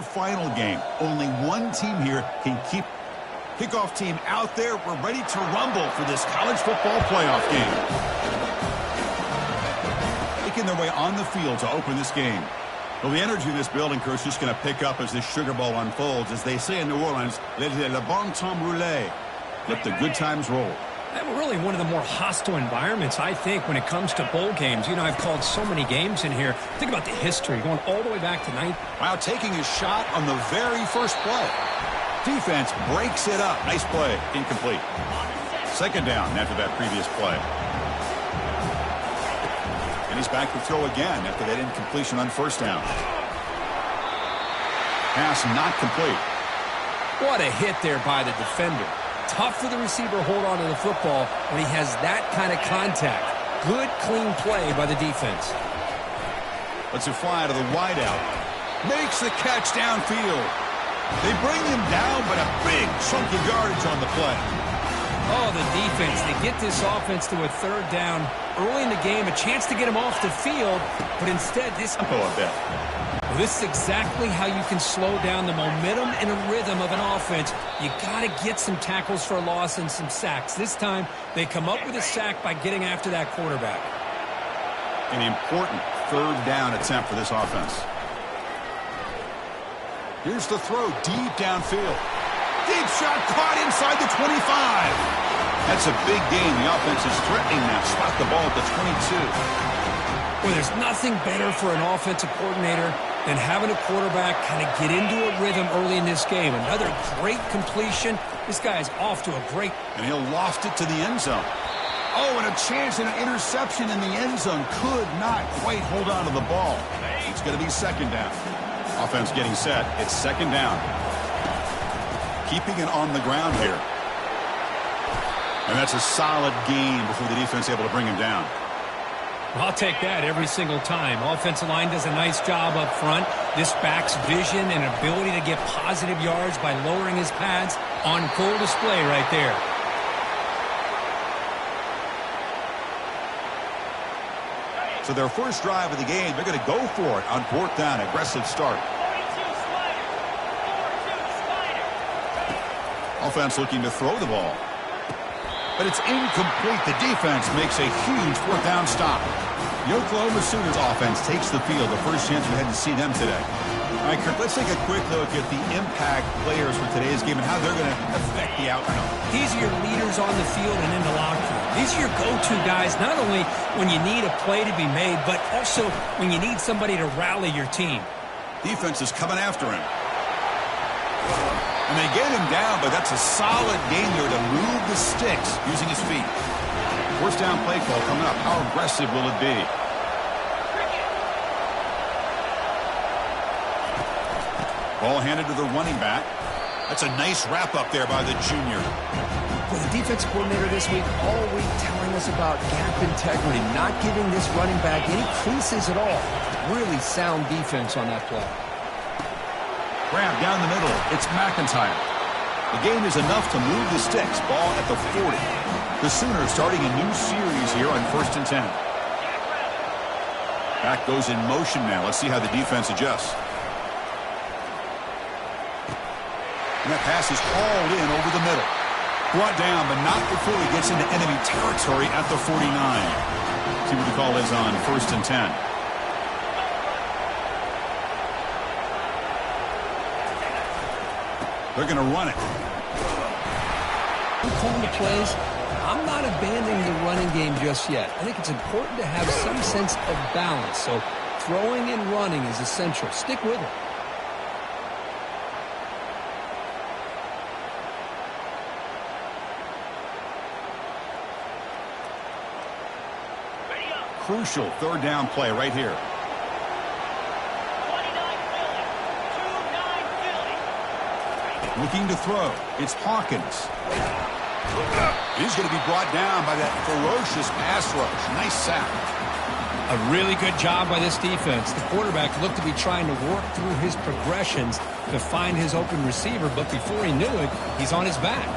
quarterfinal game. Only one team here can keep kickoff team out there. We're ready to rumble for this college football playoff game. Making their way on the field to open this game. Well, the energy in this building, Coach, is just going to pick up as this Sugar Bowl unfolds. As they say in New Orleans, le bon temps roulé. Let the good times roll. Really one of the more hostile environments, I think, when it comes to bowl games. You know, I've called so many games in here. Think about the history, going all the way back to 9. Wow, taking a shot on the very first play. Defense breaks it up. Nice play. Incomplete. Second down after that previous play. And he's back to throw again after that incompletion on first down. Pass not complete. What a hit there by the defender. Tough for the receiver to hold on to the football when he has that kind of contact. Good, clean play by the defense. Lets it fly to the wideout. Makes the catch downfield. They bring him down, but a big chunk of yardage on the play. Oh, the defense. They get this offense to a third down early in the game. A chance to get him off the field, but instead this... Tempo a bit. Well, this is exactly how you can slow down the momentum and a rhythm of an offense. You got to get some tackles for a loss and some sacks. This time, they come up with a sack by getting after that quarterback. An important third down attempt for this offense. Here's the throw deep downfield. Deep shot caught inside the 25. That's a big gain. The offense is threatening that. Spot the ball at the 22. Well, there's nothing better for an offensive coordinator than having a quarterback kind of get into a rhythm early in this game. Another great completion. This guy's off to a great... And he'll loft it to the end zone. Oh, and a chance and an interception in the end zone. Could not quite hold on to the ball. It's going to be second down. Offense getting set. It's second down. Keeping it on the ground here. And that's a solid gain before the defense able to bring him down. I'll take that every single time. Offensive line does a nice job up front. This back's vision and ability to get positive yards by lowering his pads on full display right there. So their first drive of the game, they're going to go for it on fourth down. Aggressive start. Offense looking to throw the ball. But it's incomplete. The defense makes a huge fourth down stop. The Oklahoma Sooners offense takes the field. The first chance we had to see them today. All right, Kirk, let's take a quick look at the impact players for today's game and how they're going to affect the outcome. These are your leaders on the field and in the locker room. These are your go-to guys, not only when you need a play to be made, but also when you need somebody to rally your team. Defense is coming after him. And they get him down, but that's a solid gain there to move the sticks using his feet. First down play call coming up. How aggressive will it be? Ball handed to the running back. That's a nice wrap up there by the junior. Well, the defense coordinator this week all week telling us about gap integrity, not giving this running back any creases at all. Really sound defense on that play. Grab down the middle. It's McIntyre. The game is enough to move the sticks. Ball at the 40. The Sooners starting a new series here on 1st and 10. Back goes in motion now. Let's see how the defense adjusts. And that pass is hauled in over the middle. Brought down, but not before he gets into enemy territory at the 49. See what the call is on 1st and 10. They're going to run it. I'm calling the plays. I'm not abandoning the running game just yet. I think it's important to have some sense of balance. So throwing and running is essential. Stick with it. Crucial third down play right here. Looking to throw. It's Hawkins. He's going to be brought down by that ferocious pass rush. Nice sack. A really good job by this defense. The quarterback looked to be trying to work through his progressions to find his open receiver, but before he knew it, he's on his back.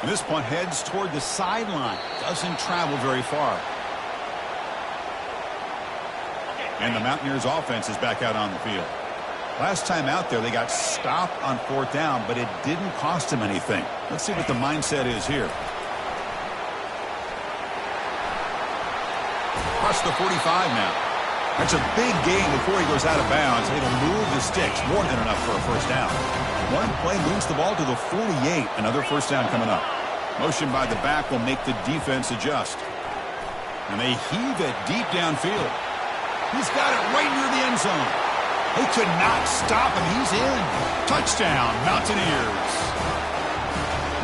And this punt heads toward the sideline. Doesn't travel very far. And the Mountaineers offense is back out on the field. Last time out there, they got stopped on 4th down, but it didn't cost them anything. Let's see what the mindset is here. Across the 45 now. That's a big gain before he goes out of bounds. It'll move the sticks, more than enough for a first down. One play moves the ball to the 48. Another first down coming up. Motion by the back will make the defense adjust. And they heave it deep downfield. He's got it right near the end zone. They could not stop him. He's in. Touchdown, Mountaineers.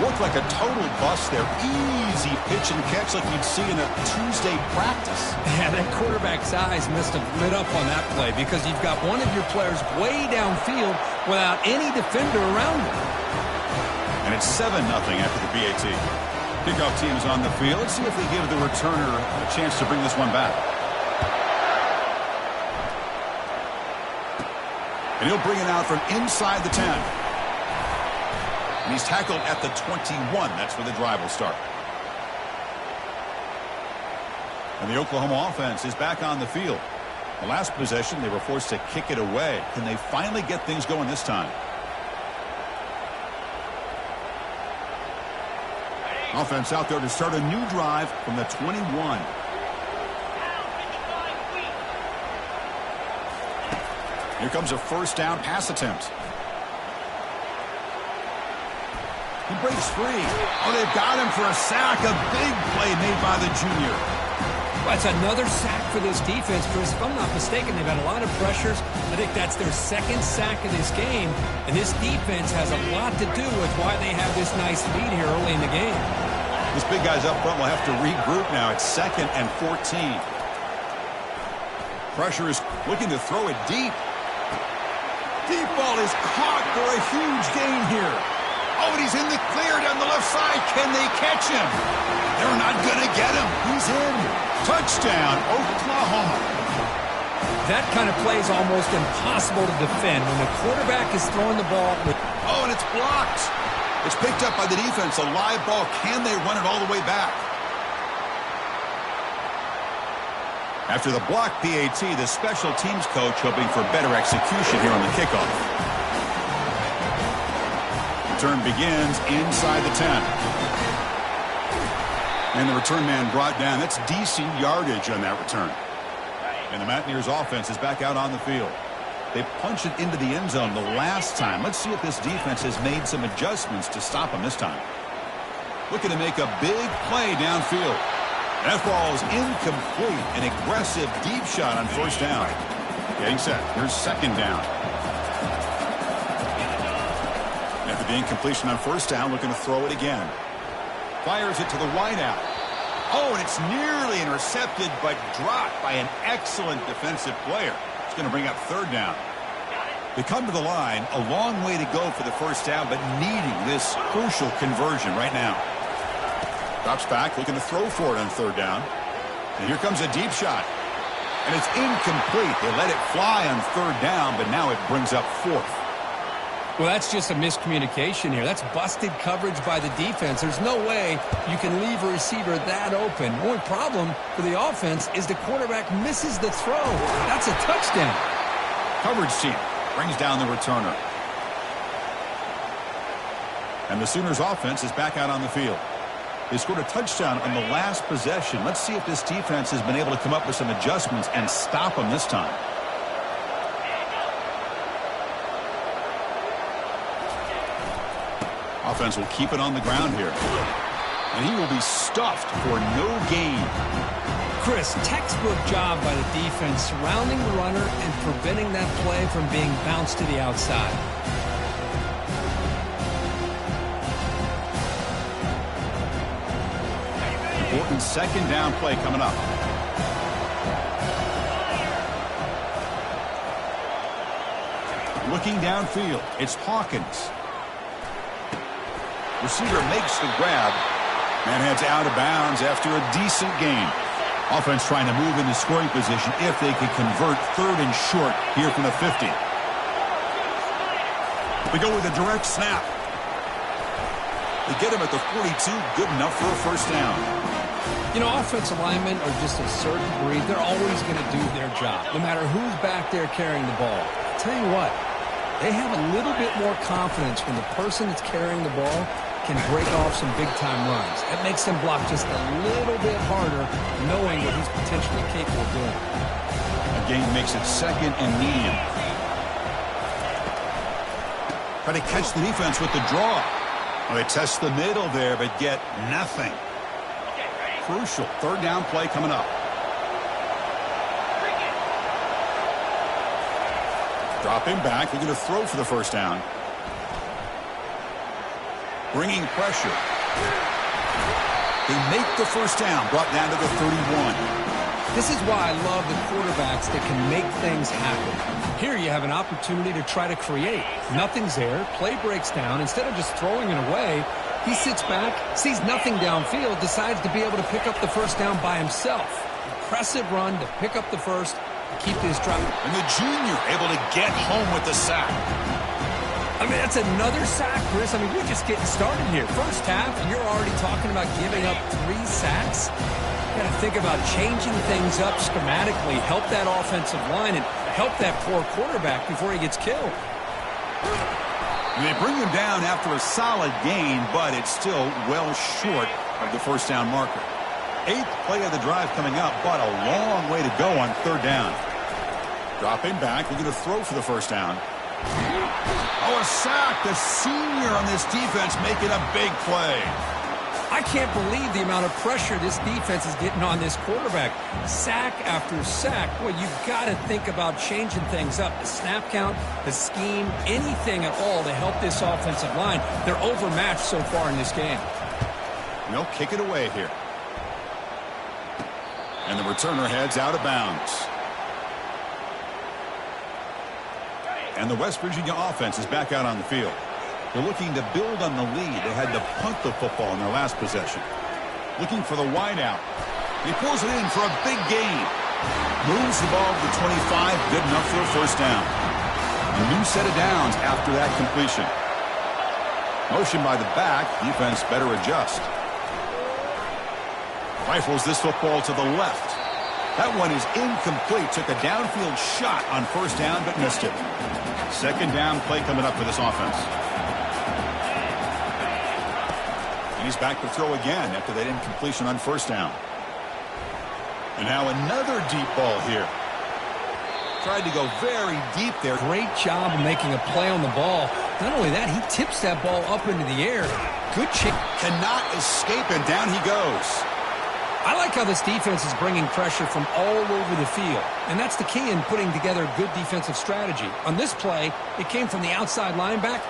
Looked like a total bust there. Easy pitch and catch like you'd see in a Tuesday practice. Yeah, that quarterback's eyes must have lit up on that play because you've got one of your players way downfield without any defender around him. And it's 7-0 after the PAT. Kickoff team is on the field. Let's see if they give the returner a chance to bring this one back. And he'll bring it out from inside the 10. And he's tackled at the 21. That's where the drive will start. And the Oklahoma offense is back on the field. The last possession, they were forced to kick it away. Can they finally get things going this time? Offense out there to start a new drive from the 21. Here comes a first down pass attempt. He breaks free. Oh, they've got him for a sack. A big play made by the junior. That's another sack for this defense, Chris. If I'm not mistaken, they've had a lot of pressures. I think that's their second sack of this game. And this defense has a lot to do with why they have this nice lead here early in the game. This big guy's up front will have to regroup now. It's 2nd and 14. Pressure is looking to throw it deep. Deep ball is caught for a huge gain here. Oh, and he's in the clear down the left side. Can they catch him? They're not going to get him. He's in. Touchdown, Oklahoma. That kind of play is almost impossible to defend when the quarterback is throwing the ball. Oh, and it's blocked. It's picked up by the defense. A live ball. Can they run it all the way back? After the block PAT, the special teams coach hoping for better execution here on the kickoff. Return begins inside the 10. And the return man brought down. That's decent yardage on that return. And the Mountaineers offense is back out on the field. They punched it into the end zone the last time. Let's see if this defense has made some adjustments to stop them this time. Looking to make a big play downfield. That ball is incomplete. An aggressive deep shot on first down. Getting set. Here's 2nd down. After the incompletion on first down, looking to throw it again. Fires it to the wideout. Oh, and it's nearly intercepted, but dropped by an excellent defensive player. It's going to bring up 3rd down. They come to the line, a long way to go for the first down, but needing this crucial conversion right now. Drops back, looking to throw for it on 3rd down. And here comes a deep shot. And it's incomplete. They let it fly on 3rd down, but now it brings up 4th. Well, that's just a miscommunication here. That's busted coverage by the defense. There's no way you can leave a receiver that open. The only problem for the offense is the quarterback misses the throw. That's a touchdown. Coverage team brings down the returner. And the Sooners offense is back out on the field. They scored a touchdown on the last possession. Let's see if this defense has been able to come up with some adjustments and stop them this time. Offense will keep it on the ground here. And he will be stuffed for no gain. Chris, textbook job by the defense surrounding the runner and preventing that play from being bounced to the outside. Important 2nd down play coming up. Looking downfield, it's Hawkins. Receiver makes the grab and heads out of bounds after a decent gain. Offense trying to move into scoring position if they could convert 3rd and short here from the 50. They go with a direct snap. They get him at the 42, good enough for a first down. You know, offensive linemen are just a certain breed. They're always going to do their job, no matter who's back there carrying the ball. I'll tell you what, They have a little bit more confidence when the person that's carrying the ball can break off some big-time runs. That makes them block just a little bit harder, knowing what he's potentially capable of doing. A gain makes it second and medium. Try to catch the defense with the draw. Well, they test the middle there, but get nothing. Crucial third down play coming up. Dropping back, they're going to throw for the first down. Bringing pressure. They make the first down, brought down to the 31. This is why I love the quarterbacks that can make things happen. Here you have an opportunity to try to create. Nothing's there, play breaks down. Instead of just throwing it away, he sits back, sees nothing downfield, decides to be able to pick up the first down by himself. Impressive run to pick up the first, keep his drive. And the junior able to get home with the sack. I mean, that's another sack, Chris. I mean, we're just getting started here. First half, and you're already talking about giving up 3 sacks. You got to think about changing things up schematically, help that offensive line, and help that poor quarterback before he gets killed. They bring him down after a solid gain, but it's still well short of the first down marker. 8th play of the drive coming up, but a long way to go on third down. Dropping back, they're going to throw for the first down. Oh, a sack. The senior on this defense making a big play. I can't believe the amount of pressure this defense is getting on this quarterback. Sack after sack. Well, you've got to think about changing things up. The snap count, the scheme, anything at all to help this offensive line. They're overmatched so far in this game. They'll kick it away here. And the returner heads out of bounds. And the West Virginia offense is back out on the field. They're looking to build on the lead. They had to punt the football in their last possession. Looking for the wideout. He pulls it in for a big gain. Moves the ball to the 25. Good enough for a first down. A new set of downs after that completion. Motion by the back. Defense better adjust. Rifles this football to the left. That one is incomplete. Took a downfield shot on first down, but missed it. Second down play coming up for this offense. And he's back to throw again after that incompletion on first down. And now another deep ball here. Tried to go very deep there. Great job of making a play on the ball. Not only that, he tips that ball up into the air. Good chip. Cannot escape, and down he goes. I like how this defense is bringing pressure from all over the field. And that's the key in putting together a good defensive strategy. On this play, it came from the outside linebacker.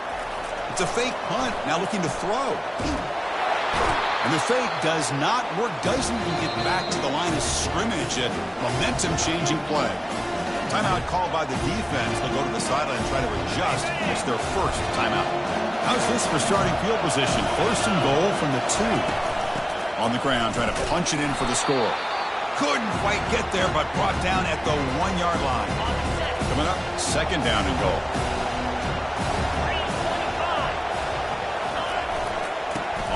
It's a fake punt. Now looking to throw. And the fake does not work. Doesn't even get back to the line of scrimmage. A momentum-changing play. Timeout called by the defense. They'll go to the sideline and try to adjust. It's their first timeout. How's this for starting field position? First and goal from the 2. On the ground, trying to punch it in for the score. Couldn't quite get there, but brought down at the 1-yard line. Coming up, second down and goal.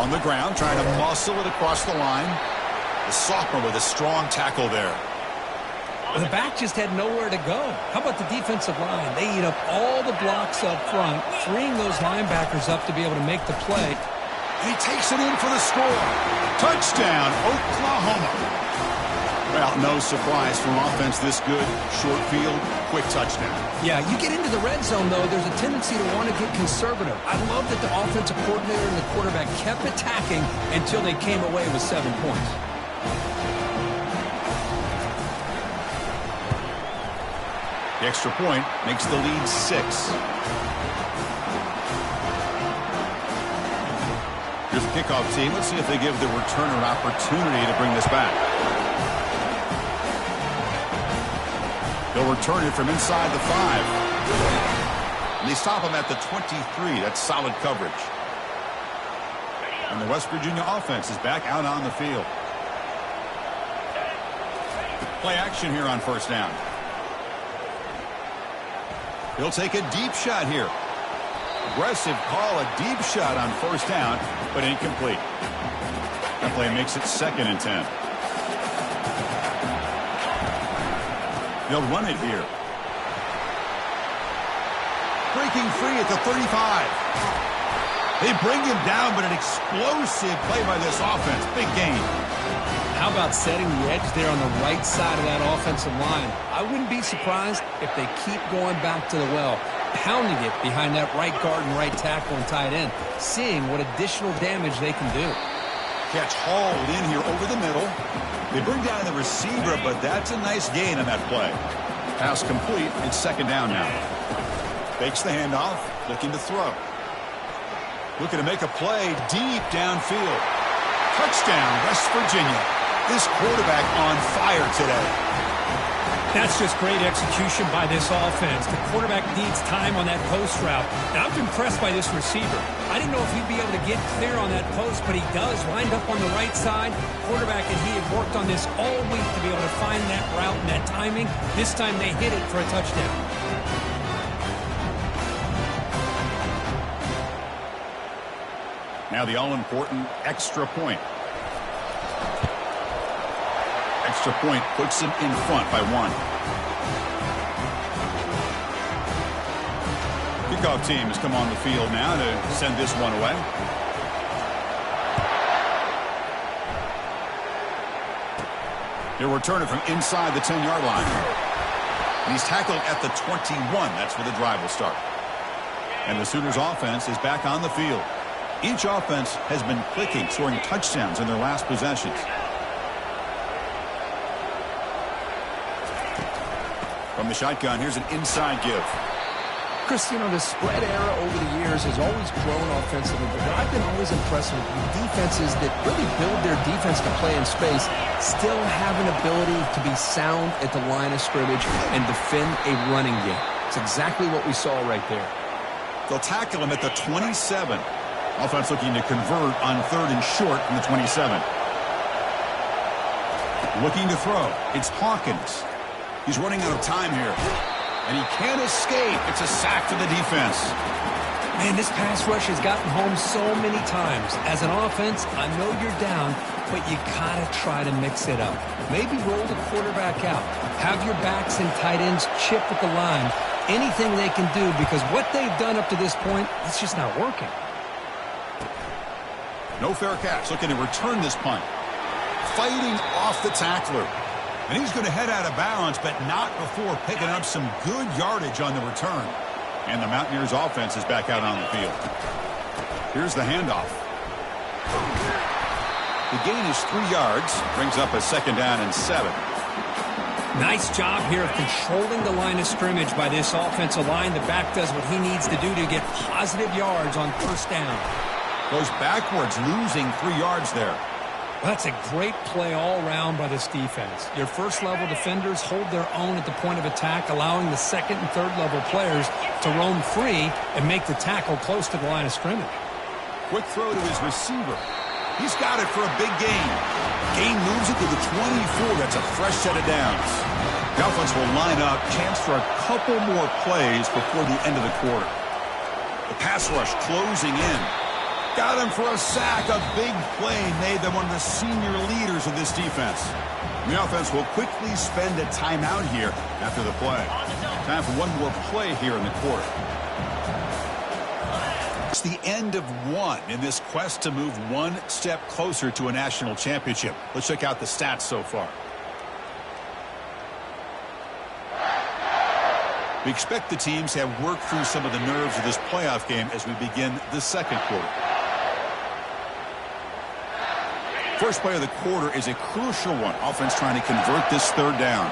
On the ground, trying to muscle it across the line. The sophomore with a strong tackle there. The back just had nowhere to go. How about the defensive line? They eat up all the blocks up front, freeing those linebackers up to be able to make the play. And he takes it in for the score. Touchdown, Oklahoma. Well, no surprise from offense this good. Short field, quick touchdown. Yeah, you get into the red zone, though, there's a tendency to want to get conservative. I love that the offensive coordinator and the quarterback kept attacking until they came away with 7 points. The extra point makes the lead 6. Here's the kickoff team. Let's see if they give the returner an opportunity to bring this back. They'll return it from inside the 5. And they stop him at the 23. That's solid coverage. And the West Virginia offense is back out on the field. Play action here on first down. He'll take a deep shot here. Aggressive call, a deep shot on first down, but incomplete. That play makes it second and 10. They'll run it here. breaking free at the 35. They bring him down, but an explosive play by this offense. Big gain. How about setting the edge there on the right side of that offensive line? I wouldn't be surprised if they keep going back to the well, pounding it behind that right guard and right tackle and tight end, seeing what additional damage they can do. Catch hauled in here over the middle. They bring down the receiver, but that's a nice gain on that play. Pass complete. It's second down now. Fakes the handoff, looking to throw. Looking to make a play deep downfield. Touchdown, West Virginia. This quarterback on fire today. That's just great execution by this offense. The quarterback needs time on that post route. Now, I'm impressed by this receiver. I didn't know if he'd be able to get clear on that post, but he does. Lined up on the right side. Quarterback and he have worked on this all week to be able to find that route and that timing. This time they hit it for a touchdown. Now the all-important extra point. Extra point puts them in front by 1. Kickoff team has come on the field now to send this one away. He'll return it from inside the 10-yard line. And he's tackled at the 21. That's where the drive will start. And the Sooners offense is back on the field. Each offense has been clicking, scoring touchdowns in their last possessions. From the shotgun, here's an inside give. Chris, you know, the spread era over the years has always grown offensively, but what I've been always impressed with defenses that really build their defense to play in space still have an ability to be sound at the line of scrimmage and defend a running game. It's exactly what we saw right there. They'll tackle him at the 27. Offense looking to convert on 3rd and short from the 27. Looking to throw. It's Hawkins. He's running out of time here. And he can't escape. It's a sack for the defense. Man, this pass rush has gotten home so many times. As an offense, I know you're down, but you gotta try to mix it up. Maybe roll the quarterback out. Have your backs and tight ends chip at the line. Anything they can do, because what they've done up to this point, it's just not working. No fair catch. Looking to return this punt. Fighting off the tackler. And he's going to head out of bounds, but not before picking up some good yardage on the return. And the Mountaineers offense is back out on the field. Here's the handoff. The gain is 3 yards. Brings up a second down and 7. Nice job here of controlling the line of scrimmage by this offensive line. The back does what he needs to do to get positive yards on first down. Goes backwards, losing 3 yards there. That's a great play all around by this defense. Your first-level defenders hold their own at the point of attack, allowing the second- and third-level players to roam free and make the tackle close to the line of scrimmage. Quick throw to his receiver. He's got it for a big gain. Gain moves it to the 24. That's a fresh set of downs. The offense will line up. Chance for a couple more plays before the end of the quarter. The pass rush closing in. Got him for a sack. A big play made them one of the senior leaders of this defense. The offense will quickly spend a timeout here after the play. Time for one more play here in the quarter. It's the end of one in this quest to move one step closer to a national championship. Let's check out the stats so far. We expect the teams to have worked through some of the nerves of this playoff game as we begin the second quarter. First play of the quarter is a crucial one. Offense trying to convert this third down.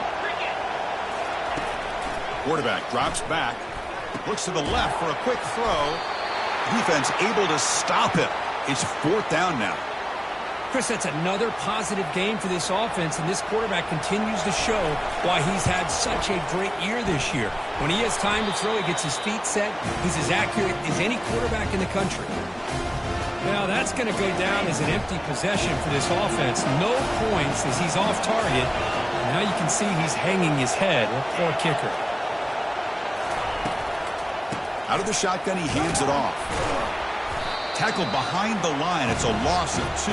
Quarterback drops back. Looks to the left for a quick throw. Defense able to stop it. It's 4th down now. Chris, that's another positive game for this offense, and this quarterback continues to show why he's had such a great year this year. When he has time to throw, he gets his feet set. He's as accurate as any quarterback in the country. Now, that's going to go down as an empty possession for this offense. No points as he's off target. And now you can see he's hanging his head. Poor kicker. Out of the shotgun, he hands it off. Tackled behind the line. It's a loss of 2.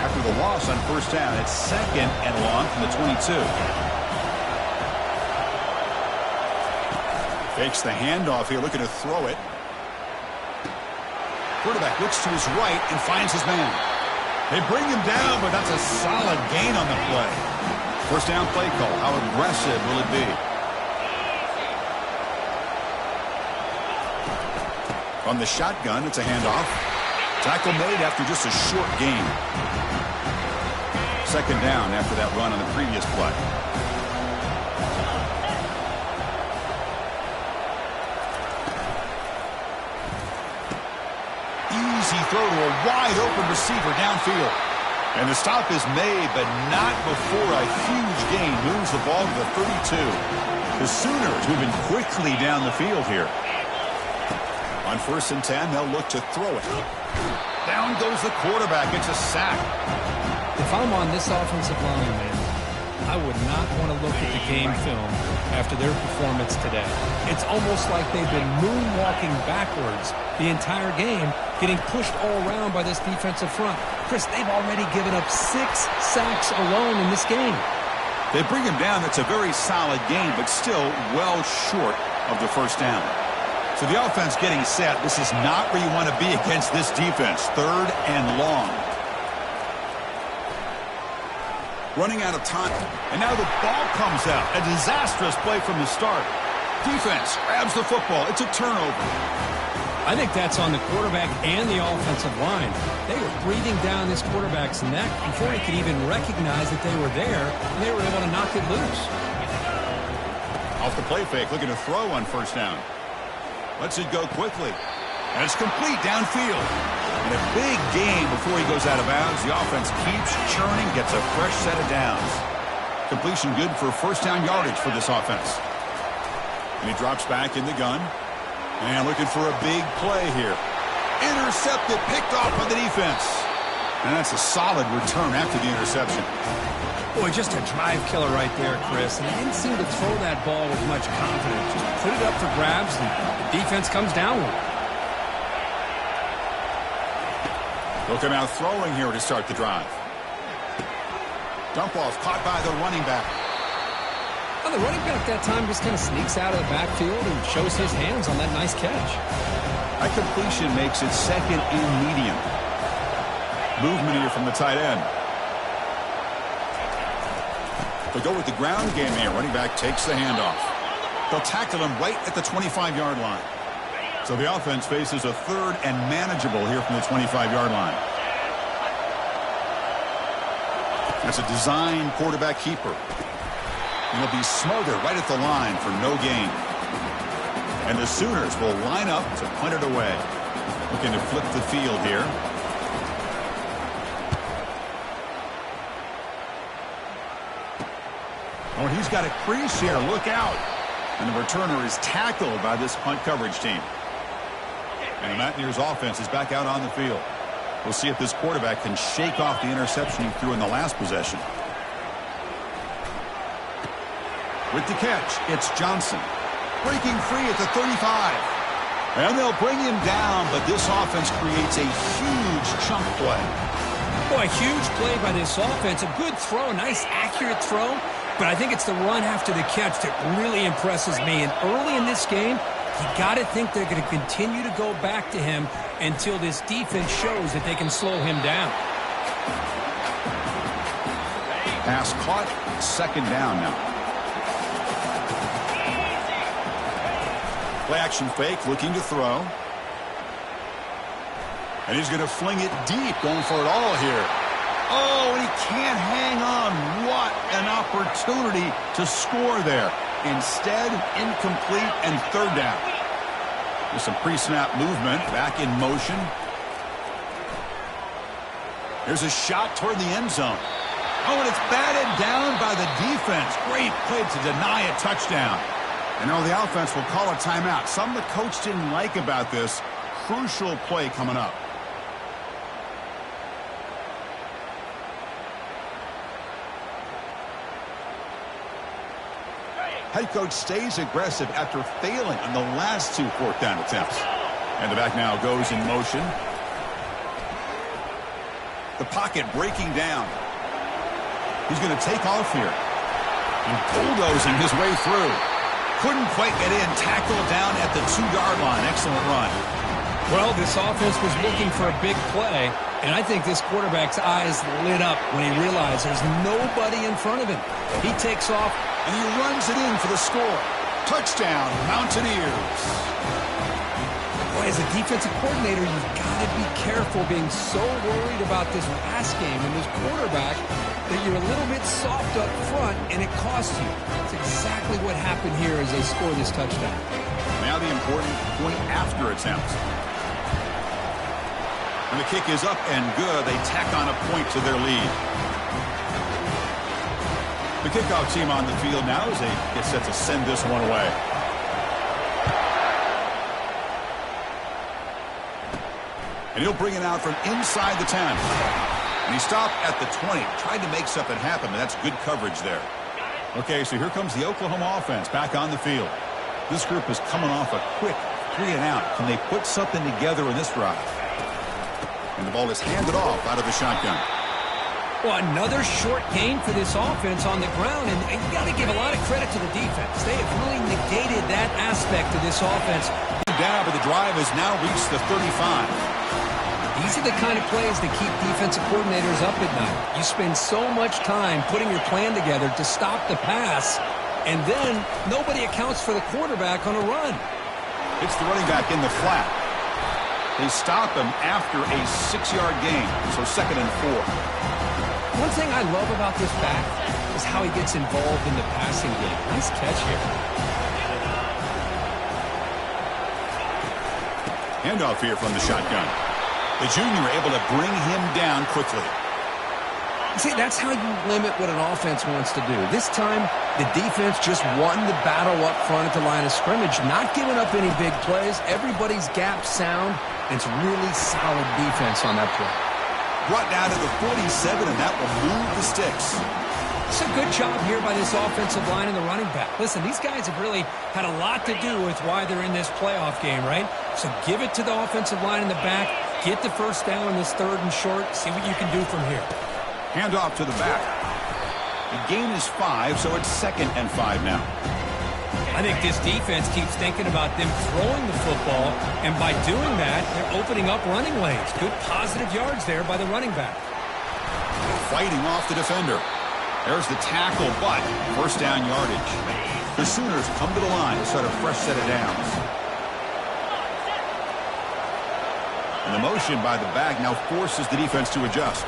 After the loss on first down, it's 2nd and long from the 22. Fakes the handoff here, looking to throw it. Quarterback looks to his right and finds his man. They bring him down, but that's a solid gain on the play. First down play call. How aggressive will it be? From the shotgun, it's a handoff. Tackle made after just a short gain. Second down after that run on the previous play. Easy throw to a wide-open receiver downfield. And the stop is made, but not before a huge gain moves the ball to the 32. The Sooners moving quickly down the field here. On 1st and 10, they'll look to throw it. Down goes the quarterback. It's a sack. If I'm on this offensive line, man, I would not want to look at the game film after their performance today. It's almost like they've been moonwalking backwards the entire game, getting pushed all around by this defensive front. Chris, they've already given up 6 sacks alone in this game. They bring him down. That's a very solid game, but still well short of the first down. So the offense getting set. This is not where you want to be against this defense. 3rd and long. Running out of time. And now the ball comes out. A disastrous play from the start. Defense grabs the football. It's a turnover. I think that's on the quarterback and the offensive line. They were breathing down this quarterback's neck before he could even recognize that they were there, and they were able to knock it loose. Off the play fake, looking to throw on first down. Lets it go quickly. And it's complete downfield. And a big game before he goes out of bounds. The offense keeps churning, gets a fresh set of downs. Completion good for first down yardage for this offense. And he drops back in the gun. And looking for a big play here. Intercepted, picked off by the defense. And that's a solid return after the interception. Boy, just a drive killer right there, Chris. And he didn't seem to throw that ball with much confidence. Just put it up for grabs, and the defense comes down with it. They'll come out throwing here to start the drive. Dump off caught by the running back. Well, the running back that time just kind of sneaks out of the backfield and shows his hands on that nice catch. That completion makes it 2nd and medium. Movement here from the tight end. They'll go with the ground game here. Running back takes the handoff. They'll tackle him right at the 25-yard line. So the offense faces a 3rd and manageable here from the 25-yard line. That's a design quarterback keeper. And he'll be smothered right at the line for no gain. And the Sooners will line up to punt it away. Looking to flip the field here. Oh, and he's got a crease here. Look out. And the returner is tackled by this punt coverage team. And the Mountaineers offense is back out on the field. We'll see if this quarterback can shake off the interception he threw in the last possession. With the catch, it's Johnson. Breaking free at the 35. And they'll bring him down, but this offense creates a huge chunk play. Boy, a huge play by this offense. A good throw, a nice accurate throw. But I think it's the run after the catch that really impresses me. And early in this game, you got to think they're going to continue to go back to him until this defense shows that they can slow him down. Pass caught, 2nd down now. Play action fake, looking to throw. And he's going to fling it deep, going for it all here. Oh, and he can't hang on. What an opportunity to score there. Instead, incomplete and 3rd down. With some pre-snap movement, back in motion. There's a shot toward the end zone. Oh, and it's batted down by the defense. Great play to deny a touchdown. And now the offense will call a timeout. Something the coach didn't like about this. Crucial play coming up. Head coach stays aggressive after failing on the last 2 4th down attempts. And the back now goes in motion. The pocket breaking down. He's going to take off here. And bulldozing his way through. Couldn't quite get in. Tackled down at the 2-yard line. Excellent run. Well, this offense was looking for a big play, and I think this quarterback's eyes lit up when he realized there's nobody in front of him. He takes off, and he runs it in for the score. Touchdown, Mountaineers. Boy, as a defensive coordinator, you've got to be careful being so worried about this pass game and this quarterback that you're a little bit soft up front, and it costs you. It's exactly what happened here as they score this touchdown. Now the important point after attempt. And the kick is up and good. They tack on a point to their lead. The kickoff team on the field now as they get set to send this one away. And he'll bring it out from inside the 10. And he stopped at the 20. Tried to make something happen, but that's good coverage there. Okay, so here comes the Oklahoma offense back on the field. This group is coming off a quick 3-and-out. Can they put something together in this drive? And the ball is handed off out of the shotgun. Well, another short gain for this offense on the ground, and you got to give a lot of credit to the defense. They have really negated that aspect of this offense. Down, but the drive has now reached the 35. These are the kind of plays that keep defensive coordinators up at night. You spend so much time putting your plan together to stop the pass, and then nobody accounts for the quarterback on a run. It's the running back in the flat. They stop him after a 6-yard gain, so 2nd and 4. One thing I love about this back is how he gets involved in the passing game. Nice catch here. Handoff here from the shotgun. The junior able to bring him down quickly. See, that's how you limit what an offense wants to do. This time, the defense just won the battle up front at the line of scrimmage, not giving up any big plays. Everybody's gap sound, and it's really solid defense on that play. Brought down to the 47, and that will move the sticks. It's a good job here by this offensive line and the running back. Listen, these guys have really had a lot to do with why they're in this playoff game, right? So give it to the offensive line in the back. Get the first down in this 3rd and short. See what you can do from here. Handoff to the back. The gain is 5, so it's 2nd and 5 now. I think this defense keeps thinking about them throwing the football, and by doing that, they're opening up running lanes. Good positive yards there by the running back. Fighting off the defender. There's the tackle, but first down yardage. The Sooners come to the line to start a fresh set of downs. And the motion by the back now forces the defense to adjust.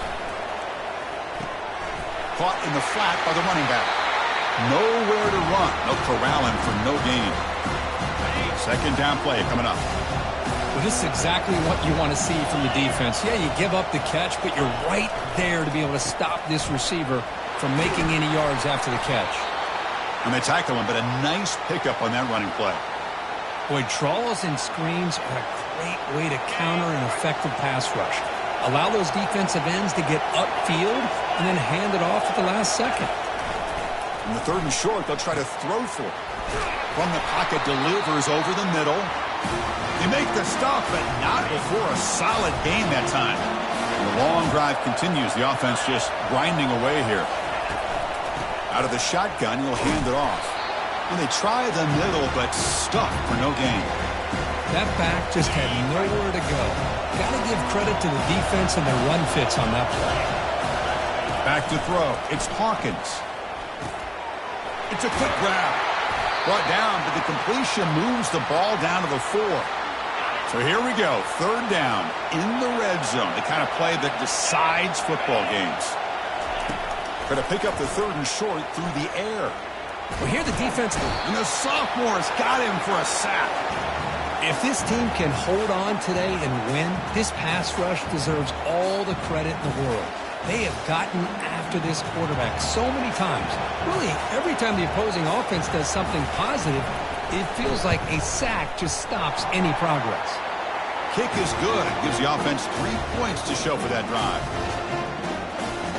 Caught in the flat by the running back. Nowhere to run. No corralling for no gain. 2nd down play coming up. Well, this is exactly what you want to see from the defense. Yeah, you give up the catch, but you're right there to be able to stop this receiver from making any yards after the catch. And they tackle him, but a nice pickup on that running play. Boy, draws and screens are a great way to counter an effective pass rush. Allow those defensive ends to get upfield and then hand it off at the last second. In the 3rd and short, they'll try to throw for it. From the pocket, delivers over the middle. They make the stop, but not before a solid gain that time. And the long drive continues. The offense just grinding away here. Out of the shotgun, he'll hand it off. And they try the middle, but stuck for no gain. That back just had nowhere to go. Got to give credit to the defense and their run fits on that play. Back to throw. It's Hawkins. It's a quick grab. Brought down, but the completion moves the ball down to the 4. So here we go. 3rd down in the red zone. The kind of play that decides football games. Going to pick up the 3rd and short through the air. Well, here the defense. And the sophomore's got him for a sack. If this team can hold on today and win, this pass rush deserves all the credit in the world. They have gotten after this quarterback so many times. Really, every time the opposing offense does something positive, it feels like a sack just stops any progress. Kick is good. Gives the offense 3 points to show for that drive.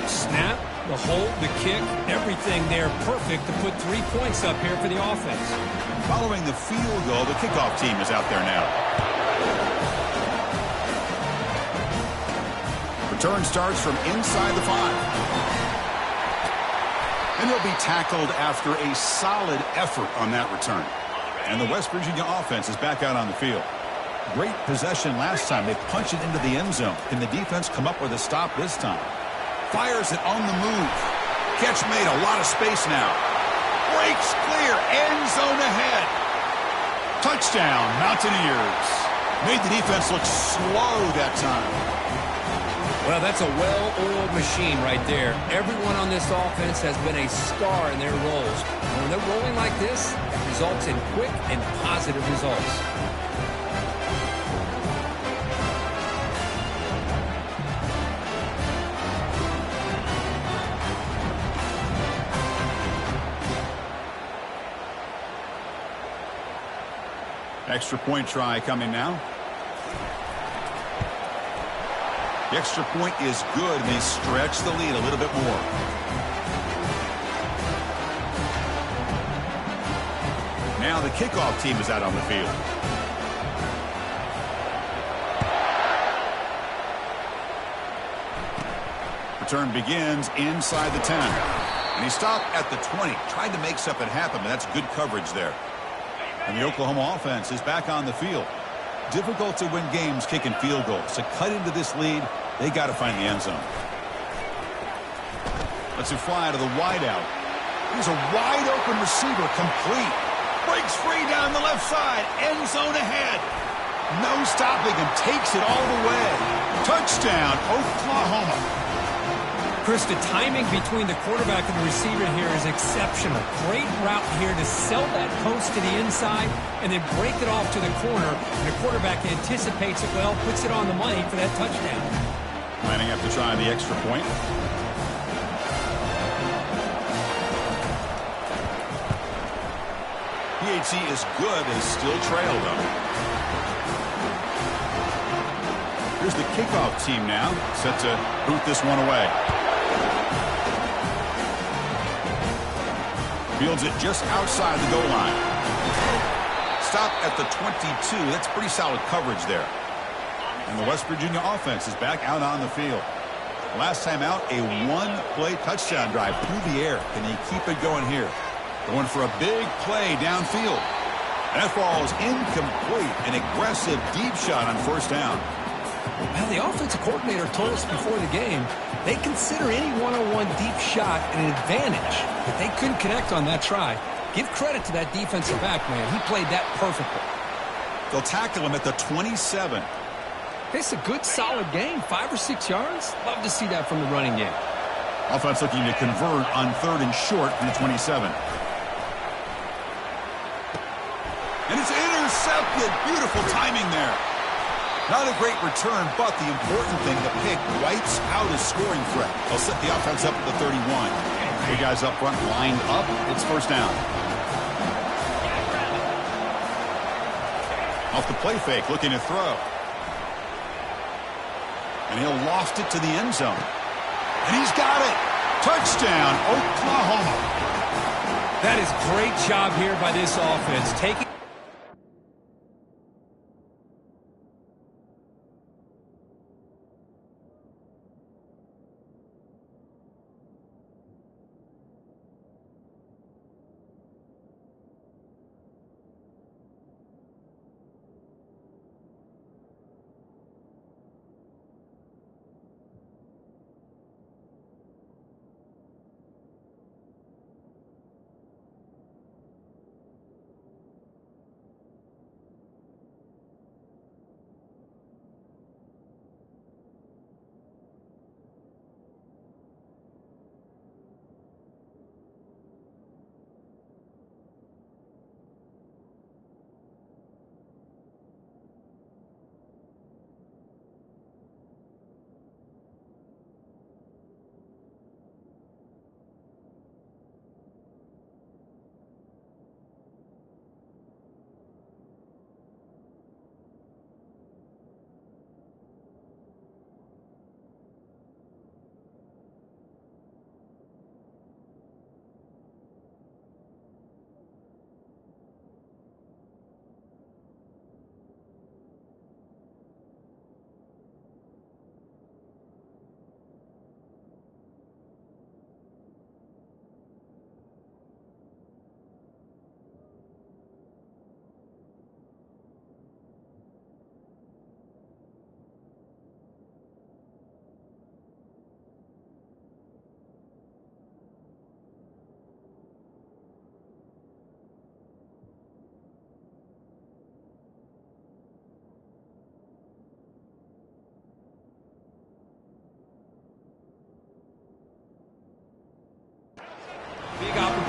Snap, the hold, the kick, everything there perfect to put 3 points up here for the offense. Following the field goal, the kickoff team is out there now. Return starts from inside the 5. And he'll be tackled after a solid effort on that return. And the West Virginia offense is back out on the field. Great possession last time. They punch it into the end zone. Can the defense come up with a stop this time? Fires it on the move. Catch made, a lot of space now. Breaks clear, end zone ahead. Touchdown, Mountaineers. Made the defense look slow that time. Well, that's a well-oiled machine right there. Everyone on this offense has been a star in their roles. And when they're rolling like this, it results in quick and positive results. Extra point try coming now. The extra point is good, and they stretch the lead a little bit more. Now the kickoff team is out on the field. Return begins inside the 10. And he stopped at the 20. Tried to make something happen, but that's good coverage there. And the Oklahoma offense is back on the field. Difficult to win games kicking field goals. To cut into this lead, they got to find the end zone. Let's it fly to the wideout. Here's a wide open receiver, complete. Breaks free down the left side. End zone ahead. No stopping him. Takes it all the way. Touchdown, Oklahoma. Chris, the timing between the quarterback and the receiver here is exceptional. Great route here to sell that post to the inside and then break it off to the corner. And the quarterback anticipates it well, puts it on the money for that touchdown. Lining up to try the extra point. PAT is good, but is still trailed though. Here's the kickoff team now, set to boot this one away. Fields it just outside the goal line. Stop at the 22. That's pretty solid coverage there. And the West Virginia offense is back out on the field. Last time out, a one-play touchdown drive through the air. Can they keep it going here? Going for a big play downfield. And that ball is incomplete. An aggressive deep shot on first down. Well, the offensive coordinator told us before the game they consider any one-on-one deep shot an advantage, but they couldn't connect on that try. Give credit to that defensive back, man. He played that perfectly. They'll tackle him at the 27. It's a good, solid game. 5 or 6 yards. Love to see that from the running game. Offense looking to convert on 3rd and short from the 27. And it's intercepted. Beautiful timing there. Not a great return, but the important thing, the pick wipes out a scoring threat. They'll set the offense up at the 31. Three guys up front lined up. It's first down. Off the play fake, looking to throw. And he'll loft it to the end zone. And he's got it. Touchdown, Oklahoma. That is great job here by this offense. Taking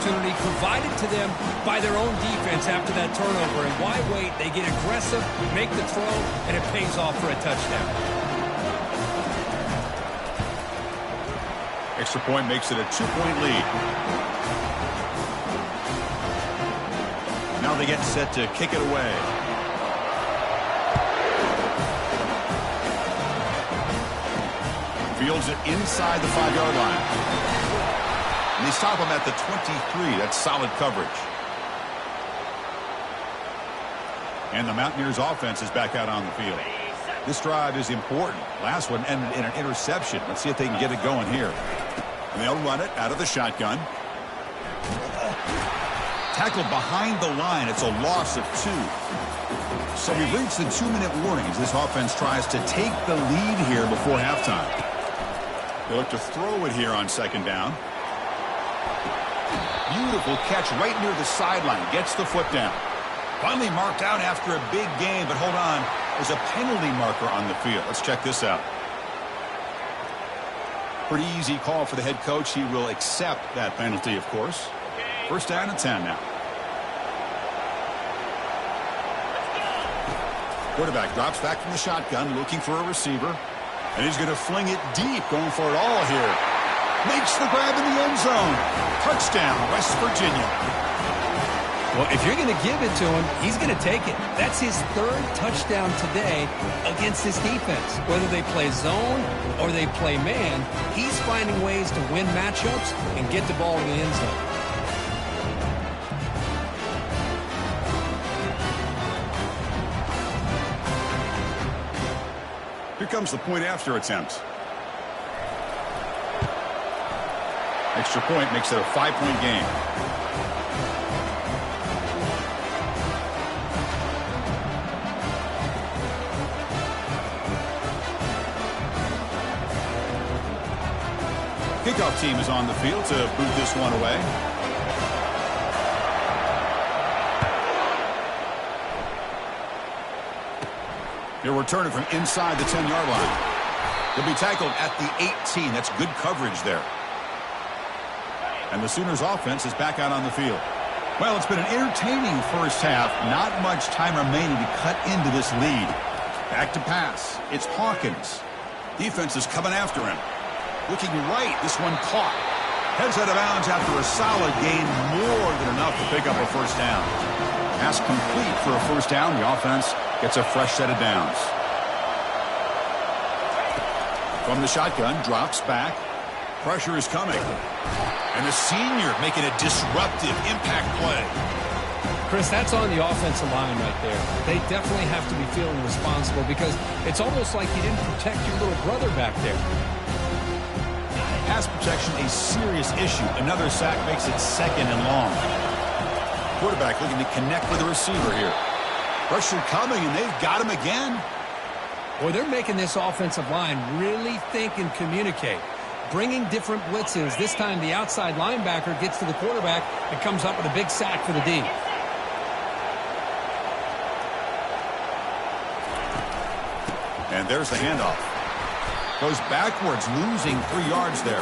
opportunity provided to them by their own defense after that turnover. And why wait? They get aggressive, make the throw, and it pays off for a touchdown. Extra point makes it a 2-point lead. Now they get set to kick it away. Fields it inside the 5-yard line. And they stop him at the 23. That's solid coverage. And the Mountaineers offense is back out on the field. This drive is important. Last one ended in an interception. Let's see if they can get it going here. And they'll run it out of the shotgun. Tackled behind the line. It's a loss of 2. So we've reached the 2-minute warning as this offense tries to take the lead here before halftime. They look to throw it here on second down. Beautiful catch right near the sideline. Gets the foot down. Finally marked out after a big game, but hold on. There's a penalty marker on the field. Let's check this out. Pretty easy call for the head coach. He will accept that penalty, of course. First down and 10 now. Quarterback drops back from the shotgun, looking for a receiver. And he's going to fling it deep, going for it all here. Makes the grab in the end zone. Touchdown, West Virginia. Well, if you're going to give it to him, he's going to take it. That's his 3rd touchdown today against this defense. Whether they play zone or they play man, he's finding ways to win matchups and get the ball in the end zone. Here comes the point after attempt. Extra point makes it a 5-point game. Kickoff team is on the field to boot this one away. He'll return it from inside the 10-yard line. He'll be tackled at the 18. That's good coverage there. And the Sooners offense is back out on the field. Well, it's been an entertaining first half. Not much time remaining to cut into this lead. Back to pass. It's Hawkins. Defense is coming after him. Looking right. This one caught. Heads out of bounds after a solid gain. More than enough to pick up a first down. Pass complete for a first down. The offense gets a fresh set of downs. From the shotgun, drops back. Pressure is coming. And the senior making a disruptive impact play. Chris, that's on the offensive line right there. They definitely have to be feeling responsible because it's almost like you didn't protect your little brother back there. Pass protection a serious issue. Another sack makes it 2nd and long. Quarterback looking to connect with the receiver here. Pressure coming, and they've got him again. Boy, they're making this offensive line really think and communicate. Bringing different blitzes. This time the outside linebacker gets to the quarterback and comes up with a big sack for the D. And there's the handoff. Goes backwards, losing 3 yards there.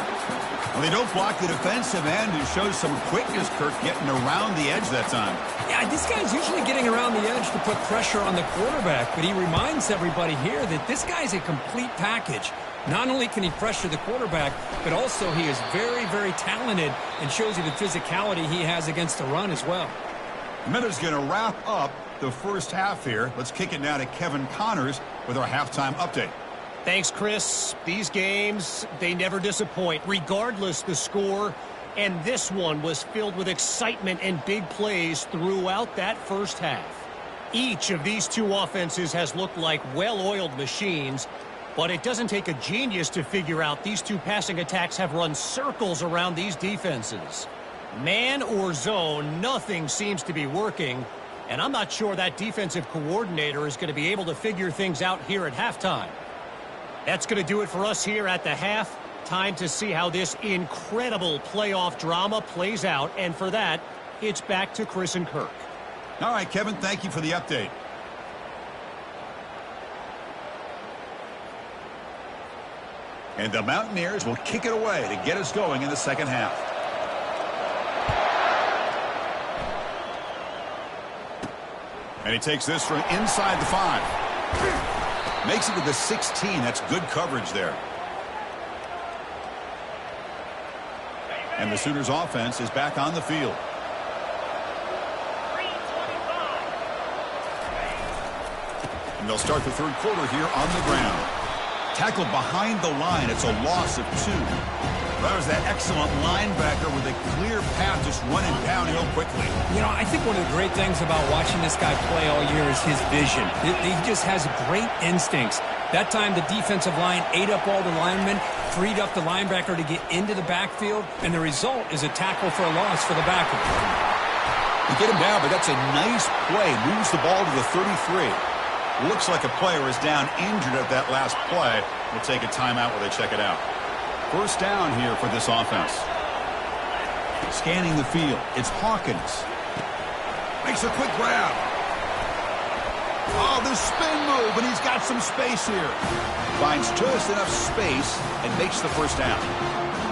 Well, they don't block the defensive end, who shows some quickness, Kirk, getting around the edge that time. Yeah, this guy's usually getting around the edge to put pressure on the quarterback, but he reminds everybody here that this guy's a complete package. Not only can he pressure the quarterback, but also he is very, very talented and shows you the physicality he has against the run as well. The minute's going to wrap up the first half here. Let's kick it now to Kevin Connors with our halftime update. Thanks, Chris. These games, they never disappoint, regardless the score. And this one was filled with excitement and big plays throughout that first half. Each of these two offenses has looked like well-oiled machines, but it doesn't take a genius to figure out these two passing attacks have run circles around these defenses. Man or zone, nothing seems to be working, and I'm not sure that defensive coordinator is going to be able to figure things out here at halftime. That's going to do it for us here at the half. Time to see how this incredible playoff drama plays out, and for that, it's back to Chris and Kirk. All right, Kevin, thank you for the update. And the Mountaineers will kick it away to get us going in the second half. And he takes this from inside the 5. Makes it to the 16. That's good coverage there. And the Sooners offense is back on the field. And they'll start the third quarter here on the ground. Tackled behind the line. It's a loss of 2. That was that excellent linebacker with a clear path just running downhill quickly. You know, I think one of the great things about watching this guy play all year is his vision. He just has great instincts. That time the defensive line ate up all the linemen, freed up the linebacker to get into the backfield, and the result is a tackle for a loss for the backer. You get him down, but that's a nice play. Moves the ball to the 33. Looks like a player is down injured at that last play. We'll take a timeout while they check it out. First down here for this offense. Scanning the field. It's Hawkins. Makes a quick grab. Oh, the spin move, and he's got some space here. Finds just enough space and makes the first down.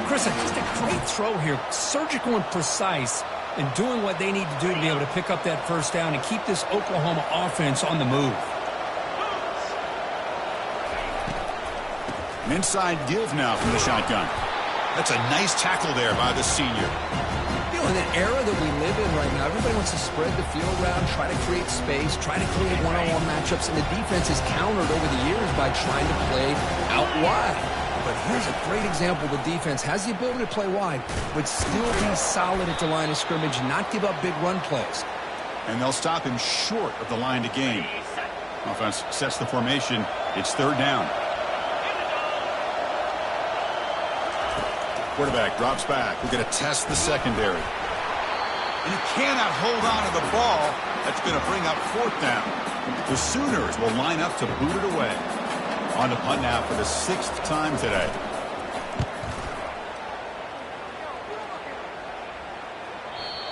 Chris, just a great throw here. Surgical and precise in doing what they need to do to be able to pick up that first down and keep this Oklahoma offense on the move. An inside give now from the shotgun. That's a nice tackle there by the senior. You know, in the era that we live in right now, everybody wants to spread the field around, try to create space, try to create one-on-one matchups, and the defense is countered over the years by trying to play out wide. But here's a great example. The defense has the ability to play wide, but still be solid at the line of scrimmage and not give up big run plays. And they'll stop him short of the line to gain. Offense sets the formation. It's third down. Quarterback drops back. We're going to test the secondary. And he cannot hold on to the ball. That's going to bring up fourth down. The Sooners will line up to boot it away. On the punt now for the 6th time today.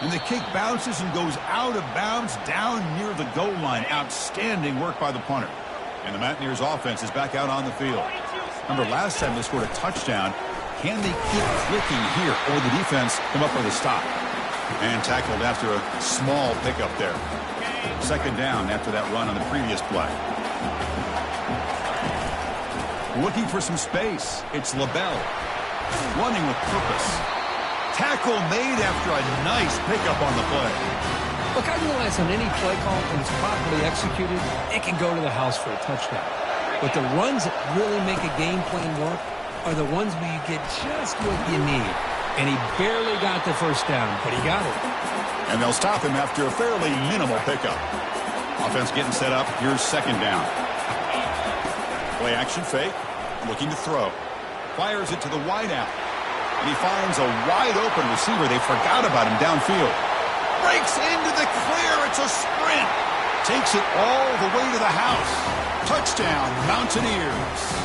And the kick bounces and goes out of bounds down near the goal line. Outstanding work by the punter. And the Mountaineers offense is back out on the field. Remember, last time they scored a touchdown. Can they keep clicking here, or the defense come up with a stop? And tackled after a small pickup there. Second down after that run on the previous play. Looking for some space. It's LaBelle. Running with purpose. Tackle made after a nice pickup on the play. Look, I realize on any play call, when it's properly executed, it can go to the house for a touchdown. But the runs that really make a game plan work are the ones where you get just what you need. And he barely got the first down, but he got it. And they'll stop him after a fairly minimal pickup. Offense getting set up. Here's second down. Play action fake. Looking to throw. Fires it to the wideout. And he finds a wide-open receiver. They forgot about him downfield. Breaks into the clear. It's a sprint. Takes it all the way to the house. Touchdown, Mountaineers.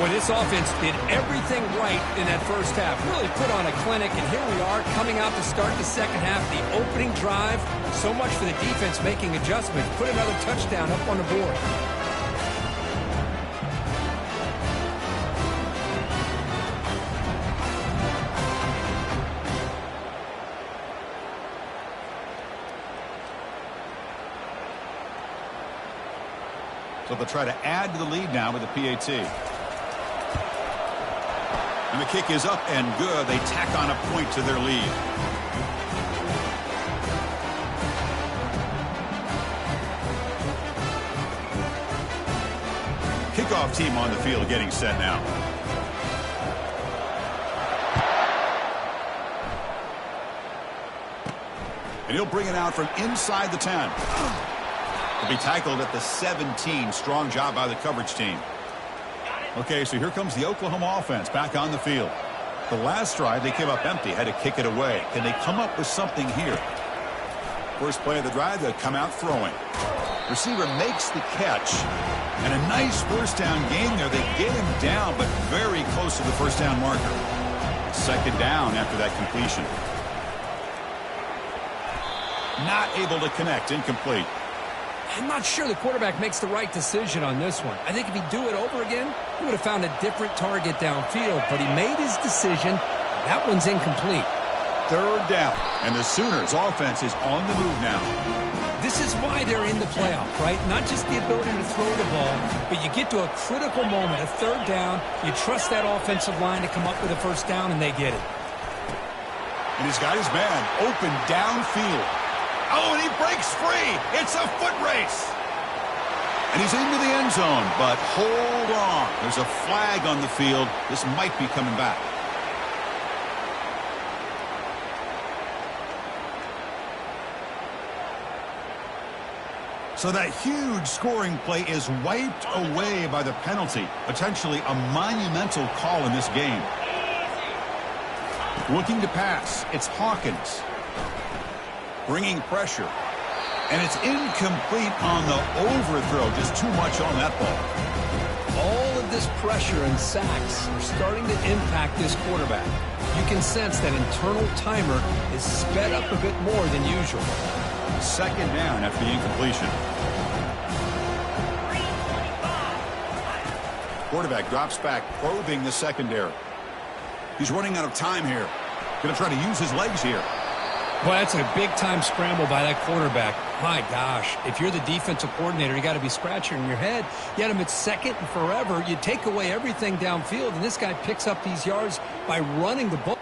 Well, this offense did everything right in that first half. Really put on a clinic, and here we are coming out to start the second half. The opening drive, so much for the defense making adjustments. Put another touchdown up on the board. So they'll try to add to the lead now with the PAT. And the kick is up and good. They tack on a point to their lead. Kickoff team on the field getting set now. And he'll bring it out from inside the 10. He'll be tackled at the 17. Strong job by the coverage team. Okay, so here comes the Oklahoma offense back on the field. The last drive, they came up empty, had to kick it away. Can they come up with something here? First play of the drive, they'll come out throwing. Receiver makes the catch. And a nice first down game there. They get him down, but very close to the first down marker. Second down after that completion. Not able to connect, incomplete. I'm not sure the quarterback makes the right decision on this one. I think if he'd do it over again, he would have found a different target downfield. But he made his decision. That one's incomplete. Third down. And the Sooners offense is on the move now. This is why they're in the playoff, right? Not just the ability to throw the ball, but you get to a critical moment, a third down, you trust that offensive line to come up with a first down, and they get it. And he's got his man open downfield. Oh, and he breaks free. It's a foot race. And he's into the end zone, but hold on. There's a flag on the field. This might be coming back. So that huge scoring play is wiped away by the penalty. Potentially a monumental call in this game. Looking to pass. It's Hawkins. Bringing pressure. And it's incomplete on the overthrow. Just too much on that ball. All of this pressure and sacks are starting to impact this quarterback. You can sense that internal timer is sped up a bit more than usual. Second down after the incompletion. Quarterback drops back, probing the secondary. He's running out of time here. Going to try to use his legs here. Well, that's a big-time scramble by that quarterback. My gosh, if you're the defensive coordinator, you got to be scratching your head. You had him at second and forever. You take away everything downfield, and this guy picks up these yards by running the ball.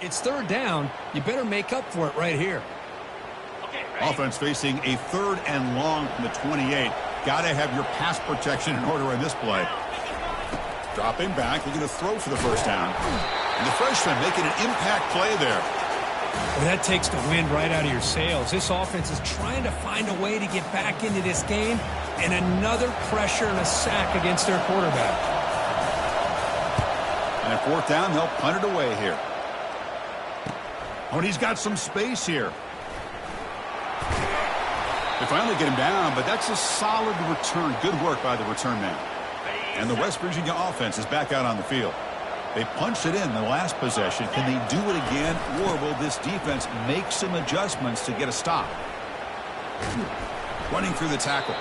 It's third down. You better make up for it right here. Offense facing a third and long from the 28. Got to have your pass protection in order in this play. Dropping back, looking to throw for the first down. And the freshman making an impact play there. Well, that takes the wind right out of your sails. This offense is trying to find a way to get back into this game, and another pressure and a sack against their quarterback. And at fourth down, they'll punt it away here. Oh, and he's got some space here. They finally get him down, but that's a solid return. Good work by the return man. And the West Virginia offense is back out on the field. They punched it in the last possession. Can they do it again, or will this defense make some adjustments to get a stop? Running through the tackle.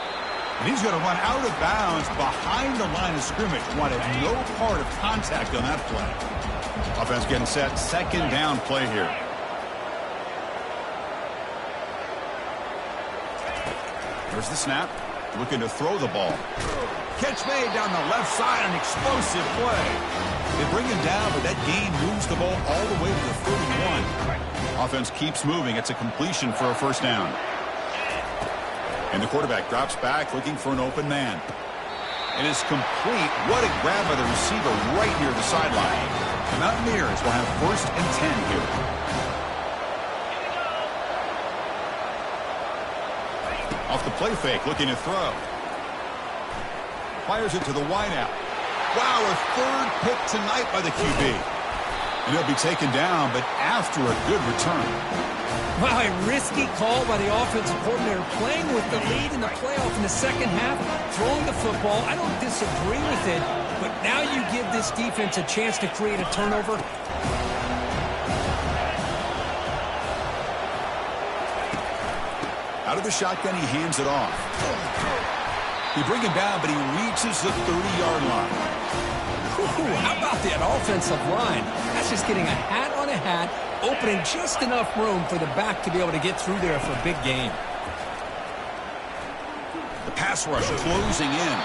And he's going to run out of bounds behind the line of scrimmage. Wanted no part of contact on that play. Offense getting set. Second down play here. There's the snap. Looking to throw the ball. Catch made down the left side. An explosive play. They bring him down, but that gain moves the ball all the way to the 31. Offense keeps moving. It's a completion for a first down. And the quarterback drops back, looking for an open man. And it's complete. What a grab by the receiver right near the sideline. The Mountaineers will have first and 10 here. Off the play fake, looking to throw. Fires it to the wideout. Wow, a third pick tonight by the QB. And he'll be taken down, but after a good return. Wow, a risky call by the offensive coordinator, playing with the lead in the playoff in the second half, throwing the football. I don't disagree with it, but now you give this defense a chance to create a turnover. Out of the shotgun, he hands it off. He brings him down, but he reaches the 30-yard line. Ooh, how about that offensive line? That's just getting a hat on a hat, opening just enough room for the back to be able to get through there for a big gain. The pass rush closing in.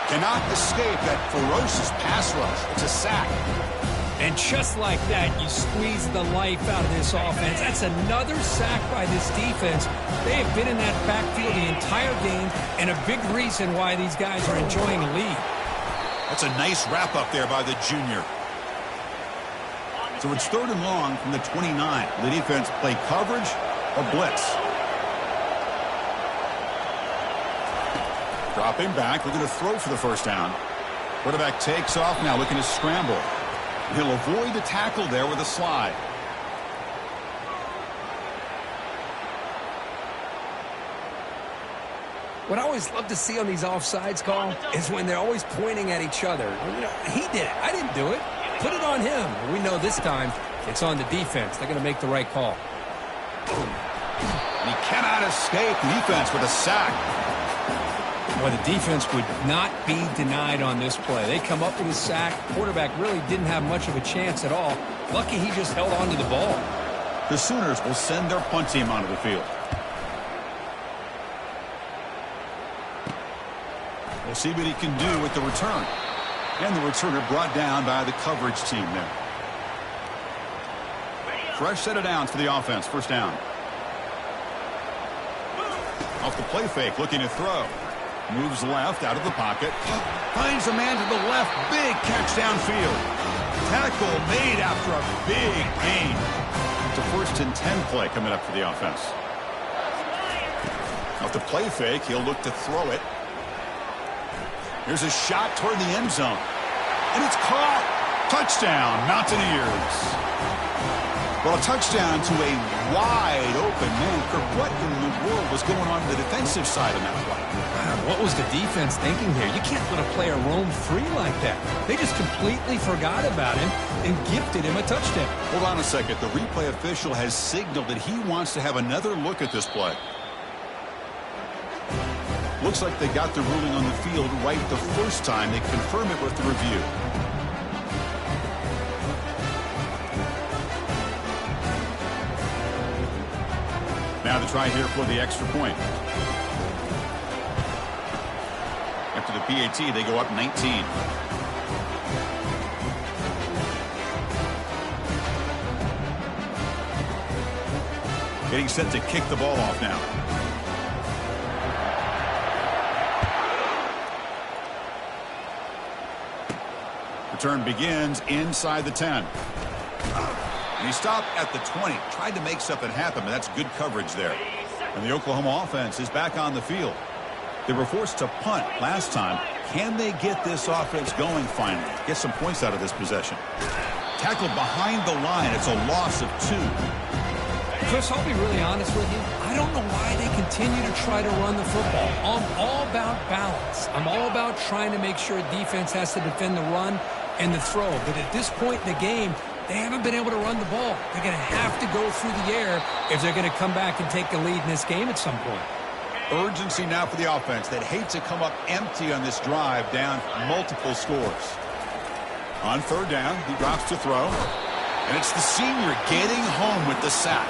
Cannot escape that ferocious pass rush. It's a sack. And just like that, you squeeze the life out of this offense. That's another sack by this defense. They have been in that backfield the entire game, and a big reason why these guys are enjoying the lead. That's a nice wrap-up there by the junior. So it's third and long from the 29. The defense play coverage or blitz. Dropping back, looking to throw for the first down. Quarterback takes off now, looking to scramble. He'll avoid the tackle there with a slide. What I always love to see on these offsides call is when they're always pointing at each other. You know, he did it. I didn't do it. Put it on him. We know this time it's on the defense. They're going to make the right call. And he cannot escape the defense with a sack. Well, the defense would not be denied on this play. They come up with a sack. Quarterback really didn't have much of a chance at all. Lucky he just held on to the ball. The Sooners will send their punt team onto the field. We'll see what he can do with the return. And the returner brought down by the coverage team there. Fresh set of downs for the offense. First down. Off the play fake, looking to throw. Moves left out of the pocket. Finds a man to the left. Big catch downfield. Tackle made after a big gain. It's a 1st and 10 play coming up for the offense. Off the play fake, he'll look to throw it. Here's a shot toward the end zone. And it's caught. Touchdown, Mountaineers. Well, a touchdown to a wide open man. Kirk, what in the world was going on the defensive side of that play? What was the defense thinking here? You can't let a player roam free like that. They just completely forgot about him and gifted him a touchdown. Hold on a second. The replay official has signaled that he wants to have another look at this play. Looks like they got the ruling on the field right the first time. They confirm it with the review. Now to try here for the extra point. After the PAT, they go up 19. Getting set to kick the ball off now. Return begins inside the 10. And he stopped at the 20. Tried to make something happen, but that's good coverage there. And the Oklahoma offense is back on the field. They were forced to punt last time. Can they get this offense going finally? Get some points out of this possession. Tackled behind the line. It's a loss of 2. Chris, I'll be really honest with you. I don't know why they continue to try to run the football. I'm all about balance. I'm all about trying to make sure defense has to defend the run and the throw. But at this point in the game, they haven't been able to run the ball. They're going to have to go through the air if they're going to come back and take the lead in this game at some point. Urgency now for the offense that hate to come up empty on this drive, down multiple scores. On 3rd down, he drops to throw. And it's the senior getting home with the sack.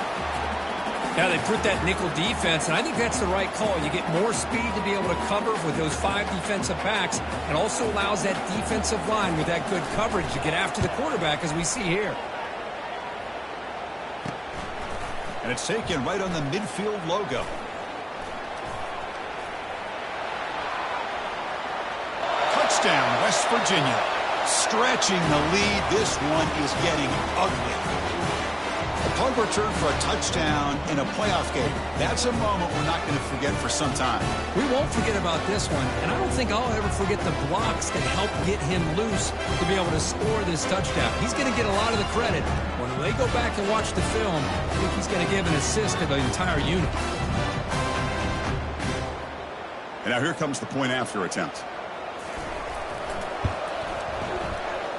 Now they put that nickel defense, and I think that's the right call. You get more speed to be able to cover with those 5 defensive backs. It also allows that defensive line with that good coverage to get after the quarterback, as we see here. And it's taken right on the midfield logo. Touchdown, West Virginia. Stretching the lead. This one is getting ugly. A punt return for a touchdown in a playoff game. That's a moment we're not going to forget for some time. We won't forget about this one, and I don't think I'll ever forget the blocks that helped get him loose to be able to score this touchdown. He's going to get a lot of the credit. When they go back and watch the film, I think he's going to give an assist to the entire unit. And now here comes the point after attempt.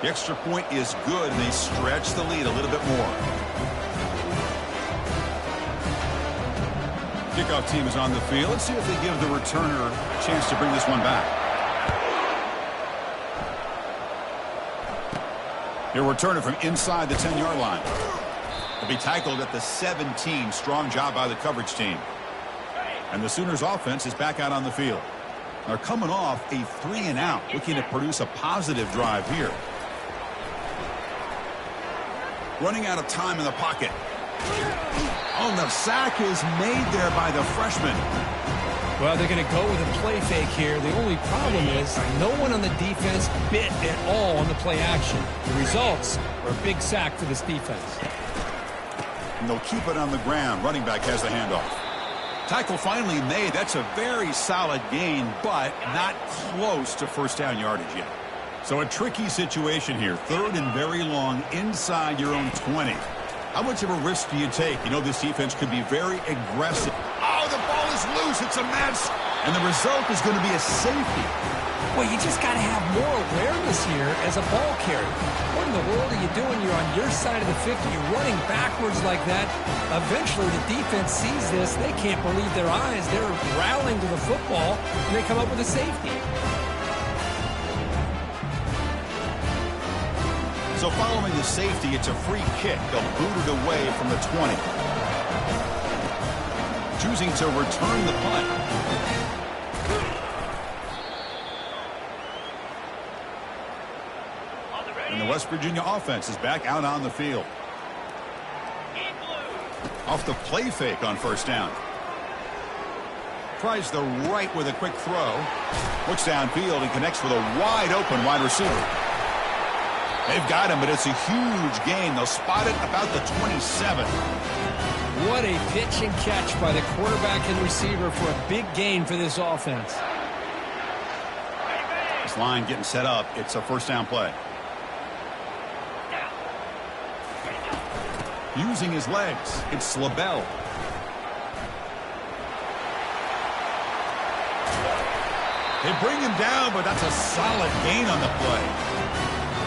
The extra point is good, and they stretch the lead a little bit more. Kickoff team is on the field. Let's see if they give the returner a chance to bring this one back. Your returner from inside the 10-yard line. He'll be tackled at the 17. Strong job by the coverage team. And the Sooners offense is back out on the field. They're coming off a 3-and-out, looking to produce a positive drive here. Running out of time in the pocket. Oh, the sack is made there by the freshman. Well, they're going to go with a play fake here. The only problem is no one on the defense bit at all on the play action. The results are a big sack for this defense. And they'll keep it on the ground. Running back has the handoff. Tackle finally made. That's a very solid gain, but not close to first down yardage yet. So a tricky situation here. 3rd and very long inside your own 20. How much of a risk do you take? You know this defense could be very aggressive. Oh, the ball is loose. It's a mess. And the result is going to be a safety. Well, you just got to have more awareness here as a ball carrier. What in the world are you doing? You're on your side of the 50. You're running backwards like that. Eventually, the defense sees this. They can't believe their eyes. They're rallying to the football, and they come up with a safety. So following the safety, it's a free kick. They'll boot it away from the 20. Choosing to return the punt. And the West Virginia offense is back out on the field. Off the play fake on first down. Tries the right with a quick throw. Looks downfield and connects with a wide open wide receiver. They've got him, but it's a huge gain. They'll spot it about the 27. What a pitch and catch by the quarterback and receiver for a big gain for this offense. This line getting set up. It's a first down play. Using his legs, it's LaBelle. They bring him down, but that's a solid gain on the play.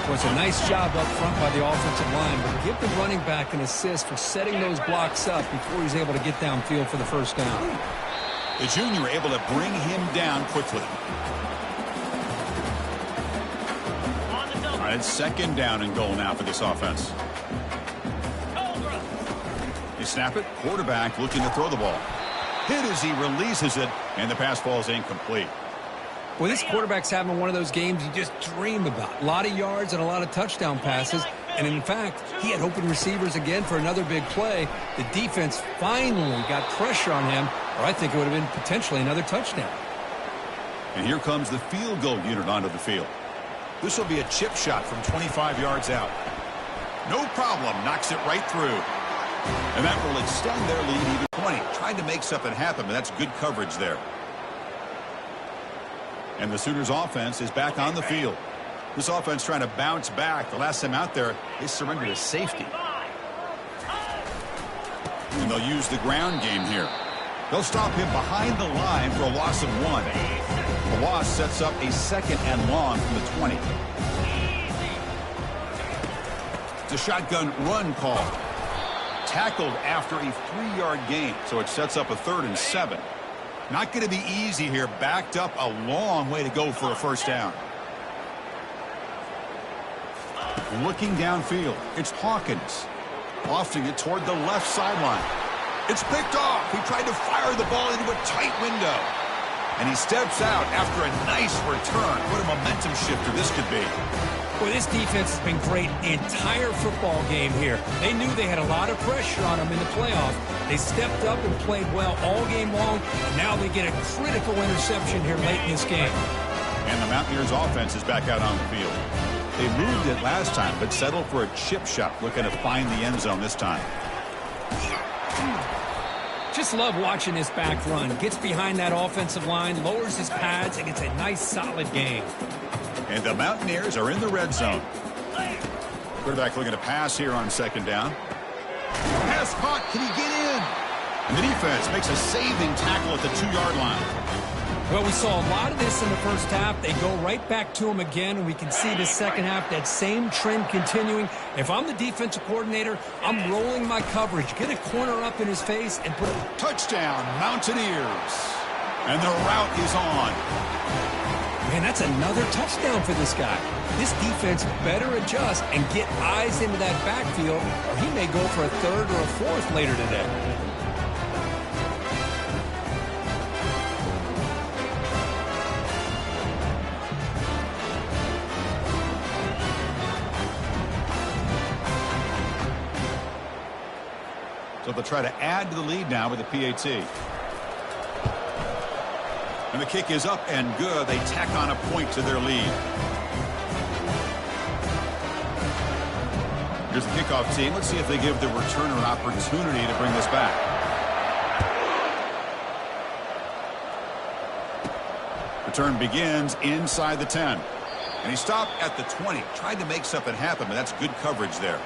Well, it's a nice job up front by the offensive line, but give the running back an assist for setting those blocks up before he's able to get downfield for the first down. The junior able to bring him down quickly. All right, it's second down and goal now for this offense. They snap it. Quarterback looking to throw the ball. Hit as he releases it, and the pass falls incomplete. Well, this quarterback's having one of those games you just dream about. A lot of yards and a lot of touchdown passes. And in fact, he had open receivers again for another big play. The defense finally got pressure on him, or I think it would have been potentially another touchdown. And here comes the field goal unit onto the field. This will be a chip shot from 25 yards out. No problem. Knocks it right through. And that will extend their lead even 20. Tried to make something happen, but that's good coverage there. And the Sooners offense is back on the field. This offense trying to bounce back. The last time out there, they surrendered a safety. And they'll use the ground game here. They'll stop him behind the line for a loss of 1. The loss sets up a second and long from the 20. It's a shotgun run call. Tackled after a 3-yard gain, so it sets up a 3rd and 7. Not going to be easy here. Backed up a long way to go for a first down. Looking downfield, it's Hawkins. Lofting it toward the left sideline. It's picked off. He tried to fire the ball into a tight window. And he steps out after a nice return. What a momentum shifter this could be. Well, this defense has been great the entire football game here. They knew they had a lot of pressure on them in the playoff. They stepped up and played well all game long, and now they get a critical interception here late in this game. And the Mountaineers offense is back out on the field. They moved it last time, but settled for a chip shot, looking to find the end zone this time. Just love watching this back run. Gets behind that offensive line, lowers his pads, and gets a nice solid gain. And the Mountaineers are in the red zone. Quarterback looking to pass here on second down. Pass caught. Can he get in? And the defense makes a saving tackle at the 2-yard line. Well, we saw a lot of this in the first half. They go right back to him again, and we can see the second half, that same trend continuing. If I'm the defensive coordinator, I'm rolling my coverage. Get a corner up in his face and put a touchdown, Mountaineers. And the route is on. Man, that's another touchdown for this guy. This defense better adjust and get eyes into that backfield, or he may go for a 3rd or a 4th later today. So they'll try to add to the lead now with a PAT. And the kick is up and good. They tack on a point to their lead. Here's the kickoff team. Let's see if they give the returner an opportunity to bring this back. Return begins inside the 10. And he stopped at the 20. Tried to make something happen, but that's good coverage there.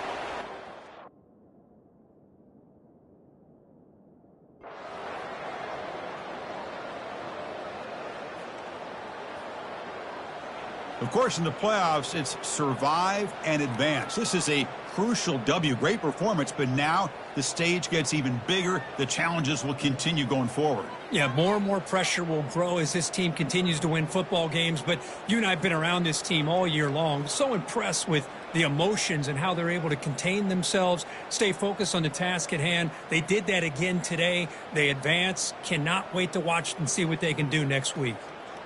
Of course, in the playoffs, it's survive and advance. This is a crucial W. Great performance, but now the stage gets even bigger. The challenges will continue going forward. Yeah, more and more pressure will grow as this team continues to win football games, but you and I have been around this team all year long. So impressed with the emotions and how they're able to contain themselves, stay focused on the task at hand. They did that again today. They advance. Cannot wait to watch and see what they can do next week.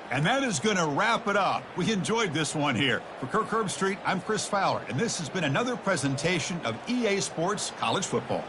And that is going to wrap it up. We enjoyed this one here. For Kirk Herbstreit, I'm Chris Fowler, and this has been another presentation of EA Sports College Football.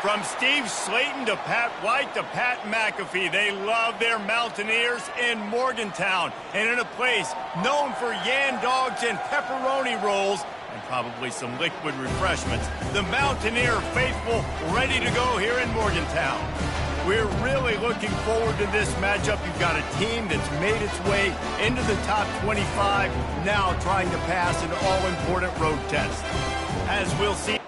From Steve Slayton to Pat White to Pat McAfee, they love their Mountaineers in Morgantown. And in a place known for Yan Dogs and pepperoni rolls, and probably some liquid refreshments, the Mountaineer faithful ready to go here in Morgantown. We're really looking forward to this matchup. You've got a team that's made its way into the top 25, now trying to pass an all-important road test. As we'll see.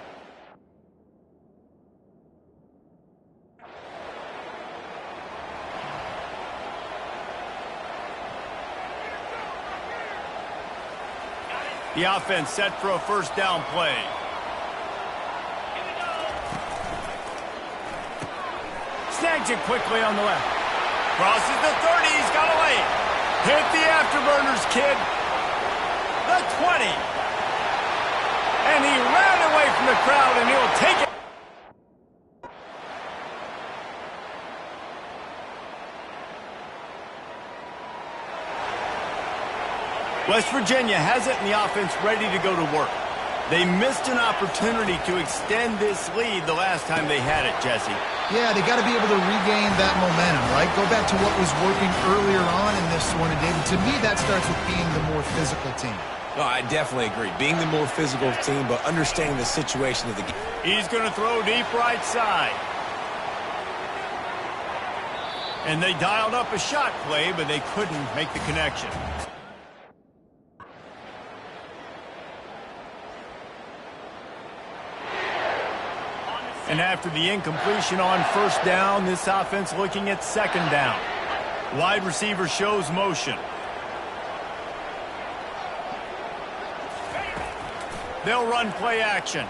The offense set for a first down play. Snags it quickly on the left. Crosses the 30. He's got a lane. Hit the afterburners, kid. The 20. And he ran away from the crowd, and he'll take it. West Virginia has it and the offense ready to go to work. They missed an opportunity to extend this lead the last time they had it, Jesse. Yeah, they got to be able to regain that momentum, right? Go back to what was working earlier on in this one. And David, to me, that starts with being the more physical team. No, I definitely agree. Being the more physical team, but understanding the situation of the game. He's going to throw deep right side. And they dialed up a shot play, but they couldn't make the connection. And after the incompletion on first down, this offense looking at second down. Wide receiver shows motion. They'll run play action.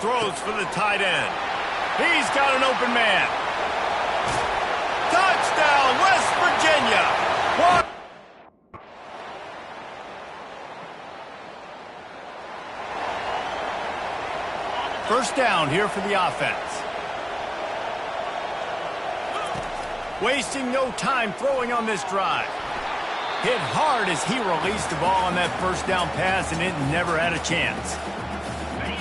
Throws for the tight end. He's got an open man. Touchdown, West Virginia. What? First down here for the offense. Wasting no time throwing on this drive. Hit hard as he released the ball on that first down pass, and it never had a chance.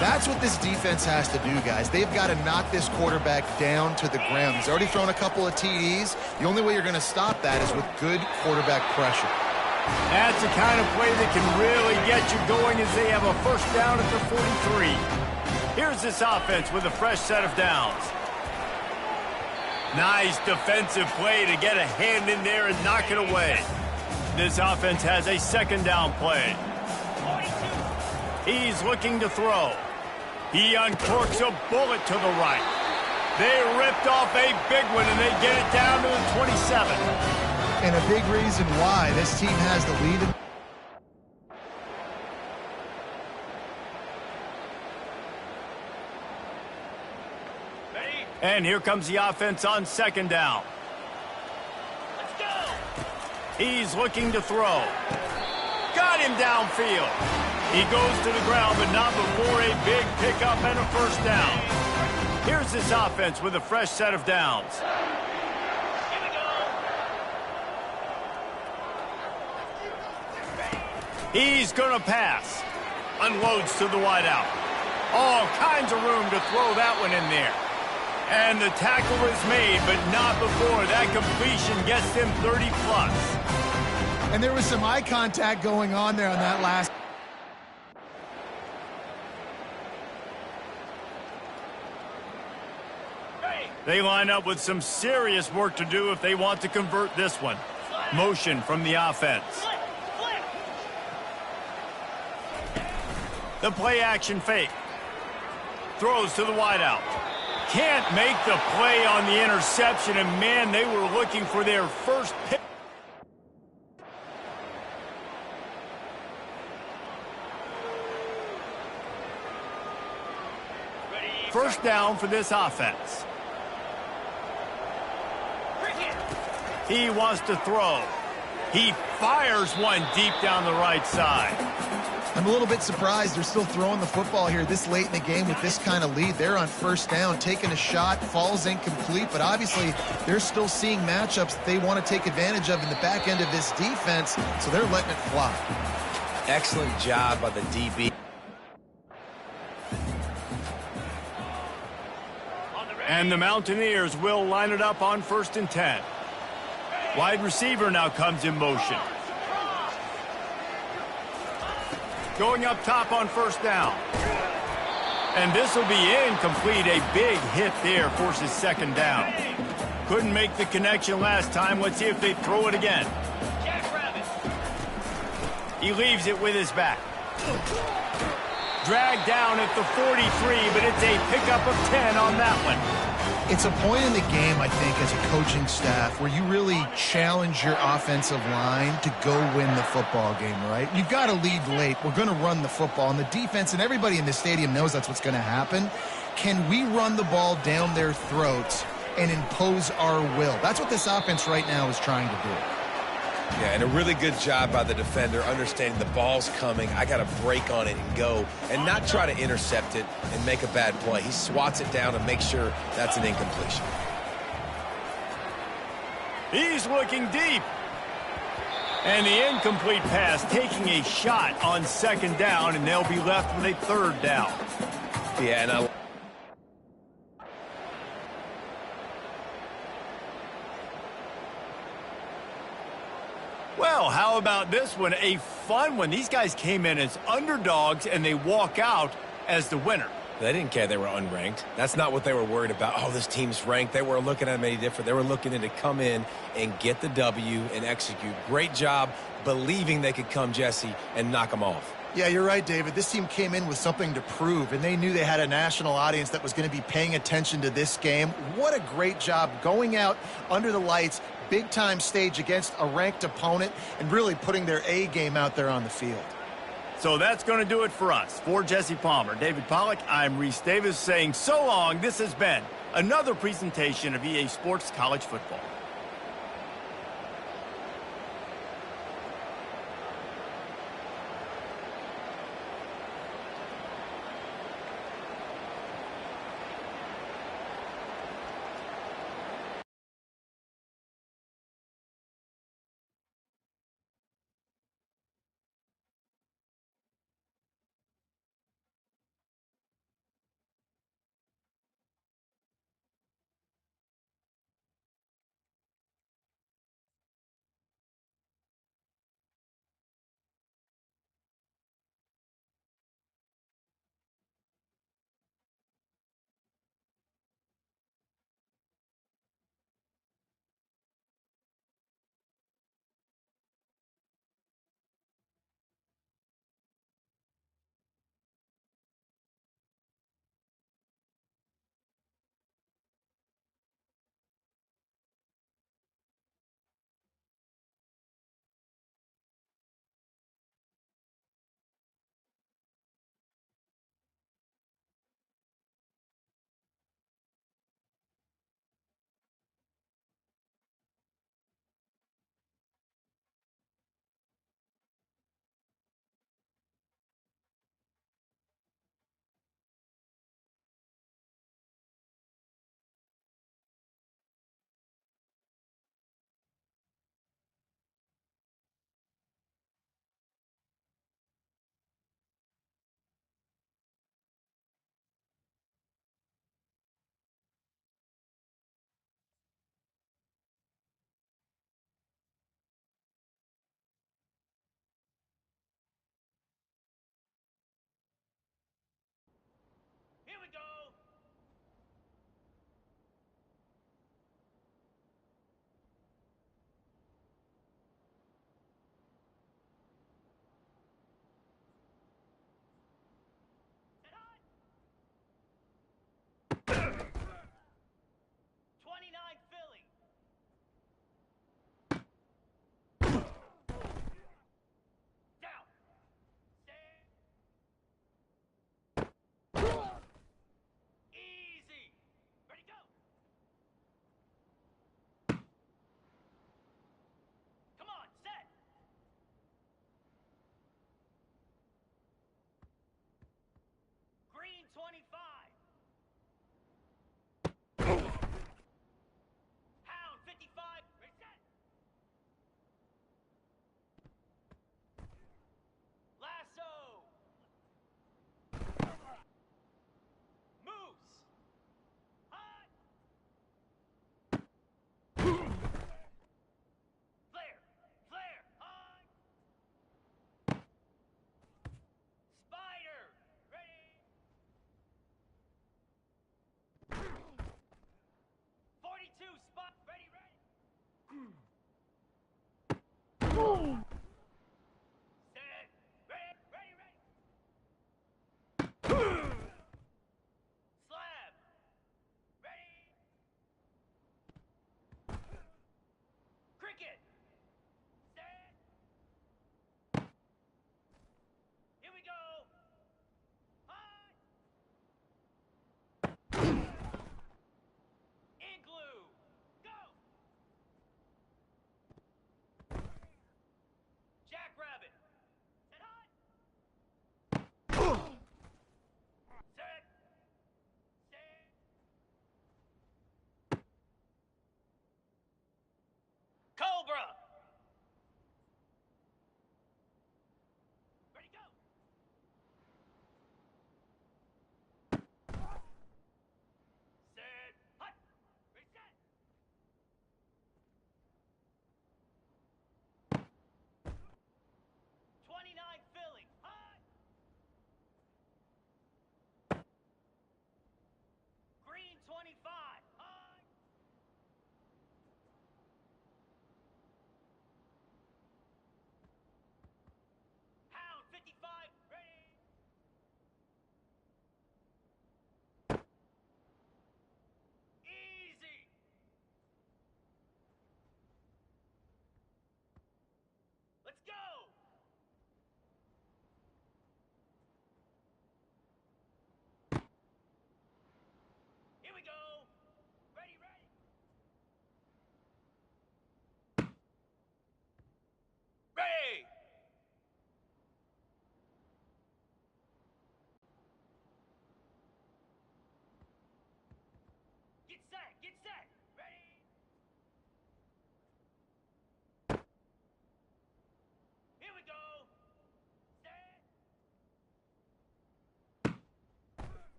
That's what this defense has to do, guys. They've got to knock this quarterback down to the ground. He's already thrown a couple of TDs. The only way you're going to stop that is with good quarterback pressure. That's the kind of play that can really get you going as they have a first down at the 43. Here's this offense with a fresh set of downs. Nice defensive play to get a hand in there and knock it away. This offense has a second down play. He's looking to throw. He uncorks a bullet to the right. They ripped off a big one, and they get it down to the 27. And a big reason why this team has the lead. And here comes the offense on second down. Let's go. He's looking to throw. Got him downfield. He goes to the ground, but not before a big pickup and a first down. Here's this offense with a fresh set of downs. Here we go. He's going to pass. Unloads to the wideout. All kinds of room to throw that one in there. And the tackle is made, but not before that completion gets them 30-plus. And there was some eye contact going on there on that last. They line up with some serious work to do if they want to convert this one. Motion from the offense. The play action fake. Throws to the wideout. Can't make the play on the interception, and man, they were looking for their first pick. First down for this offense. He wants to throw. He fires one deep down the right side. I'm a little bit surprised they're still throwing the football here this late in the game with this kind of lead. They're on first down, taking a shot, falls incomplete, but obviously they're still seeing matchups that they want to take advantage of in the back end of this defense, so they're letting it fly. Excellent job by the DB. And the Mountaineers will line it up on 1st and 10. Wide receiver now comes in motion. Going up top on first down. And this will be incomplete. A big hit there forces second down. Couldn't make the connection last time. Let's see if they throw it again. He leaves it with his back. Dragged down at the 43, but it's a pickup of 10 on that one. It's a point in the game, I think, as a coaching staff where you really challenge your offensive line to go win the football game, right? You've got to lead late. We're going to run the football. And the defense and everybody in the stadium knows that's what's going to happen. Can we run the ball down their throats and impose our will? That's what this offense right now is trying to do. Yeah, and a really good job by the defender, understanding the ball's coming. I got to break on it and go, and not try to intercept it and make a bad play. He swats it down and makes sure that's an incompletion. He's looking deep. And the incomplete pass taking a shot on second down, and they'll be left with a third down. Yeah, and Well, how about this one? A fun one. These guys came in as underdogs, and they walk out as the winner. They didn't care they were unranked. That's not what they were worried about. Oh, this team's ranked. They were looking at them any different. They were looking to come in and get the W and execute. Great job believing they could come, Jesse, and knock them off. Yeah, you're right, David. This team came in with something to prove, and they knew they had a national audience that was going to be paying attention to this game. What a great job going out under the lights, big-time stage against a ranked opponent, and really putting their A game out there on the field. So that's going to do it for us. For Jesse Palmer, David Pollack, I'm Reese Davis saying so long. This has been another presentation of EA Sports College Football.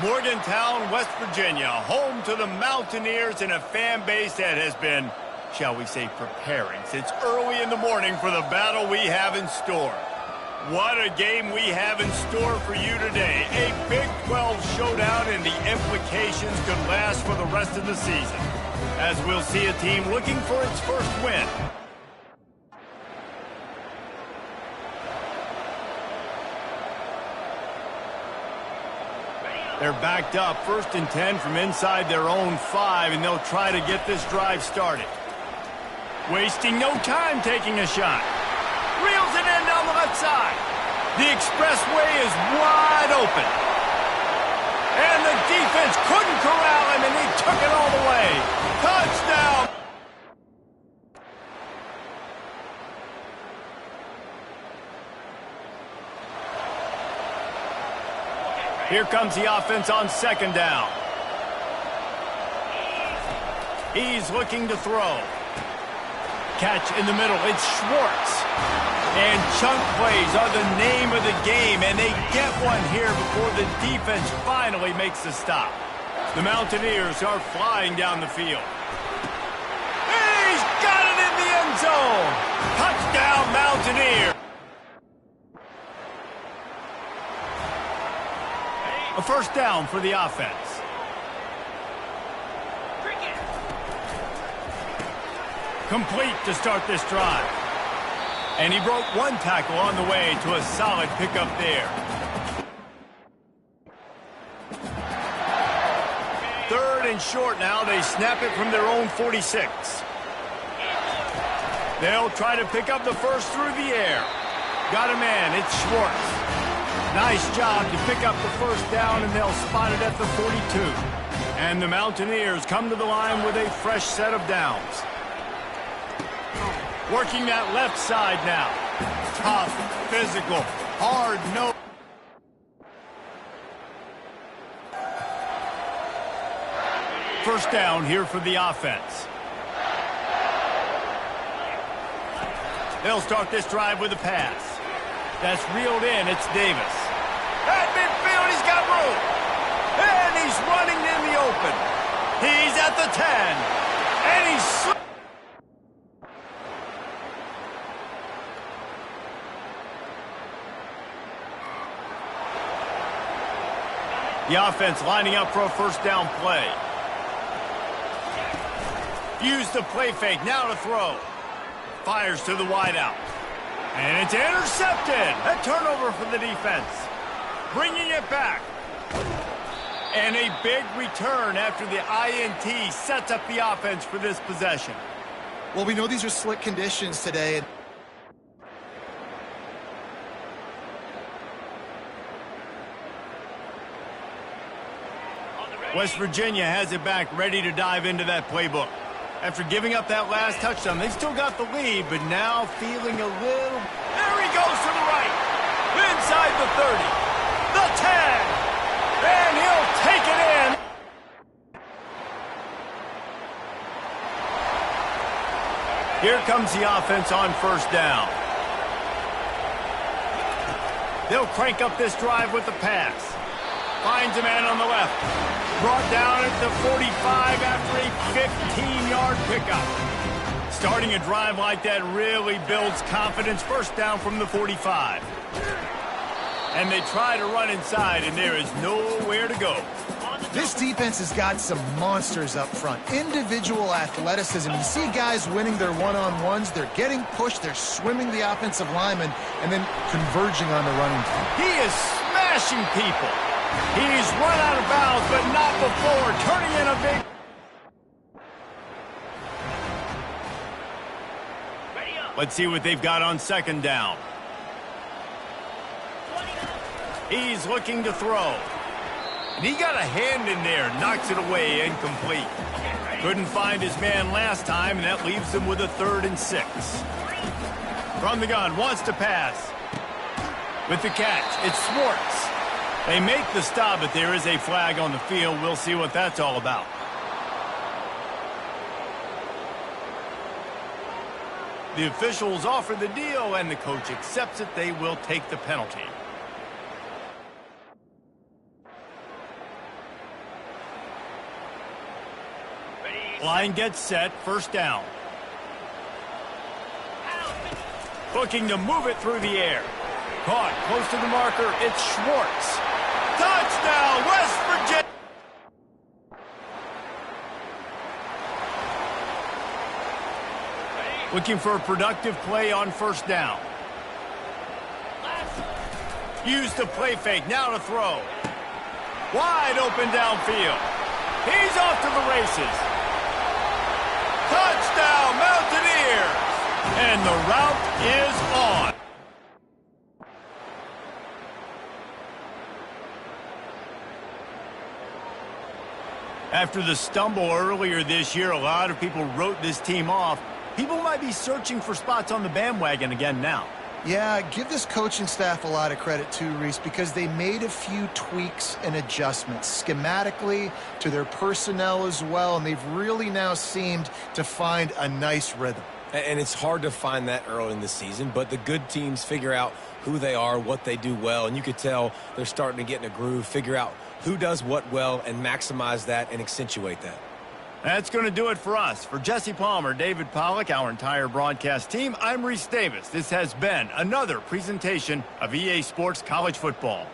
Morgantown, West Virginia, home to the Mountaineers and a fan base that has been, shall we say, preparing since early in the morning for the battle we have in store. What a game we have in store for you today. A Big 12 showdown, and the implications could last for the rest of the season, as we'll see a team looking for its first win. They're backed up, 1st and 10 from inside their own 5, and they'll try to get this drive started. Wasting no time taking a shot. Reels it in down the left side. The expressway is wide open. And the defense couldn't corral him, and he took it all the way. Touchdown! Here comes the offense on 2nd down. He's looking to throw. Catch in the middle. It's Schwartz. And chunk plays are the name of the game, and they get one here before the defense finally makes the stop. The Mountaineers are flying down the field. He's got it in the end zone. Touchdown, Mountaineers. A 1st down for the offense. Complete to start this drive. And he broke 1 tackle on the way to a solid pickup there. 3rd and short now. They snap it from their own 46. They'll try to pick up the first through the air. Got a man. It's Schwartz. Nice job to pick up the 1st down, and they'll spot it at the 42. And the Mountaineers come to the line with a fresh set of downs. Working that left side now. Tough, physical, hard, no. First down here for the offense. They'll start this drive with a pass. That's reeled in. It's Davis. At midfield, he's got room. And he's running in the open. He's at the 10. And he's... The offense lining up for a 1st down play. Use the play fake. Now to throw. Fires to the wideout. And it's intercepted. A turnover for the defense. Bringing it back. And a big return after the INT sets up the offense for this possession. Well, we know these are slick conditions today. West Virginia has it back, ready to dive into that playbook. After giving up that last touchdown, they've still got the lead, but now feeling a little... There he goes to the right. Inside the 30. The 10. And he'll take it in. Here comes the offense on 1st down. They'll crank up this drive with the pass. Finds a man on the left. Brought down at the 45 after a 15-yard pickup. Starting a drive like that really builds confidence. 1st down from the 45. And they try to run inside, and there is nowhere to go. This defense has got some monsters up front. Individual athleticism. You see guys winning their one-on-ones. They're getting pushed. They're swimming the offensive lineman and then converging on the running team. He is smashing people. He's run out of bounds, but not before. Turning in a big... Let's see what they've got on 2nd down. He's looking to throw. And he got a hand in there, knocks it away, incomplete. Couldn't find his man last time, and that leaves him with a 3rd and 6. From the gun, wants to pass. With the catch, it's Schwartz. They make the stop, but there is a flag on the field. We'll see what that's all about. The officials offer the deal, and the coach accepts it. They will take the penalty. Line gets set, first down. Looking to move it through the air. Caught close to the marker. It's Schwartz. Touchdown, West Virginia. Looking for a productive play on first down. Use the play fake, now to throw. Wide open downfield. He's off to the races. Touchdown, Mountaineers! And the route is on. After the stumble earlier this year, a lot of people wrote this team off. People might be searching for spots on the bandwagon again now. Yeah, give this coaching staff a lot of credit too, Reese, because they made a few tweaks and adjustments schematically to their personnel as well, and they've really now seemed to find a nice rhythm. And it's hard to find that early in the season, but the good teams figure out who they are, what they do well, and you could tell they're starting to get in a groove, figure out who does what well, and maximize that and accentuate that. That's going to do it for us. For Jesse Palmer, David Pollack, our entire broadcast team, I'm Reese Davis. This has been another presentation of EA Sports College Football.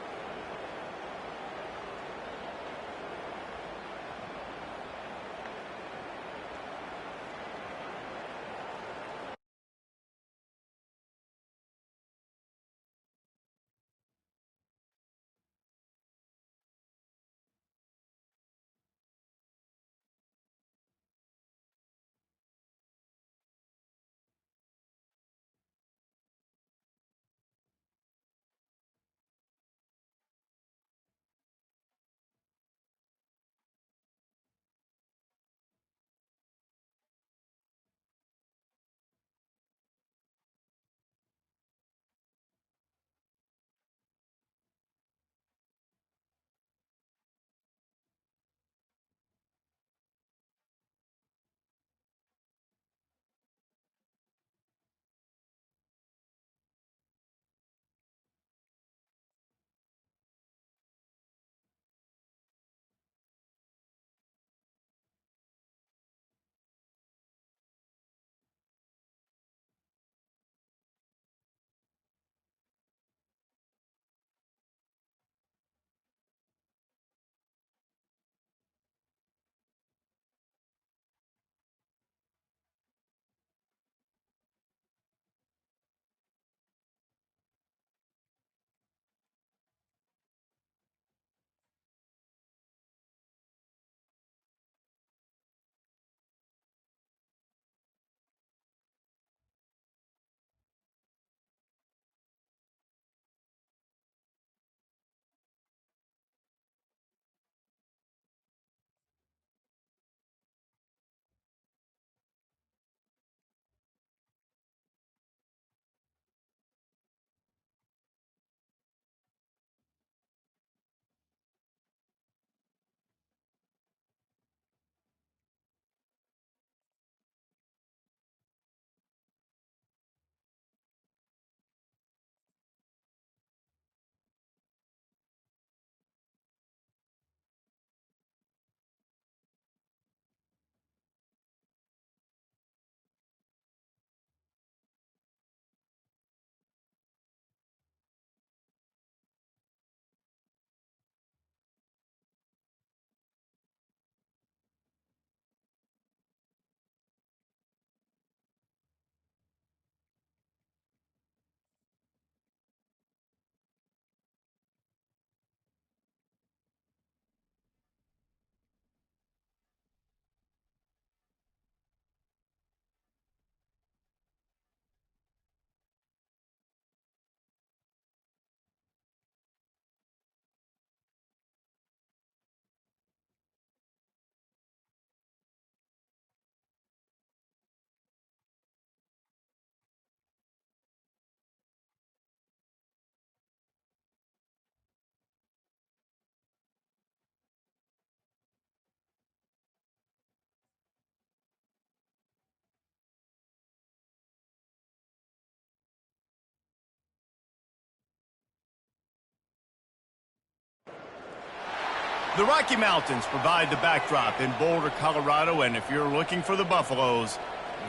The Rocky Mountains provide the backdrop in Boulder, Colorado, and if you're looking for the Buffaloes,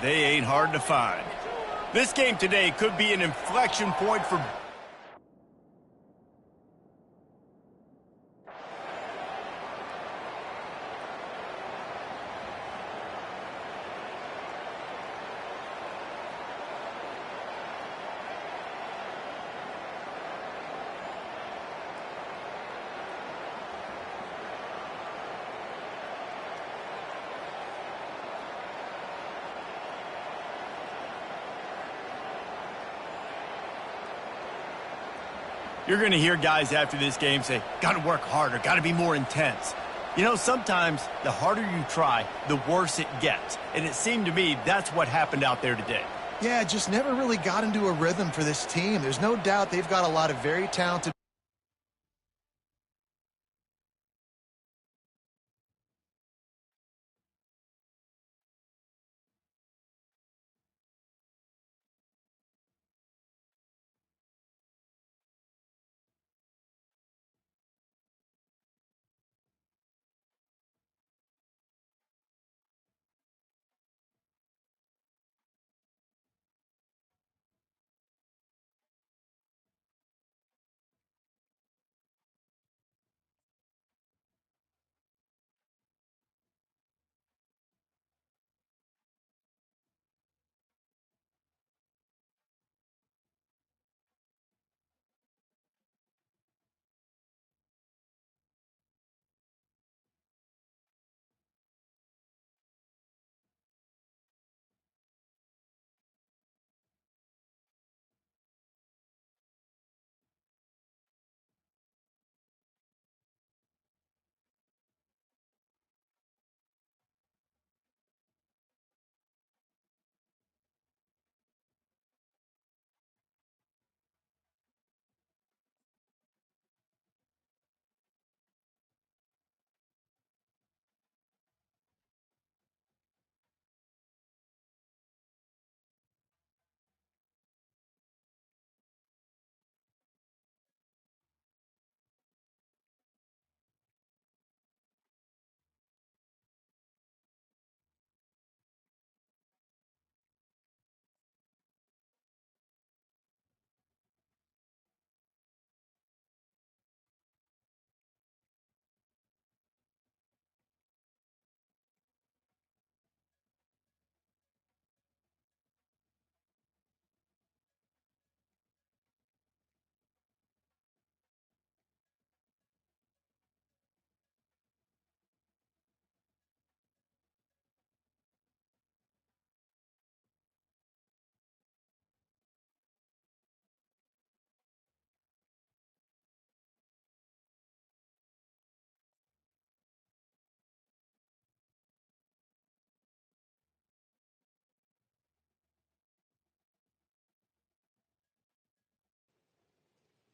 they ain't hard to find. This game today could be an inflection point for... You're going to hear guys after this game say, got to work harder, got to be more intense. You know, sometimes the harder you try, the worse it gets. And it seemed to me that's what happened out there today. Yeah, just never really got into a rhythm for this team. There's no doubt they've got a lot of very talented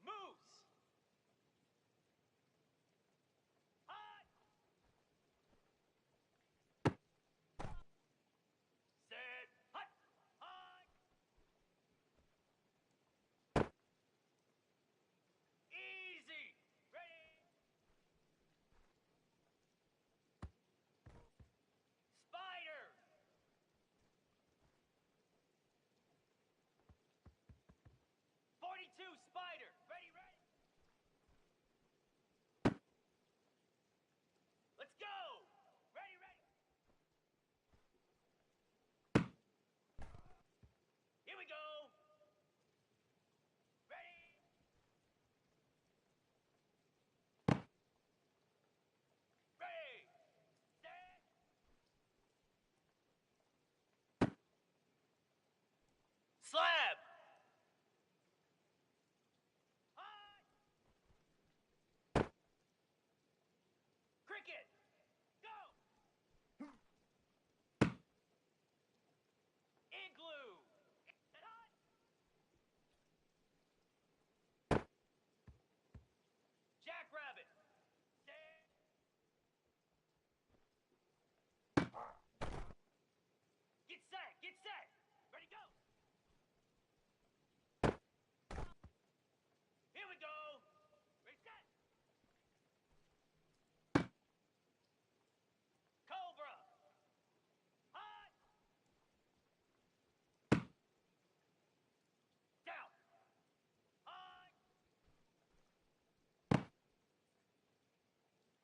Moves. Hot. Set. Hot. Hot. Easy. Ready. Spider. 42 Spider. Ready, ready. Let's go. Ready, ready. Here we go. Ready. Ready. Set. Slab. Hot. Cricket. Go. Igloo. Set hot. Jackrabbit. Set. Get set. Get set. Ready, go. Here we go. Ready, set.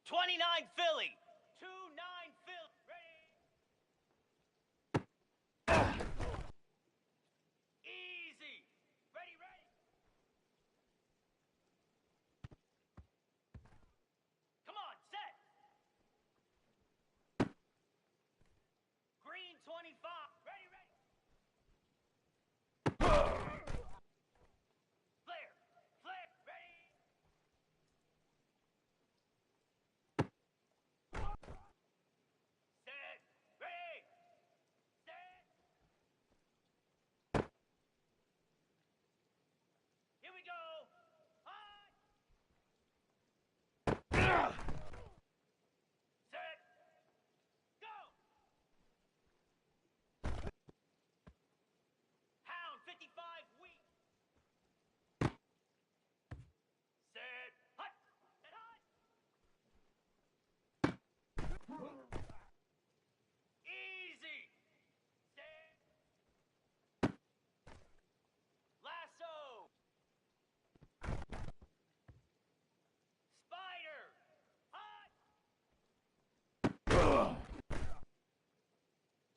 29 Philly. 2-9 Philly. Ready? Easy. Ready, ready. Come on, set. Green 25. Ready, ready. Flare. Flare. Ready. Set. Ready. Set. Here we go. Hot. Set. Go. Hound 55 weak. Set. Hut. Set hut. Easy. Set. Lasso. Spider. Hut.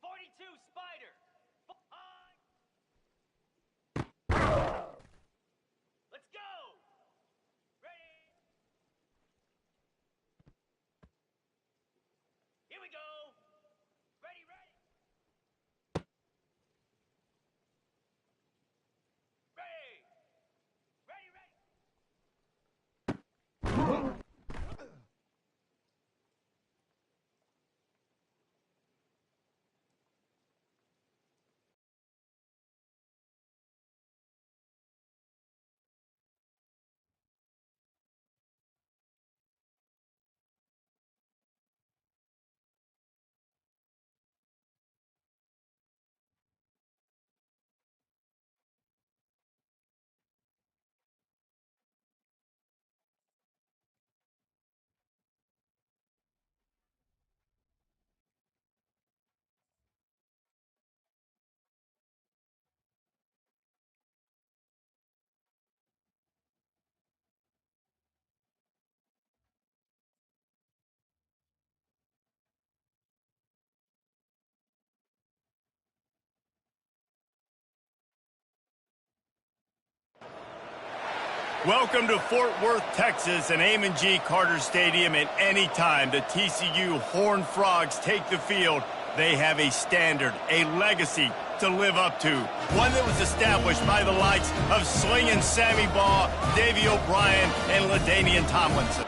42 spider. Hut. Let's go. Ready. Here we go. Ready, ready. Ready. Ready, ready. Welcome to Fort Worth, Texas, and Amon G. Carter Stadium. And anytime the TCU Horned Frogs take the field, they have a standard, a legacy to live up to. One that was established by the likes of Slingin' Sammy Baugh, Davey O'Brien, and LaDainian Tomlinson.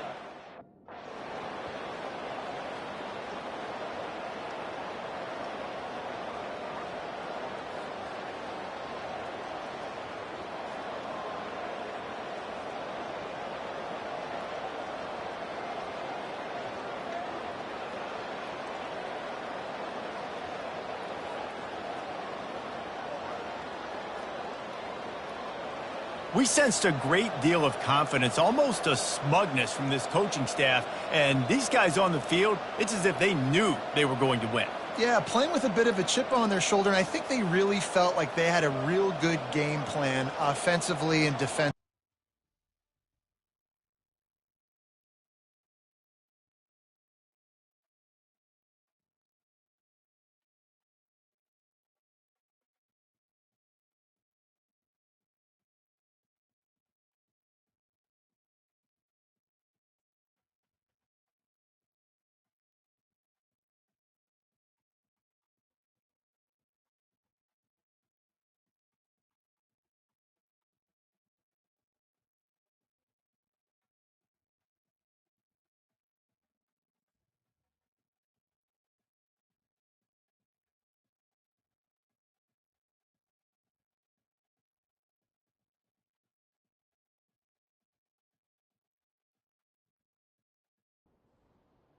We sensed a great deal of confidence, almost a smugness from this coaching staff. And these guys on the field, it's as if they knew they were going to win. Yeah, playing with a bit of a chip on their shoulder, and I think they really felt like they had a real good game plan offensively and defensively.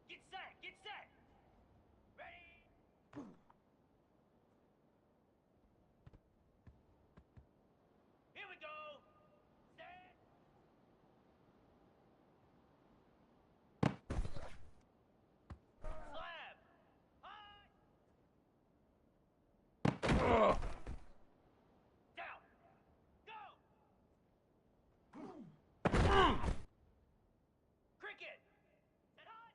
Get set. Get set. Ready. Here we go. Set. Slab. High. Down. Go. Cricket. Set hot.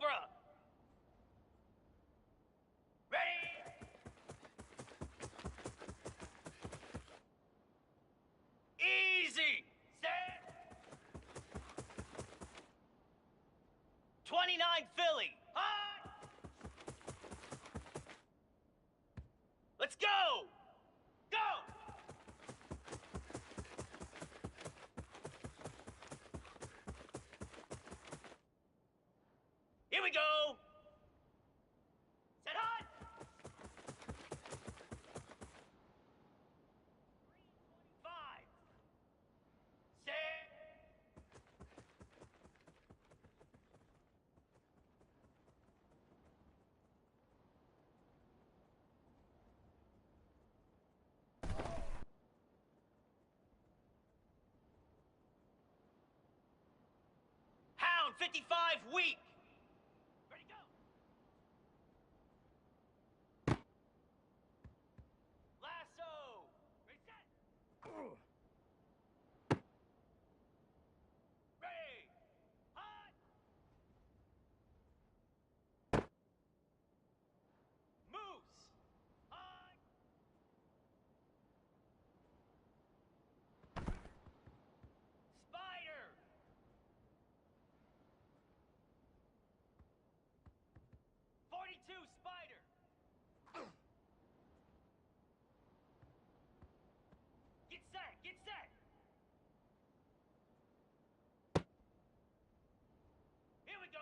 Cobra. Ready? Easy. Set. 29 Philly. Hot. Let's go. Go. Here we go. Set hot. 325. Set. Hound 55 weak. Ready, go. Lasso. Ready, set. Ready. Hot. Moose. Hot. Spider. Spider. Get set. Get set. Here we go.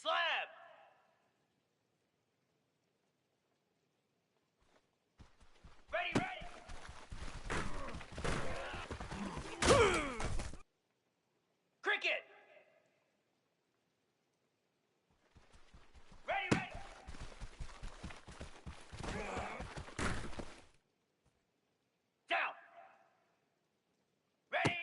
Slab. Ready, ready. Cricket. Ready, ready. Down. Ready.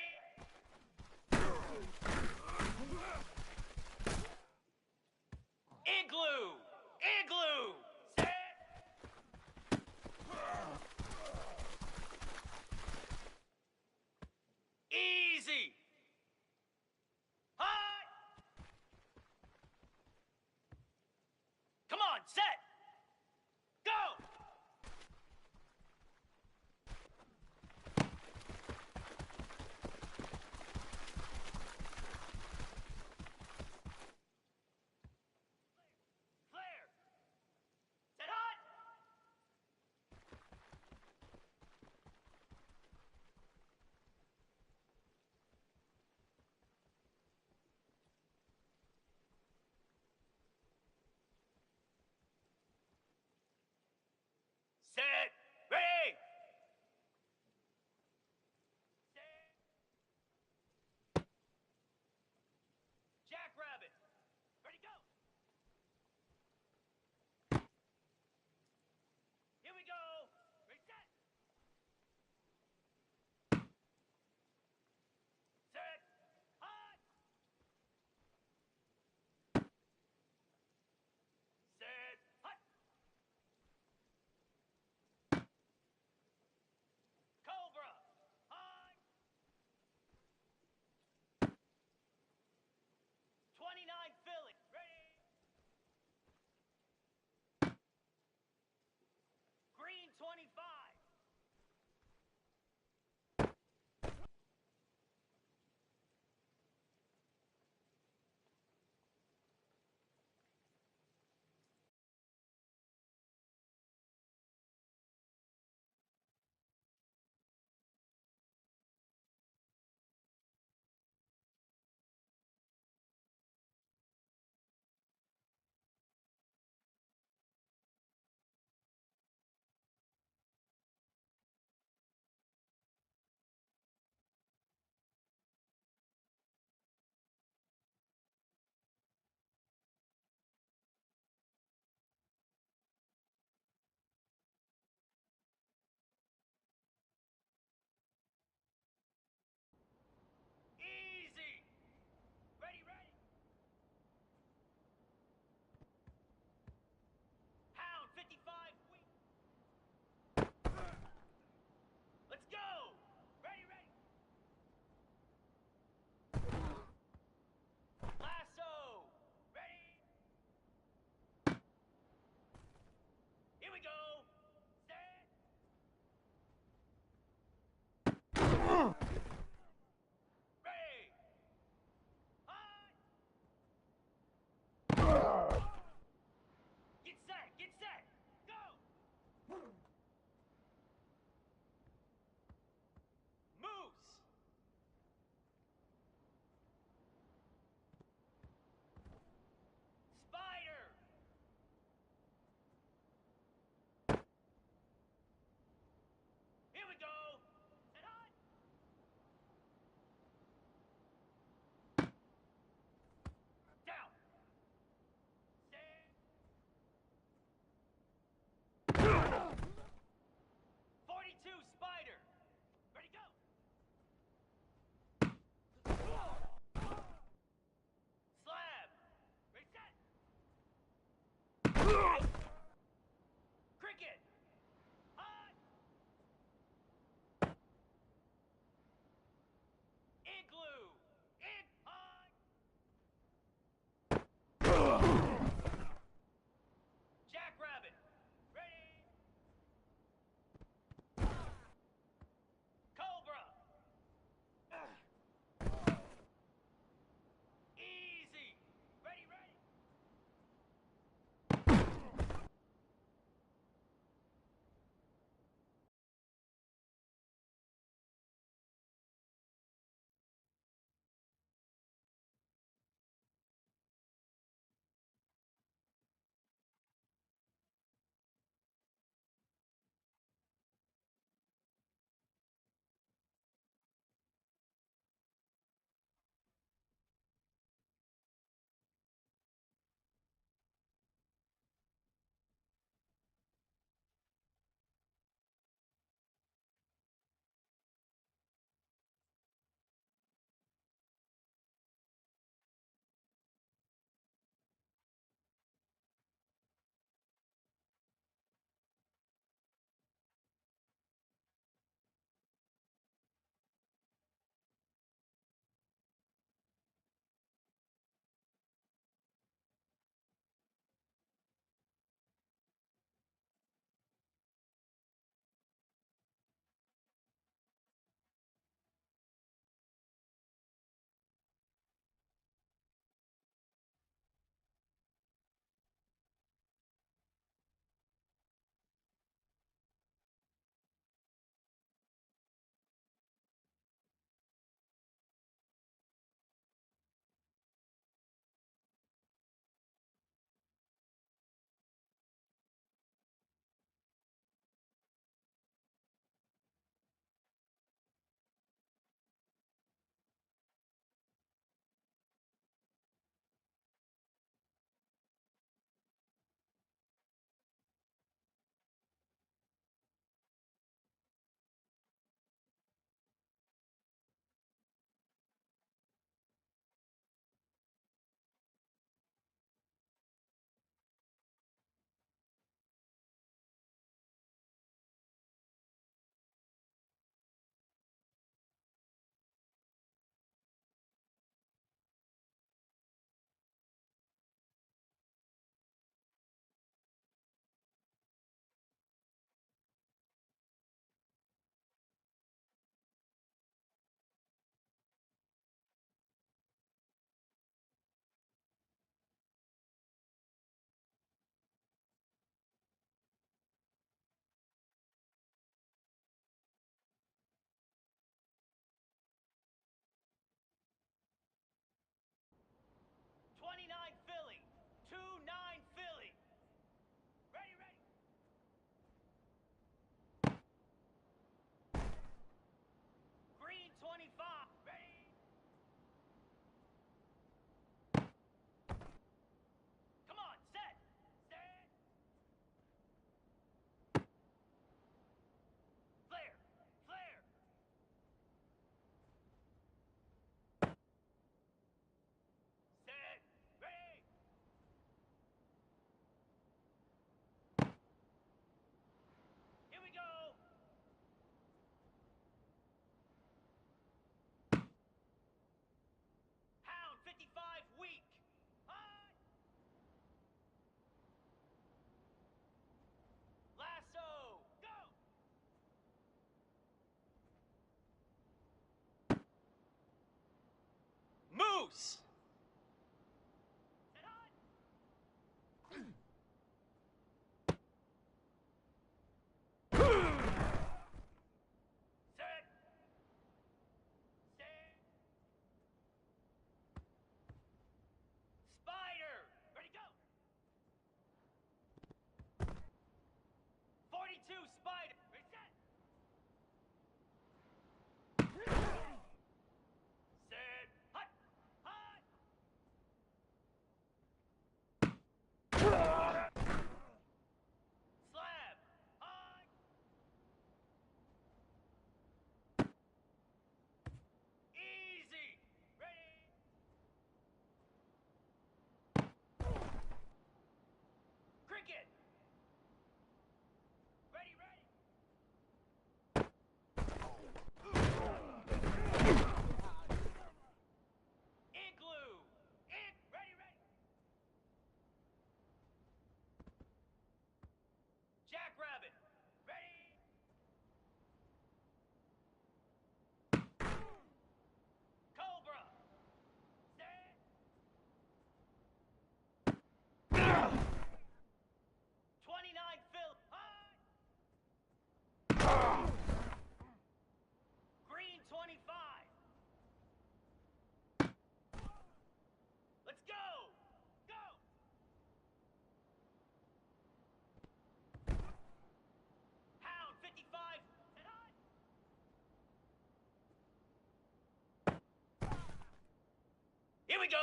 Here we go.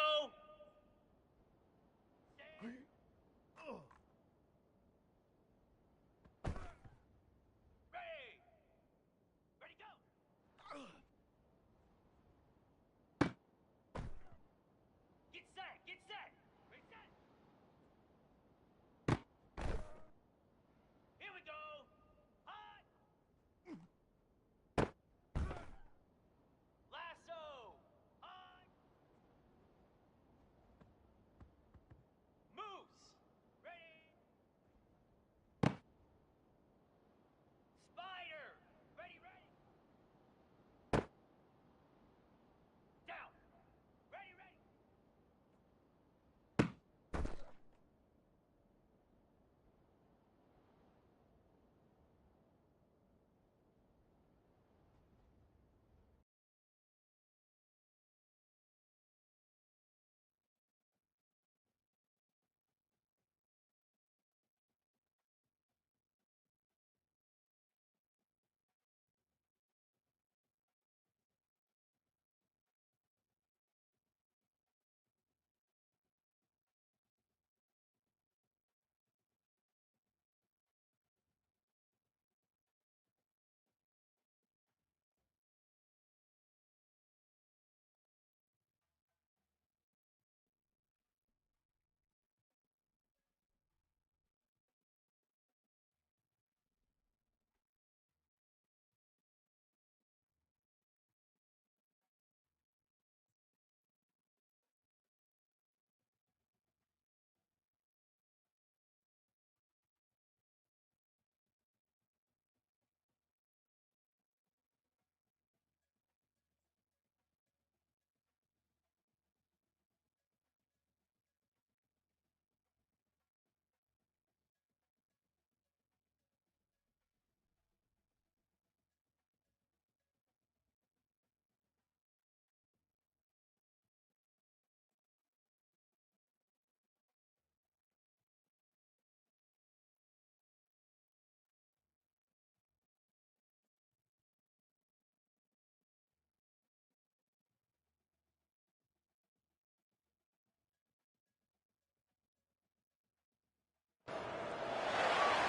Ready. Ready, go. Get set. Get set. Ready, set. Here we go. Hot. Lasso. Hot. Moose. Ready. Spider. Ready, ready. Down. Ready, ready.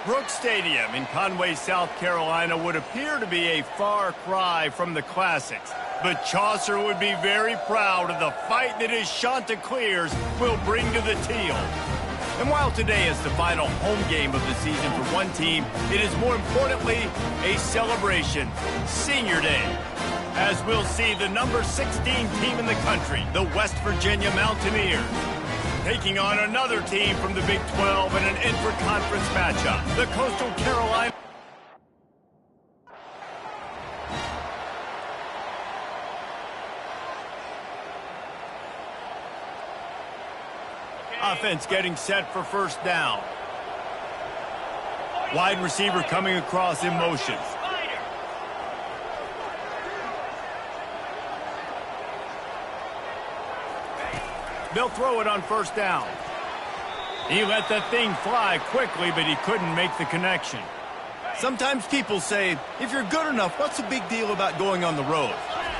Brooks Stadium in Conway, South Carolina would appear to be a far cry from the classics. But Chaucer would be very proud of the fight that his Chanticleers will bring to the teal. And while today is the final home game of the season for one team, it is more importantly a celebration, Senior Day. As we'll see the number 16 team in the country, the West Virginia Mountaineers, taking on another team from the Big 12 in an intra-conference matchup, the Coastal Carolina. Offense getting set for first down. Wide receiver coming across in motion. They'll throw it on first down. He let that thing fly quickly, but he couldn't make the connection. Sometimes people say, if you're good enough, what's the big deal about going on the road?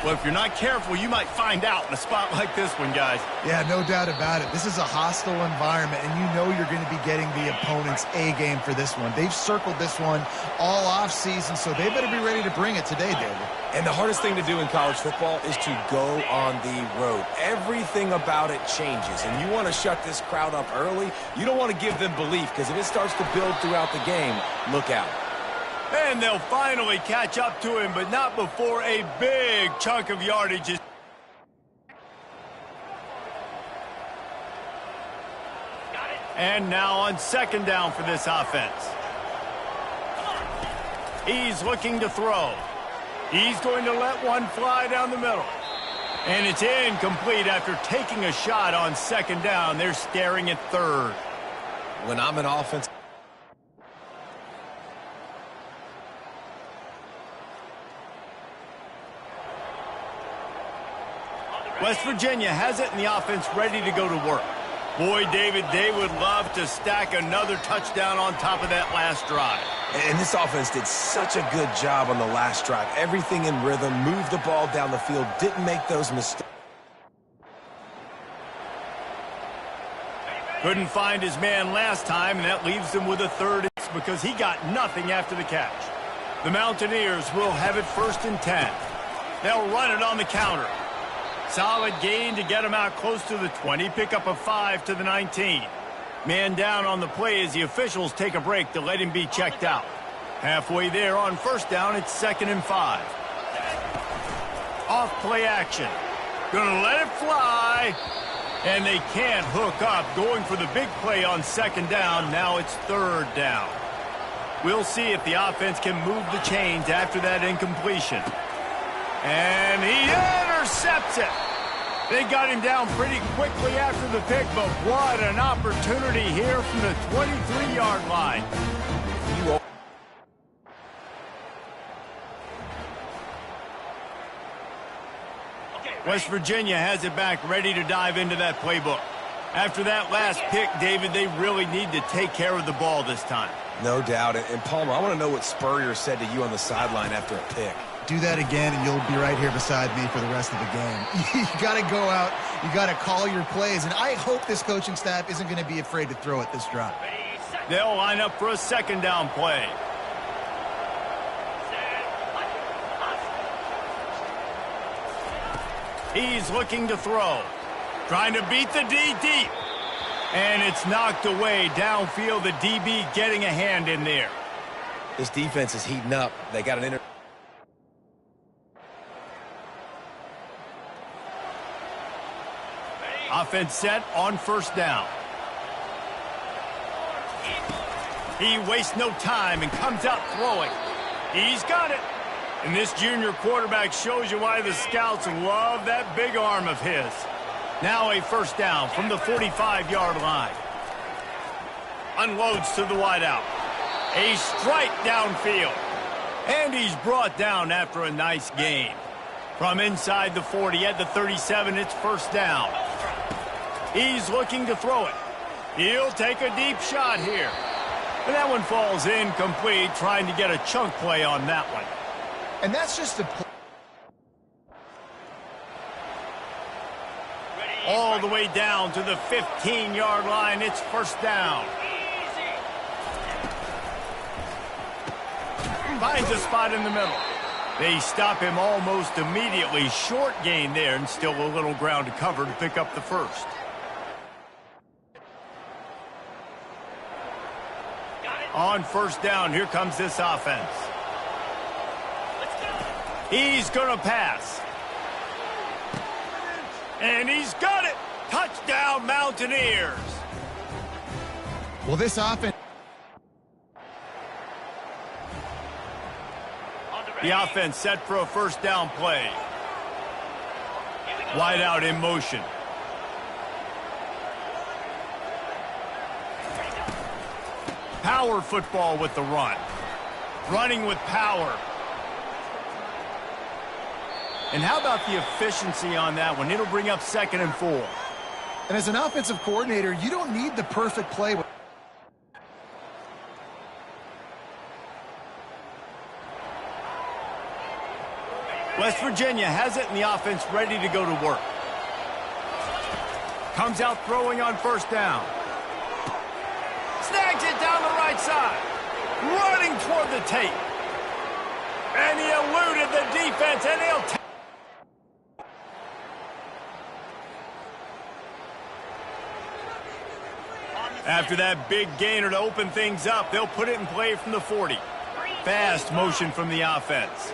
Well, if you're not careful, you might find out in a spot like this one, guys. Yeah, no doubt about it. This is a hostile environment, and you know you're going to be getting the opponent's A game for this one. They've circled this one all offseason, so they better be ready to bring it today, David. And the hardest thing to do in college football is to go on the road. Everything about it changes, and you want to shut this crowd up early. You don't want to give them belief, because if it starts to build throughout the game, look out. And they'll finally catch up to him, but not before a big chunk of yardage is... And now on second down for this offense. He's looking to throw. He's going to let one fly down the middle. And it's incomplete after taking a shot on second down. They're staring at third. When I'm an offense... West Virginia has it in the offense ready to go to work. Boy, David, they would love to stack another touchdown on top of that last drive. And this offense did such a good job on the last drive. Everything in rhythm, moved the ball down the field, didn't make those mistakes. Couldn't find his man last time, and that leaves him with a third because he got nothing after the catch. The Mountaineers will have it 1st and 10. They'll run it on the counter. Solid gain to get him out close to the 20. Pick up a 5 to the 19. Man down on the play as the officials take a break to let him be checked out. Halfway there on 1st down, it's 2nd and 5. Off play action. Gonna let it fly. And they can't hook up. Going for the big play on 2nd down. Now it's 3rd down. We'll see if the offense can move the chains after that incompletion. And he intercepts it. They got him down pretty quickly after the pick, but what an opportunity here from the 23-yard line. West Virginia has it back, ready to dive into that playbook. After that last pick, David, they really need to take care of the ball this time. No doubt. And Palmer, I want to know what Spurrier said to you on the sideline after a pick. Do that again, and you'll be right here beside me for the rest of the game. You got to go out. You got to call your plays, and I hope this coaching staff isn't going to be afraid to throw it this drive. They'll line up for a 2nd down play. He's looking to throw. Trying to beat the D deep. And it's knocked away downfield. The DB getting a hand in there. This defense is heating up. They got an Offense set on 1st down. He wastes no time and comes out throwing. He's got it. And this junior quarterback shows you why the scouts love that big arm of his. Now a 1st down from the 45-yard line. Unloads to the wideout. A strike downfield. And he's brought down after a nice gain. From inside the 40 at the 37, it's 1st down. He's looking to throw it. He'll take a deep shot here. And that one falls incomplete, trying to get a chunk play on that one. And that's just a play. All the way down to the 15-yard line. It's 1st down. Finds a spot in the middle. They stop him almost immediately. Short gain there, and still a little ground to cover to pick up the 1st. On 1st down, here comes this offense. He's going to pass. And he's got it. Touchdown, Mountaineers. Well, this offense. The offense set for a 1st down play. Wide out in motion. Power football with the run. Running with power. And how about the efficiency on that one? It'll bring up 2nd and 4. And as an offensive coordinator, you don't need the perfect play. West Virginia has it, and the offense ready to go to work. Comes out throwing on 1st down. Snags it down the right side. Running toward the tape. And he eluded the defense, and he'll take. After that big gainer to open things up, they'll put it in play from the 40. Fast motion from the offense.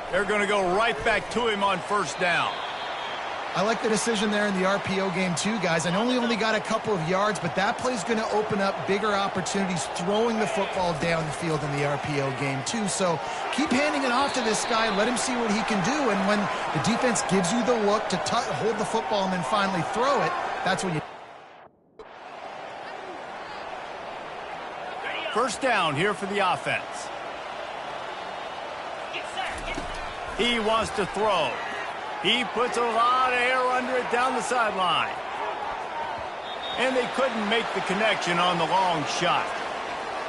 They're going to go right back to him on 1st down. I like the decision there in the RPO game too, guys. I know he only got a couple of yards, but that play's going to open up bigger opportunities throwing the football down the field in the RPO game too. So keep handing it off to this guy. Let him see what he can do. And when the defense gives you the look to hold the football and then finally throw it, that's when you... 1st down here for the offense. He wants to throw. He puts a lot of air under it down the sideline. And they couldn't make the connection on the long shot.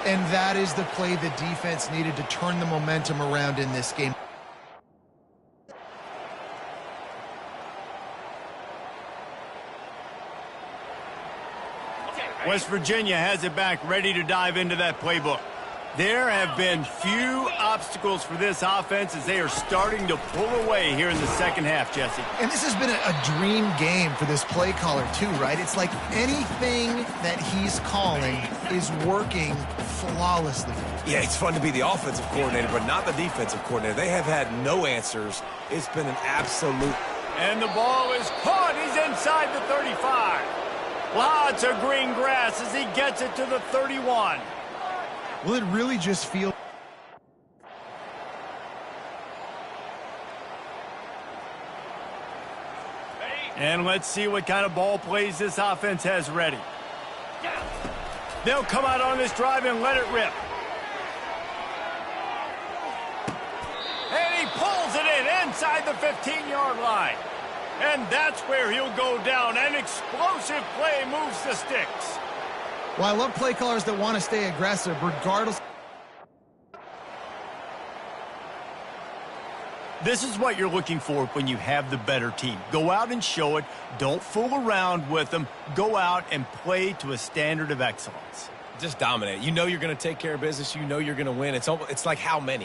And that is the play the defense needed to turn the momentum around in this game. West Virginia has it back, ready to dive into that playbook. There have been few obstacles for this offense as they are starting to pull away here in the second half, Jesse. And this has been a dream game for this play caller too, right? It's like anything that he's calling is working flawlessly. Yeah, it's fun to be the offensive coordinator, but not the defensive coordinator. They have had no answers. It's been an absolute... And the ball is caught. He's inside the 35. Lots of green grass as he gets it to the 31. Well, it really just feels... And let's see what kind of ball plays this offense has ready. They'll come out on this drive and let it rip. And he pulls it in inside the 15-yard line. And that's where he'll go down. An explosive play moves the sticks. Well, I love play callers that want to stay aggressive regardless. This is what you're looking for when you have the better team. Go out and show it. Don't fool around with them. Go out and play to a standard of excellence. Just dominate. You know you're going to take care of business. You know you're going to win. It's like how many?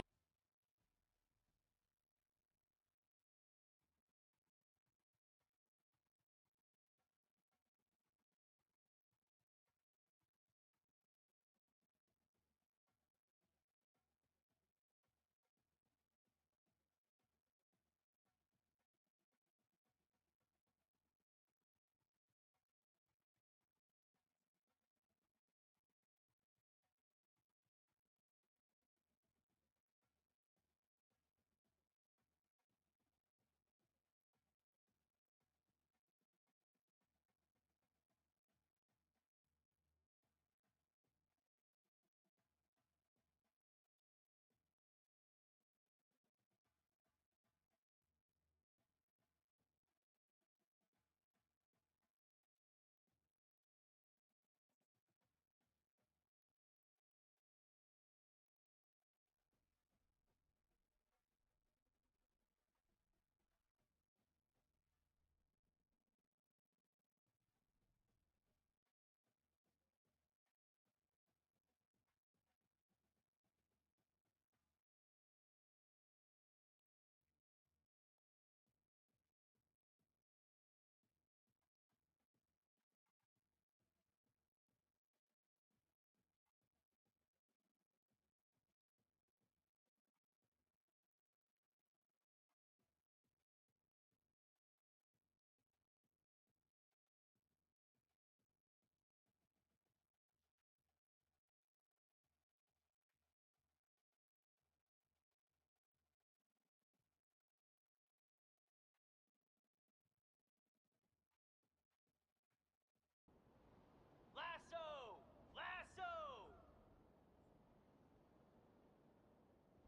Lasso! Lasso!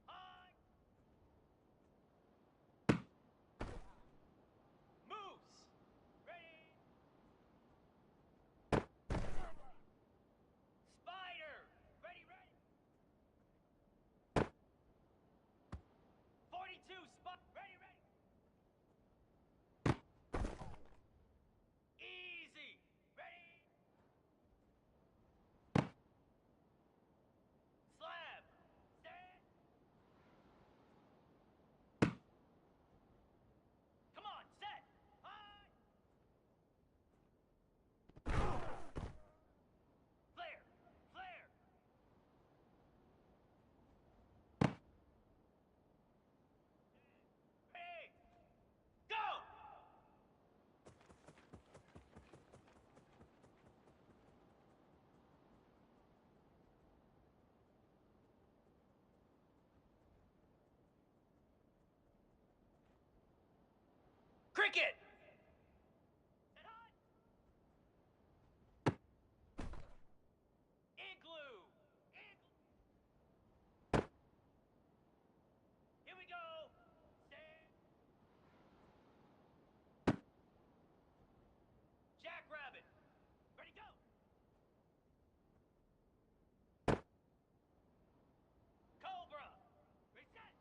High! Moose! Ready! Spider! Ready, ready! 42, spot! Ready, ready! Easy! Ready! Slab! Stand! Come on, set! High! Flare! Flare! Ready! Go! Cricket! Set high! Igloo! Here we go! Stand! Jackrabbit! Ready, go! Cobra! Reset!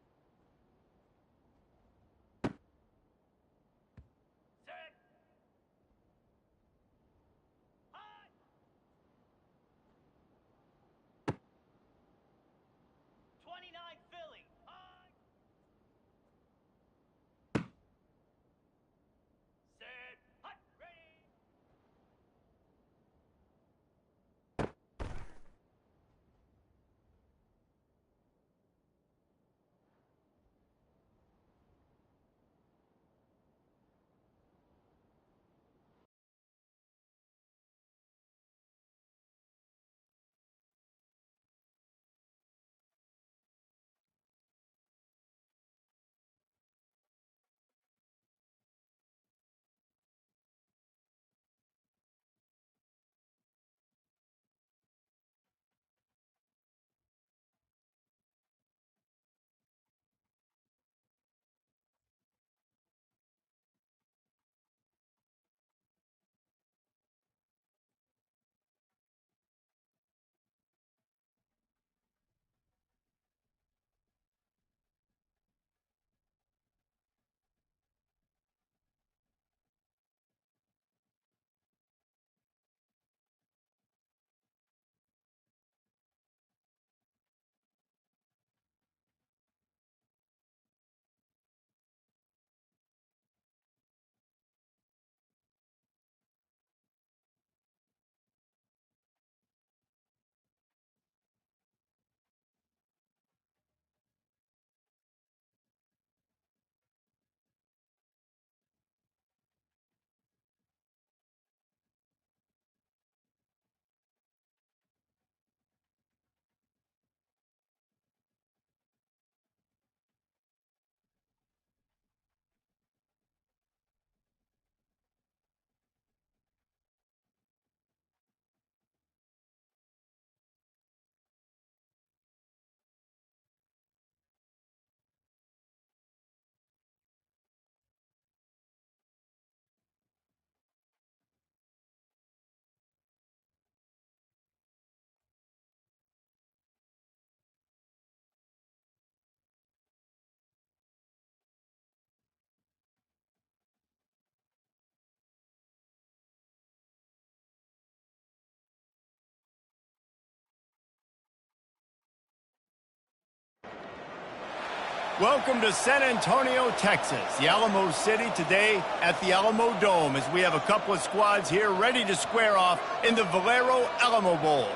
Welcome to San Antonio, Texas, the Alamo City today at the Alamo Dome as we have a couple of squads here ready to square off in the Valero Alamo Bowl.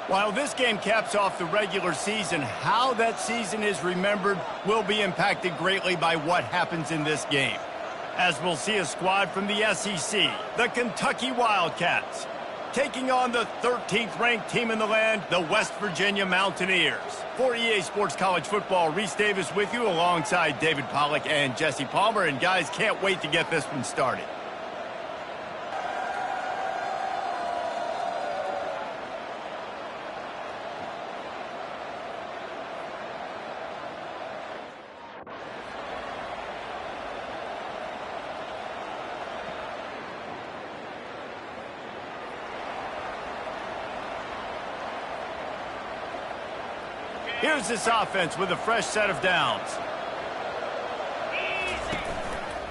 While this game caps off the regular season, how that season is remembered will be impacted greatly by what happens in this game. As we'll see a squad from the SEC, the Kentucky Wildcats, taking on the 13th ranked team in the land, the West Virginia Mountaineers. For EA Sports College Football, Reese Davis with you alongside David Pollack and Jesse Palmer. And guys, can't wait to get this one started. Here's this offense with a fresh set of downs.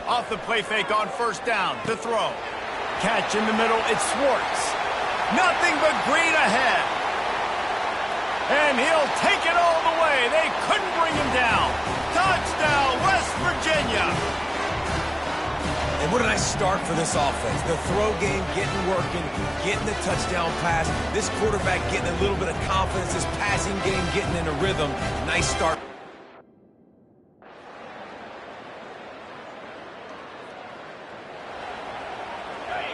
Off the play fake on first down to throw. Catch in the middle, it's Schwartz. Nothing but green ahead. And he'll take it all the way. They couldn't bring him down. Touchdown, West Virginia. And what a nice start for this offense. The throw game getting working, getting the touchdown pass. This quarterback getting a little bit of confidence. This passing game getting in a rhythm. Nice start.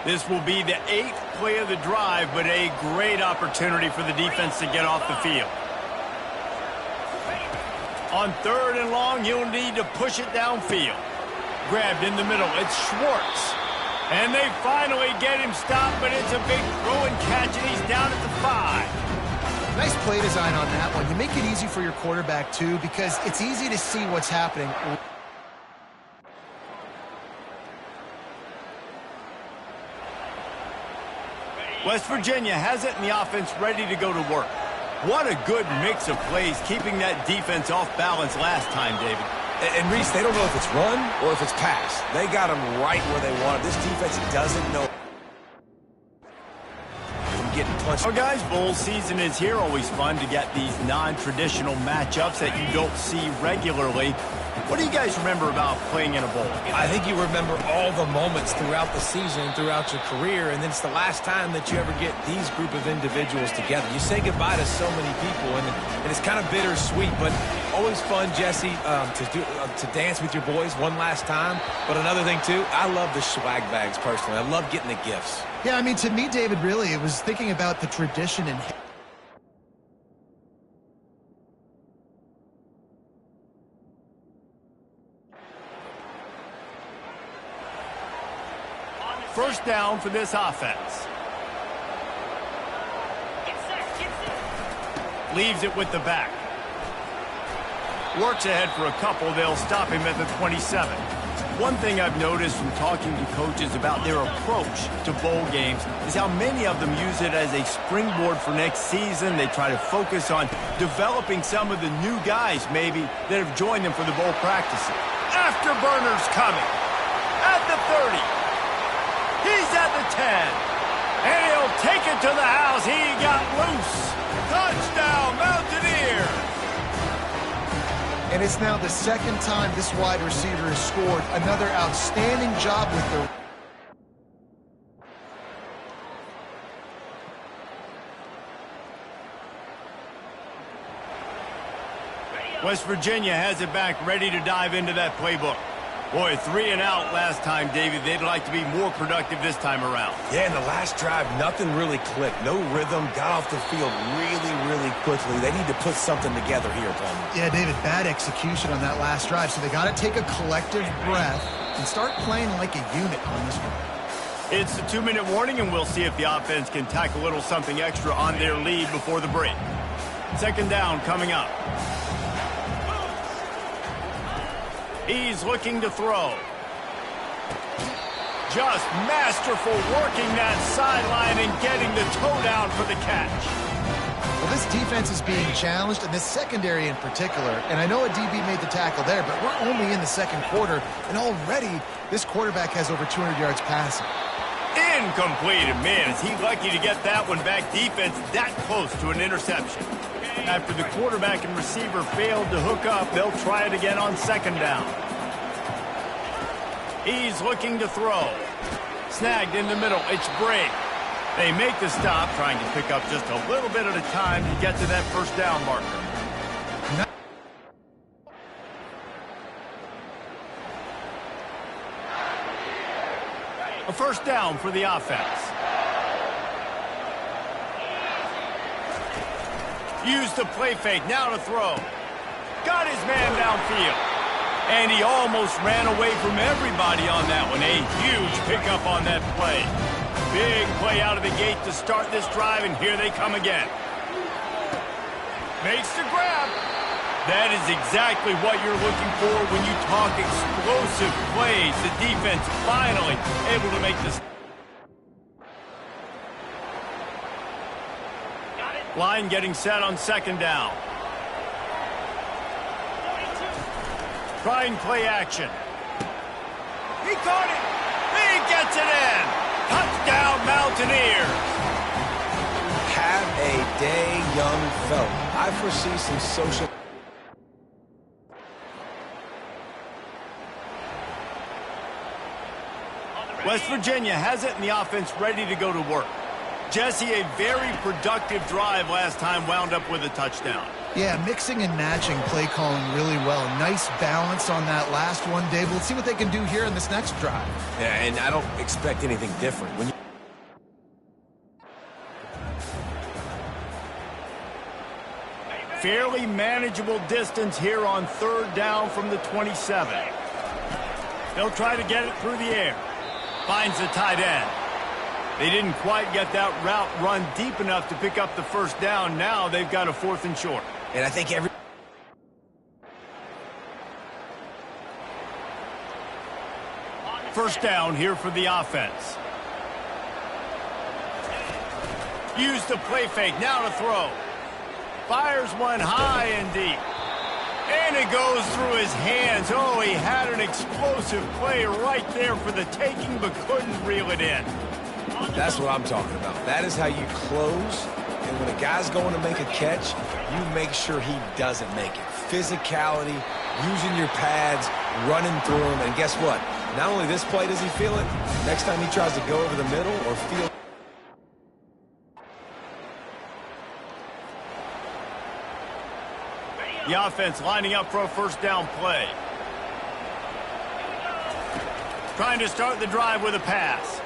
This will be the 8th play of the drive, but a great opportunity for the defense to get off the field. On 3rd and long, you'll need to push it downfield. Grabbed in the middle, it's Schwartz. And they finally get him stopped, but it's a big throw and catch, and he's down at the 5. Nice play design on that one. You make it easy for your quarterback, too, because it's easy to see what's happening. West Virginia has it, and the offense ready to go to work. What a good mix of plays, keeping that defense off balance last time, David. And Reese, they don't know if it's run or if it's pass. They got them right where they want it. This defense doesn't know from getting punched. Well, guys, bowl season is here. Always fun to get these non-traditional matchups that you don't see regularly. What do you guys remember about playing in a bowl? I think you remember all the moments throughout the season, throughout your career, and then it's the last time that you ever get these group of individuals together. You say goodbye to so many people, and it's kind of bittersweet, but always fun, Jesse, to dance with your boys one last time. But another thing, too, I love the swag bags personally. I love getting the gifts. Yeah, I mean, to me, David, really, it was thinking about the tradition and first down for this offense. Leaves it with the back. Works ahead for a couple. They'll stop him at the 27. One thing I've noticed from talking to coaches about their approach to bowl games is how many of them use it as a springboard for next season. They try to focus on developing some of the new guys maybe that have joined them for the bowl practices. Afterburner's coming. At the 30. He's at the 10. And he'll take it to the house. He got loose. Touchdown, Mountaineers. And it's now the second time this wide receiver has scored. Another outstanding job with the... West Virginia has it back, ready to dive into that playbook. Boy, 3 and out last time, David. They'd like to be more productive this time around. Yeah, in the last drive, nothing really clicked. No rhythm, got off the field really quickly. They need to put something together here, Palmer. Yeah, David, bad execution on that last drive, so they got to take a collective breath and start playing like a unit on this one. It's the 2-minute warning, and we'll see if the offense can tack a little something extra on their lead before the break. Second down coming up. He's looking to throw. Just masterful working that sideline and getting the toe down for the catch. Well, this defense is being challenged, and this secondary in particular. And I know a DB made the tackle there, but we're only in the second quarter, and already this quarterback has over 200 yards passing. Incomplete. And man, is he lucky to get that one back. Defense that close to an interception. After the quarterback and receiver failed to hook up, they'll try it again on second down. He's looking to throw. Snagged in the middle. It's Brady. They make the stop, trying to pick up just a little bit at a time to get to that first down marker. A first down for the offense. Use the play fake, now to throw. Got his man downfield. And he almost ran away from everybody on that one. A huge pickup on that play. Big play out of the gate to start this drive, and here they come again. Makes the grab. That is exactly what you're looking for when you talk explosive plays. The defense finally able to make this. Line getting set on second down. Trying play action. He caught it. He gets it in. Touchdown, Mountaineers. Have a day, young fella. I foresee some social... West Virginia has it, and the offense ready to go to work. Jesse, a very productive drive last time, wound up with a touchdown. Yeah, mixing and matching play calling really well. Nice balance on that last one, Dave. Let's see what they can do here in this next drive. Yeah, and I don't expect anything different. When you... Fairly manageable distance here on third down from the 27. They'll try to get it through the air. Finds the tight end. They didn't quite get that route run deep enough to pick up the first down. Now they've got a 4th and short. And I think every... First down here for the offense. Use the play fake. Now to throw. Fires one high and deep. And it goes through his hands. Oh, he had an explosive play right there for the taking, but couldn't reel it in. That's what I'm talking about. That is how you close. And when a guy's going to make a catch, you make sure he doesn't make it. Physicality, using your pads, running through him. And guess what? Not only this play does he feel it, next time he tries to go over the middle or feel... The offense lining up for a first down play. Trying to start the drive with a pass.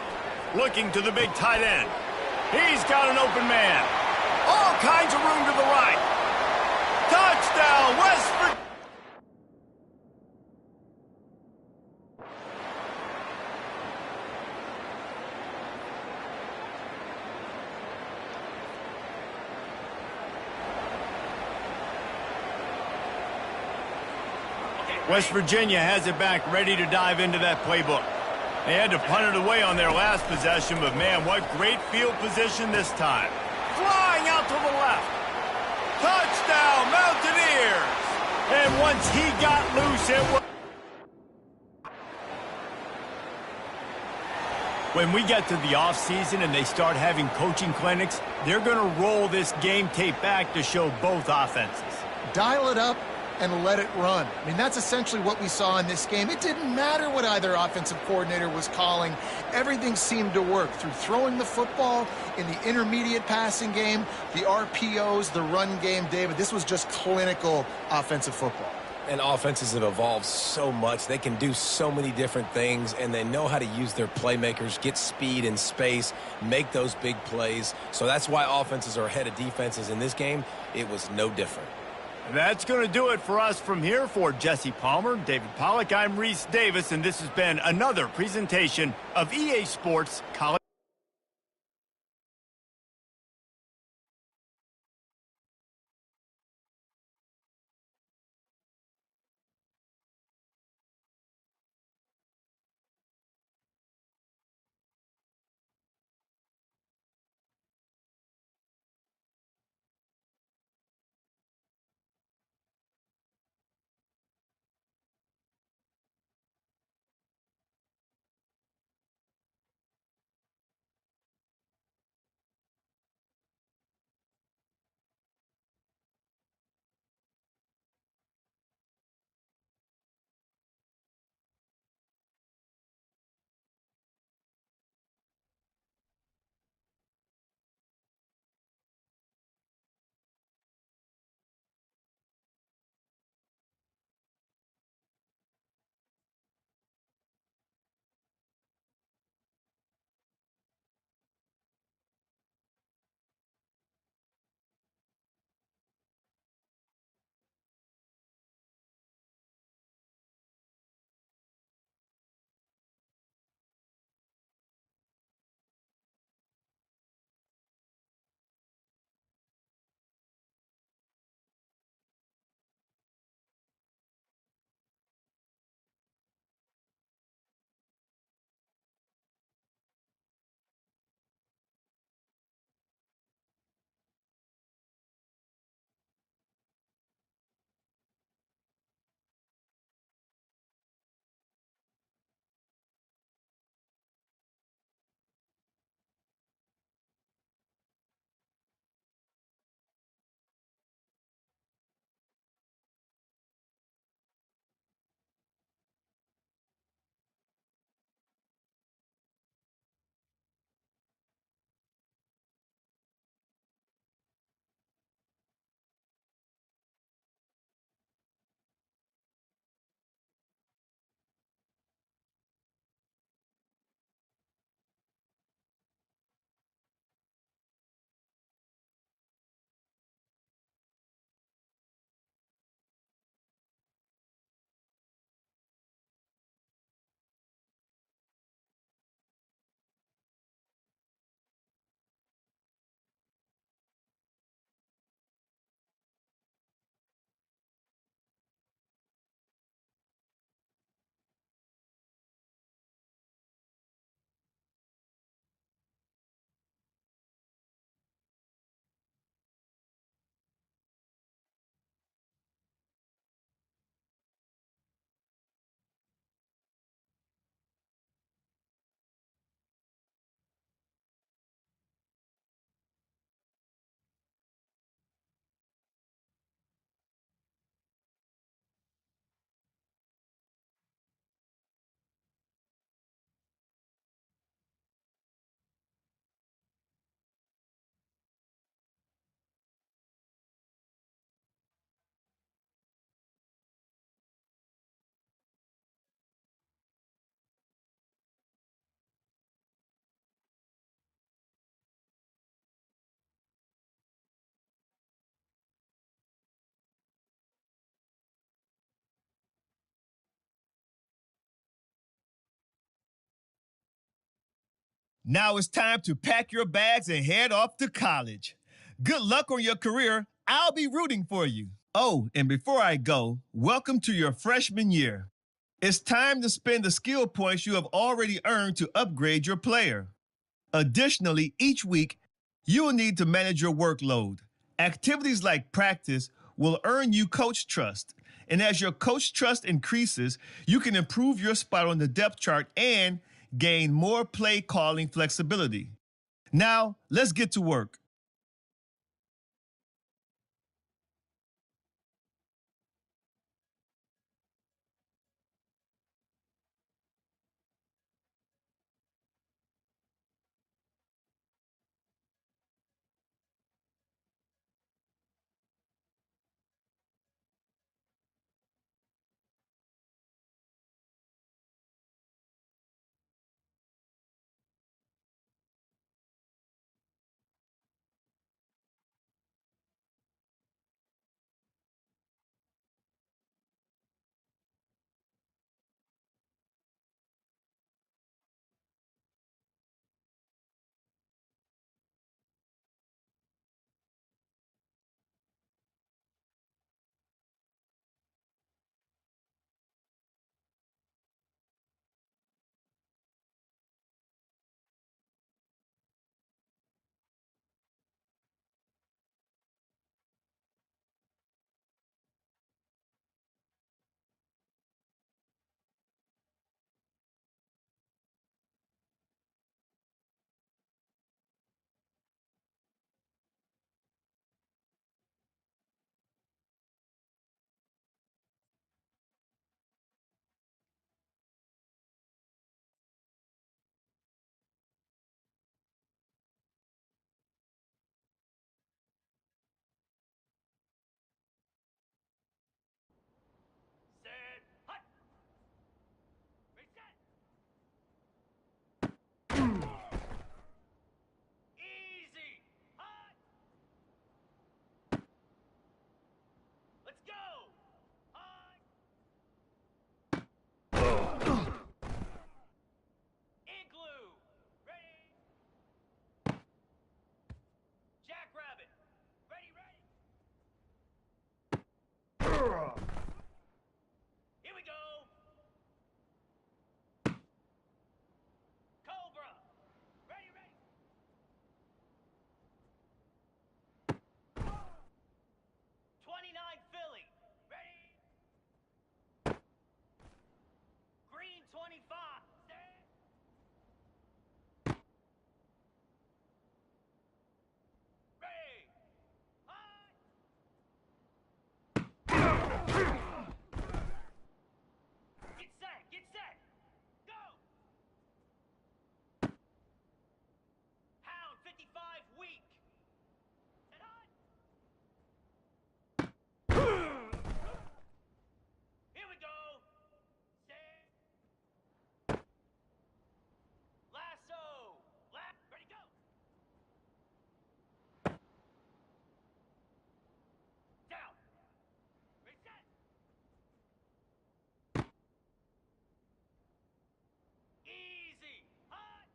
Looking to the big tight end. He's got an open man. All kinds of room to the right. Touchdown, West Virginia. West Virginia has it back, ready to dive into that playbook. They had to punt it away on their last possession, but man, what great field position this time. Flying out to the left. Touchdown, Mountaineers! And once he got loose, it was... When we get to the offseason and they start having coaching clinics, they're going to roll this game tape back to show both offenses. Dial it up and let it run. I mean, that's essentially what we saw in this game. It didn't matter what either offensive coordinator was calling. Everything seemed to work through throwing the football in the intermediate passing game, the RPOs, the run game, David. This was just clinical offensive football. And offenses have evolved so much. They can do so many different things, and they know how to use their playmakers, get speed and space, make those big plays. So that's why offenses are ahead of defenses. In this game, it was no different. That's going to do it for us from here. For Jesse Palmer, David Pollack, I'm Reese Davis, and this has been another presentation of EA Sports College. Now it's time to pack your bags and head off to college. Good luck on your career. I'll be rooting for you. Oh, and before I go, welcome to your freshman year. It's time to spend the skill points you have already earned to upgrade your player. Additionally, each week, you will need to manage your workload. Activities like practice will earn you coach trust. And as your coach trust increases, you can improve your spot on the depth chart and gain more play calling flexibility. Now, let's get to work. Set. Hut. Reset. Easy. Hut. Let's go. Hut. Igloo. Ready. Jackrabbit. Ready, ready. Here we go. Cobra. Ready, ready. 29 Philly. Ready. Green 25. Set. Ready. High. Get set. Get set. Go. Hound 55 weak. Set hot. Here we go. Set. Lasso. Ready, go. Down. Reset. Easy. Hot.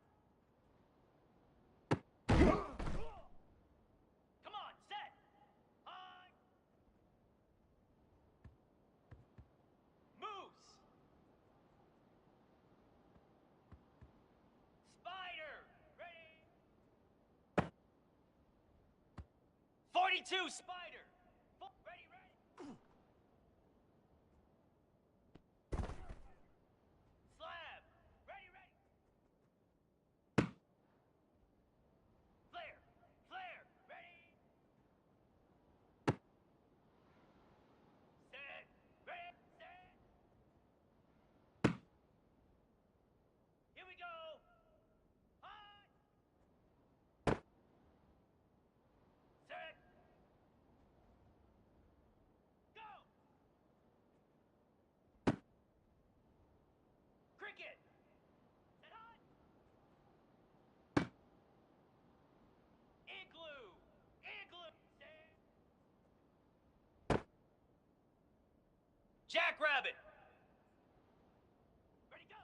Come on, set. Hot. Moose. Spider. Ready. 42 Spider. Ready, ready. Slab. Ready, ready. Flare. Flare. Ready. Set. Ready. Set. Here we go. Hot. Set. Go. Cricket. Set hot. Igloo. Igloo. Set. Jackrabbit. Ready, go.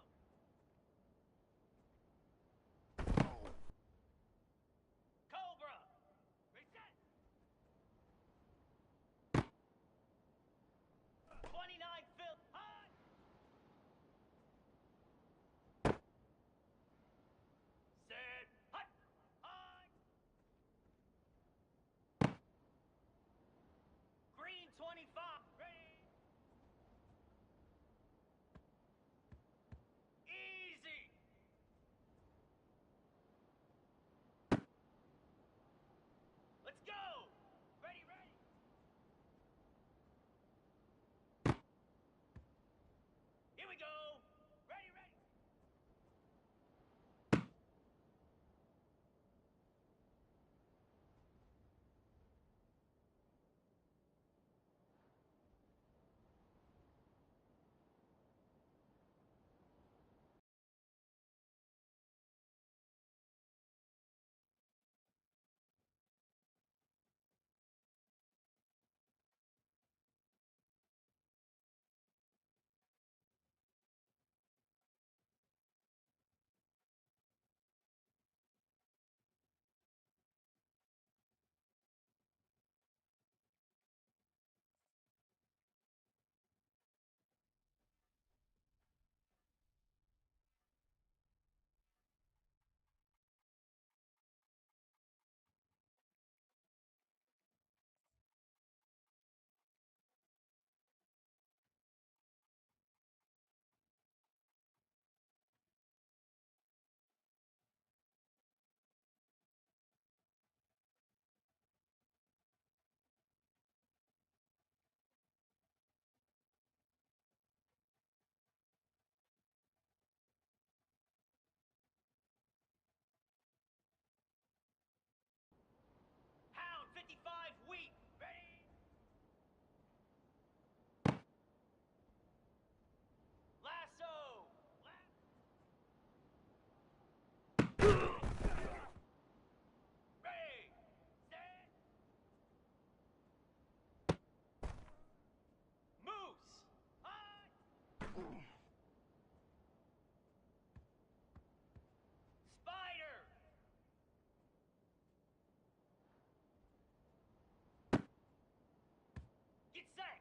Spider!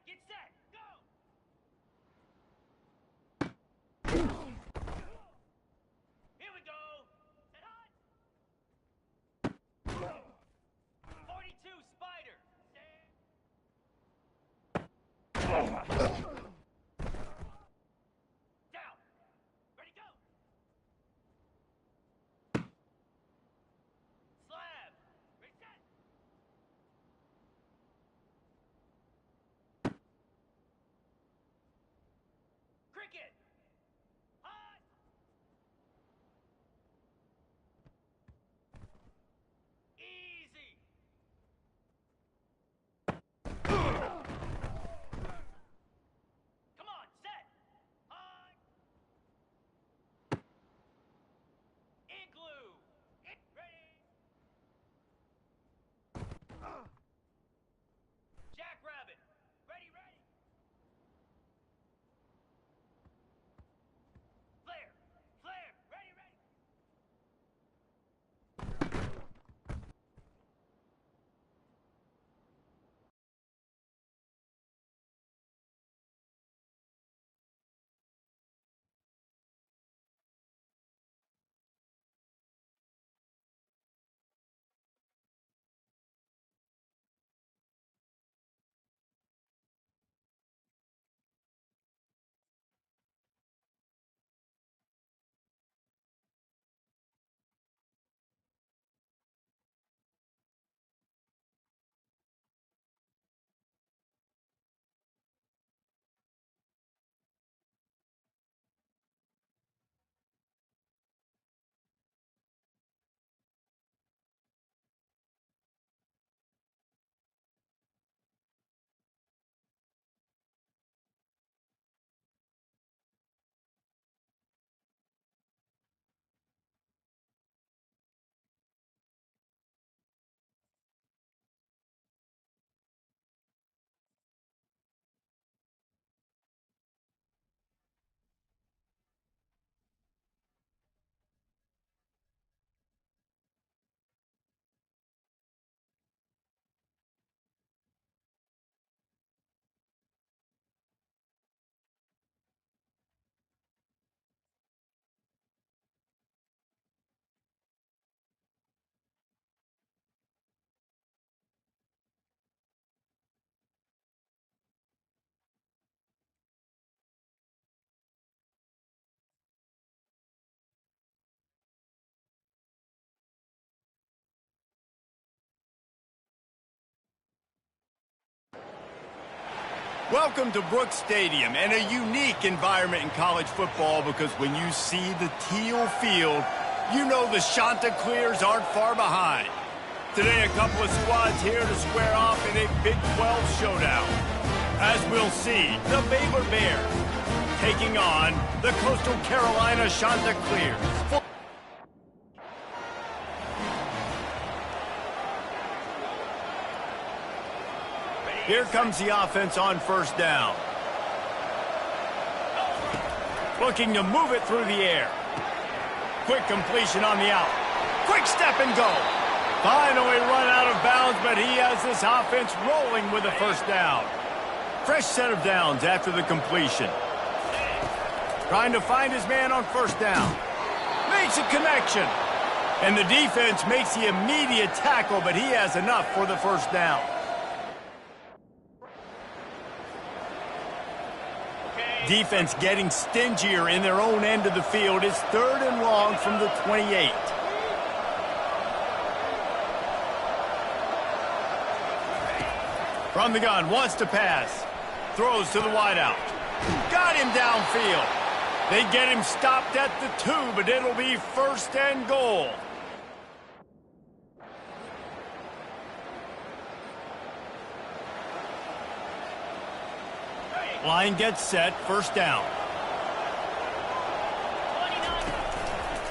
Get set, go! Here we go! Set hot! 42, Spider! Down! Ready, go! Slab! Ready, set! Cricket! Hot! Easy! Come on, set! Hot! Igloo! Ready! Jackrabbit! Ready, ready! Flare! Flare! Ready, ready! Welcome to Brooks Stadium, and a unique environment in college football because when you see the teal field, you know the Chanticleers aren't far behind. Today, a couple of squads here to square off in a Big 12 showdown. As we'll see, the Baylor Bears taking on the Coastal Carolina Chanticleers. Here comes the offense on first down. Looking to move it through the air. Quick completion on the out. Quick step and go. Finally run out of bounds, but he has this offense rolling with a first down. Fresh set of downs after the completion. Trying to find his man on first down. Makes a connection. And the defense makes the immediate tackle, but he has enough for the first down. Defense getting stingier in their own end of the field. It's 3rd and long from the 28. From the gun, wants to pass. Throws to the wideout. Got him downfield. They get him stopped at the 2, but it'll be 1st and goal. Line gets set, first down.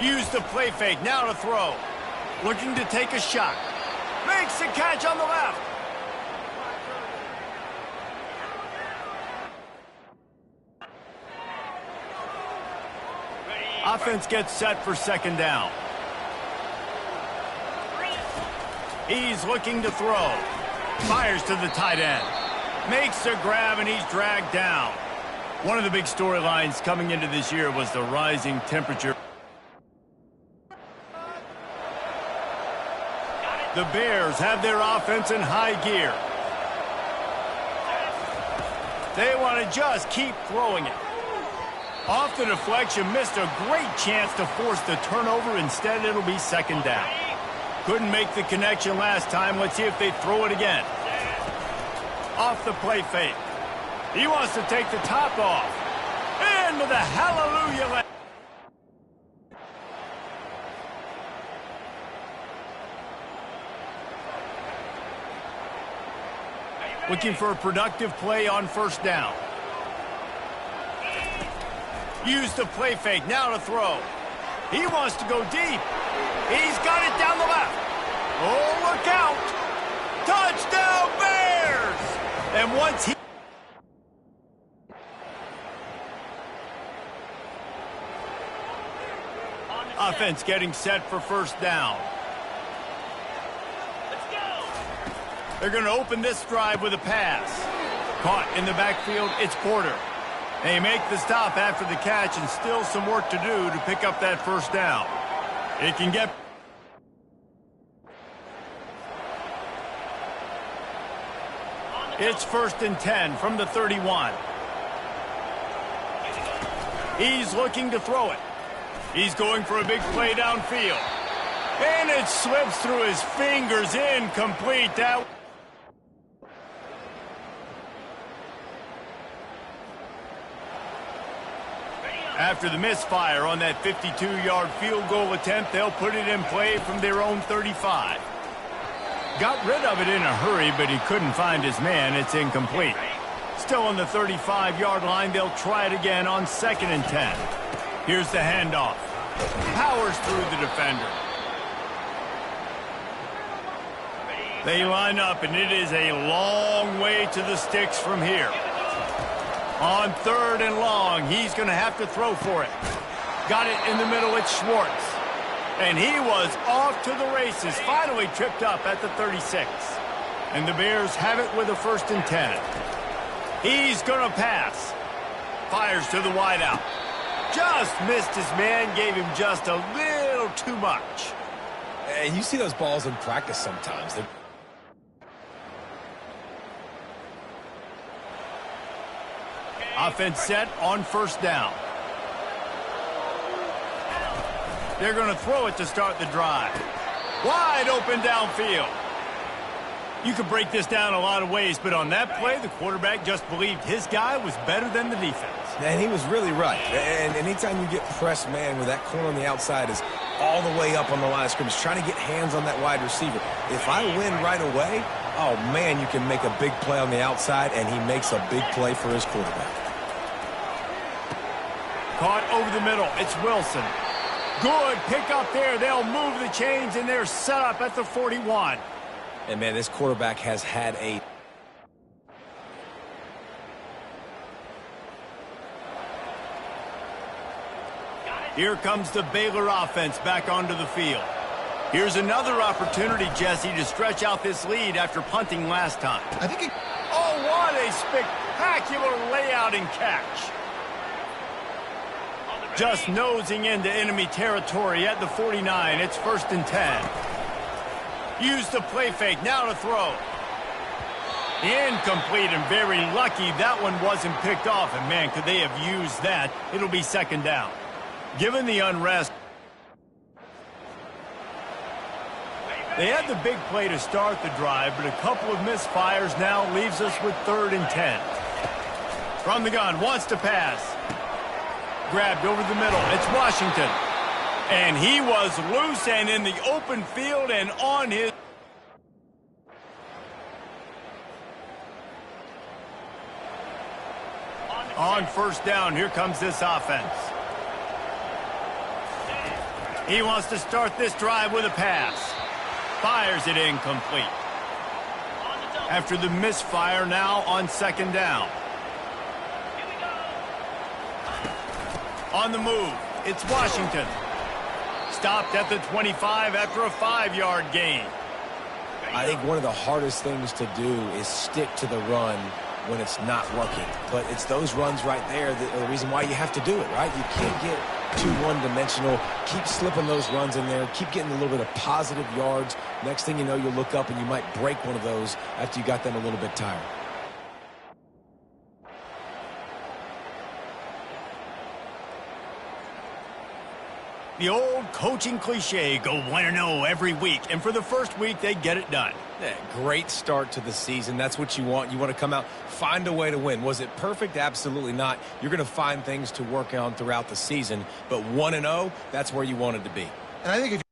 Use the play fake, now to throw. Looking to take a shot. Makes the catch on the left. Offense gets set for second down. He's looking to throw. Fires to the tight end. Makes a grab, and he's dragged down. One of the big storylines coming into this year was the rising temperature. The Bears have their offense in high gear. They want to just keep throwing it. Off the deflection, missed a great chance to force the turnover. Instead, it'll be second down. Couldn't make the connection last time. Let's see if they throw it again. Off the play fake. He wants to take the top off. Into the hallelujah leg. Looking for a productive play on first down. Use the play fake, now to throw. He wants to go deep. He's got it down the left. Oh, look out. Touchdown, Bears! And once he... Offense getting set for first down. They're going to open this drive with a pass. Caught in the backfield, it's Porter. They make the stop after the catch, and still some work to do to pick up that first down. It can get... It's 1st and 10 from the 31. He's looking to throw it. He's going for a big play downfield. And it slips through his fingers, incomplete. That... After the misfire on that 52-yard field goal attempt, they'll put it in play from their own 35. Got rid of it in a hurry, but he couldn't find his man. It's incomplete. Still on the 35-yard line, they'll try it again on 2nd and 10. Here's the handoff. Powers through the defender. They line up, and it is a long way to the sticks from here. On 3rd and long, he's going to have to throw for it. Got it in the middle, it's Schwartz. And he was off to the races, finally tripped up at the 36. And the Bears have it with a 1st and 10. He's going to pass. Fires to the wideout. Just missed his man, gave him just a little too much. And you see those balls in practice sometimes. Offense set on first down. They're going to throw it to start the drive. Wide open downfield. You could break this down a lot of ways, but on that play, the quarterback just believed his guy was better than the defense. And he was really right. And anytime you get pressed man where that corner on the outside is all the way up on the line of scrimmage, trying to get hands on that wide receiver. If I win right away, oh, man, you can make a big play on the outside, and he makes a big play for his quarterback. Caught over the middle. It's Wilson. Good pick up there. They'll move the chains, and they're set up at the 41. And, man, this quarterback has had a... Here comes the Baylor offense back onto the field. Here's another opportunity, Jesse, to stretch out this lead after punting last time. I think it... Oh, what a spectacular layout and catch. Just nosing into enemy territory at the 49. It's 1st and 10. Use the play fake, now to throw. Incomplete, and very lucky that one wasn't picked off. And, man, could they have used that? It'll be 2nd down. Given the unrest, they had the big play to start the drive, but a couple of misfires now leaves us with 3rd and 10. From the gun, wants to pass. Grabbed over the middle. It's Washington. And he was loose and in the open field and on his... On first down, here comes this offense. He wants to start this drive with a pass. Fires it incomplete. After the misfire, now on 2nd down. On the move, It's Washington. Stopped at the 25 after a 5-yard gain. I think one of the hardest things to do is stick to the run when it's not working. But it's those runs right there that are the reason why you have to do it, right? You can't get too one-dimensional. Keep slipping those runs in there. Keep getting a little bit of positive yards. Next thing you know, you'll look up and you might break one of those after you got them a little bit tired. The old coaching cliche, go 1-0 every week. And for the first week, they get it done. Yeah, great start to the season. That's what you want. You want to come out, find a way to win. Was it perfect? Absolutely not. You're going to find things to work on throughout the season. But 1-0, that's where you wanted to be. And I think if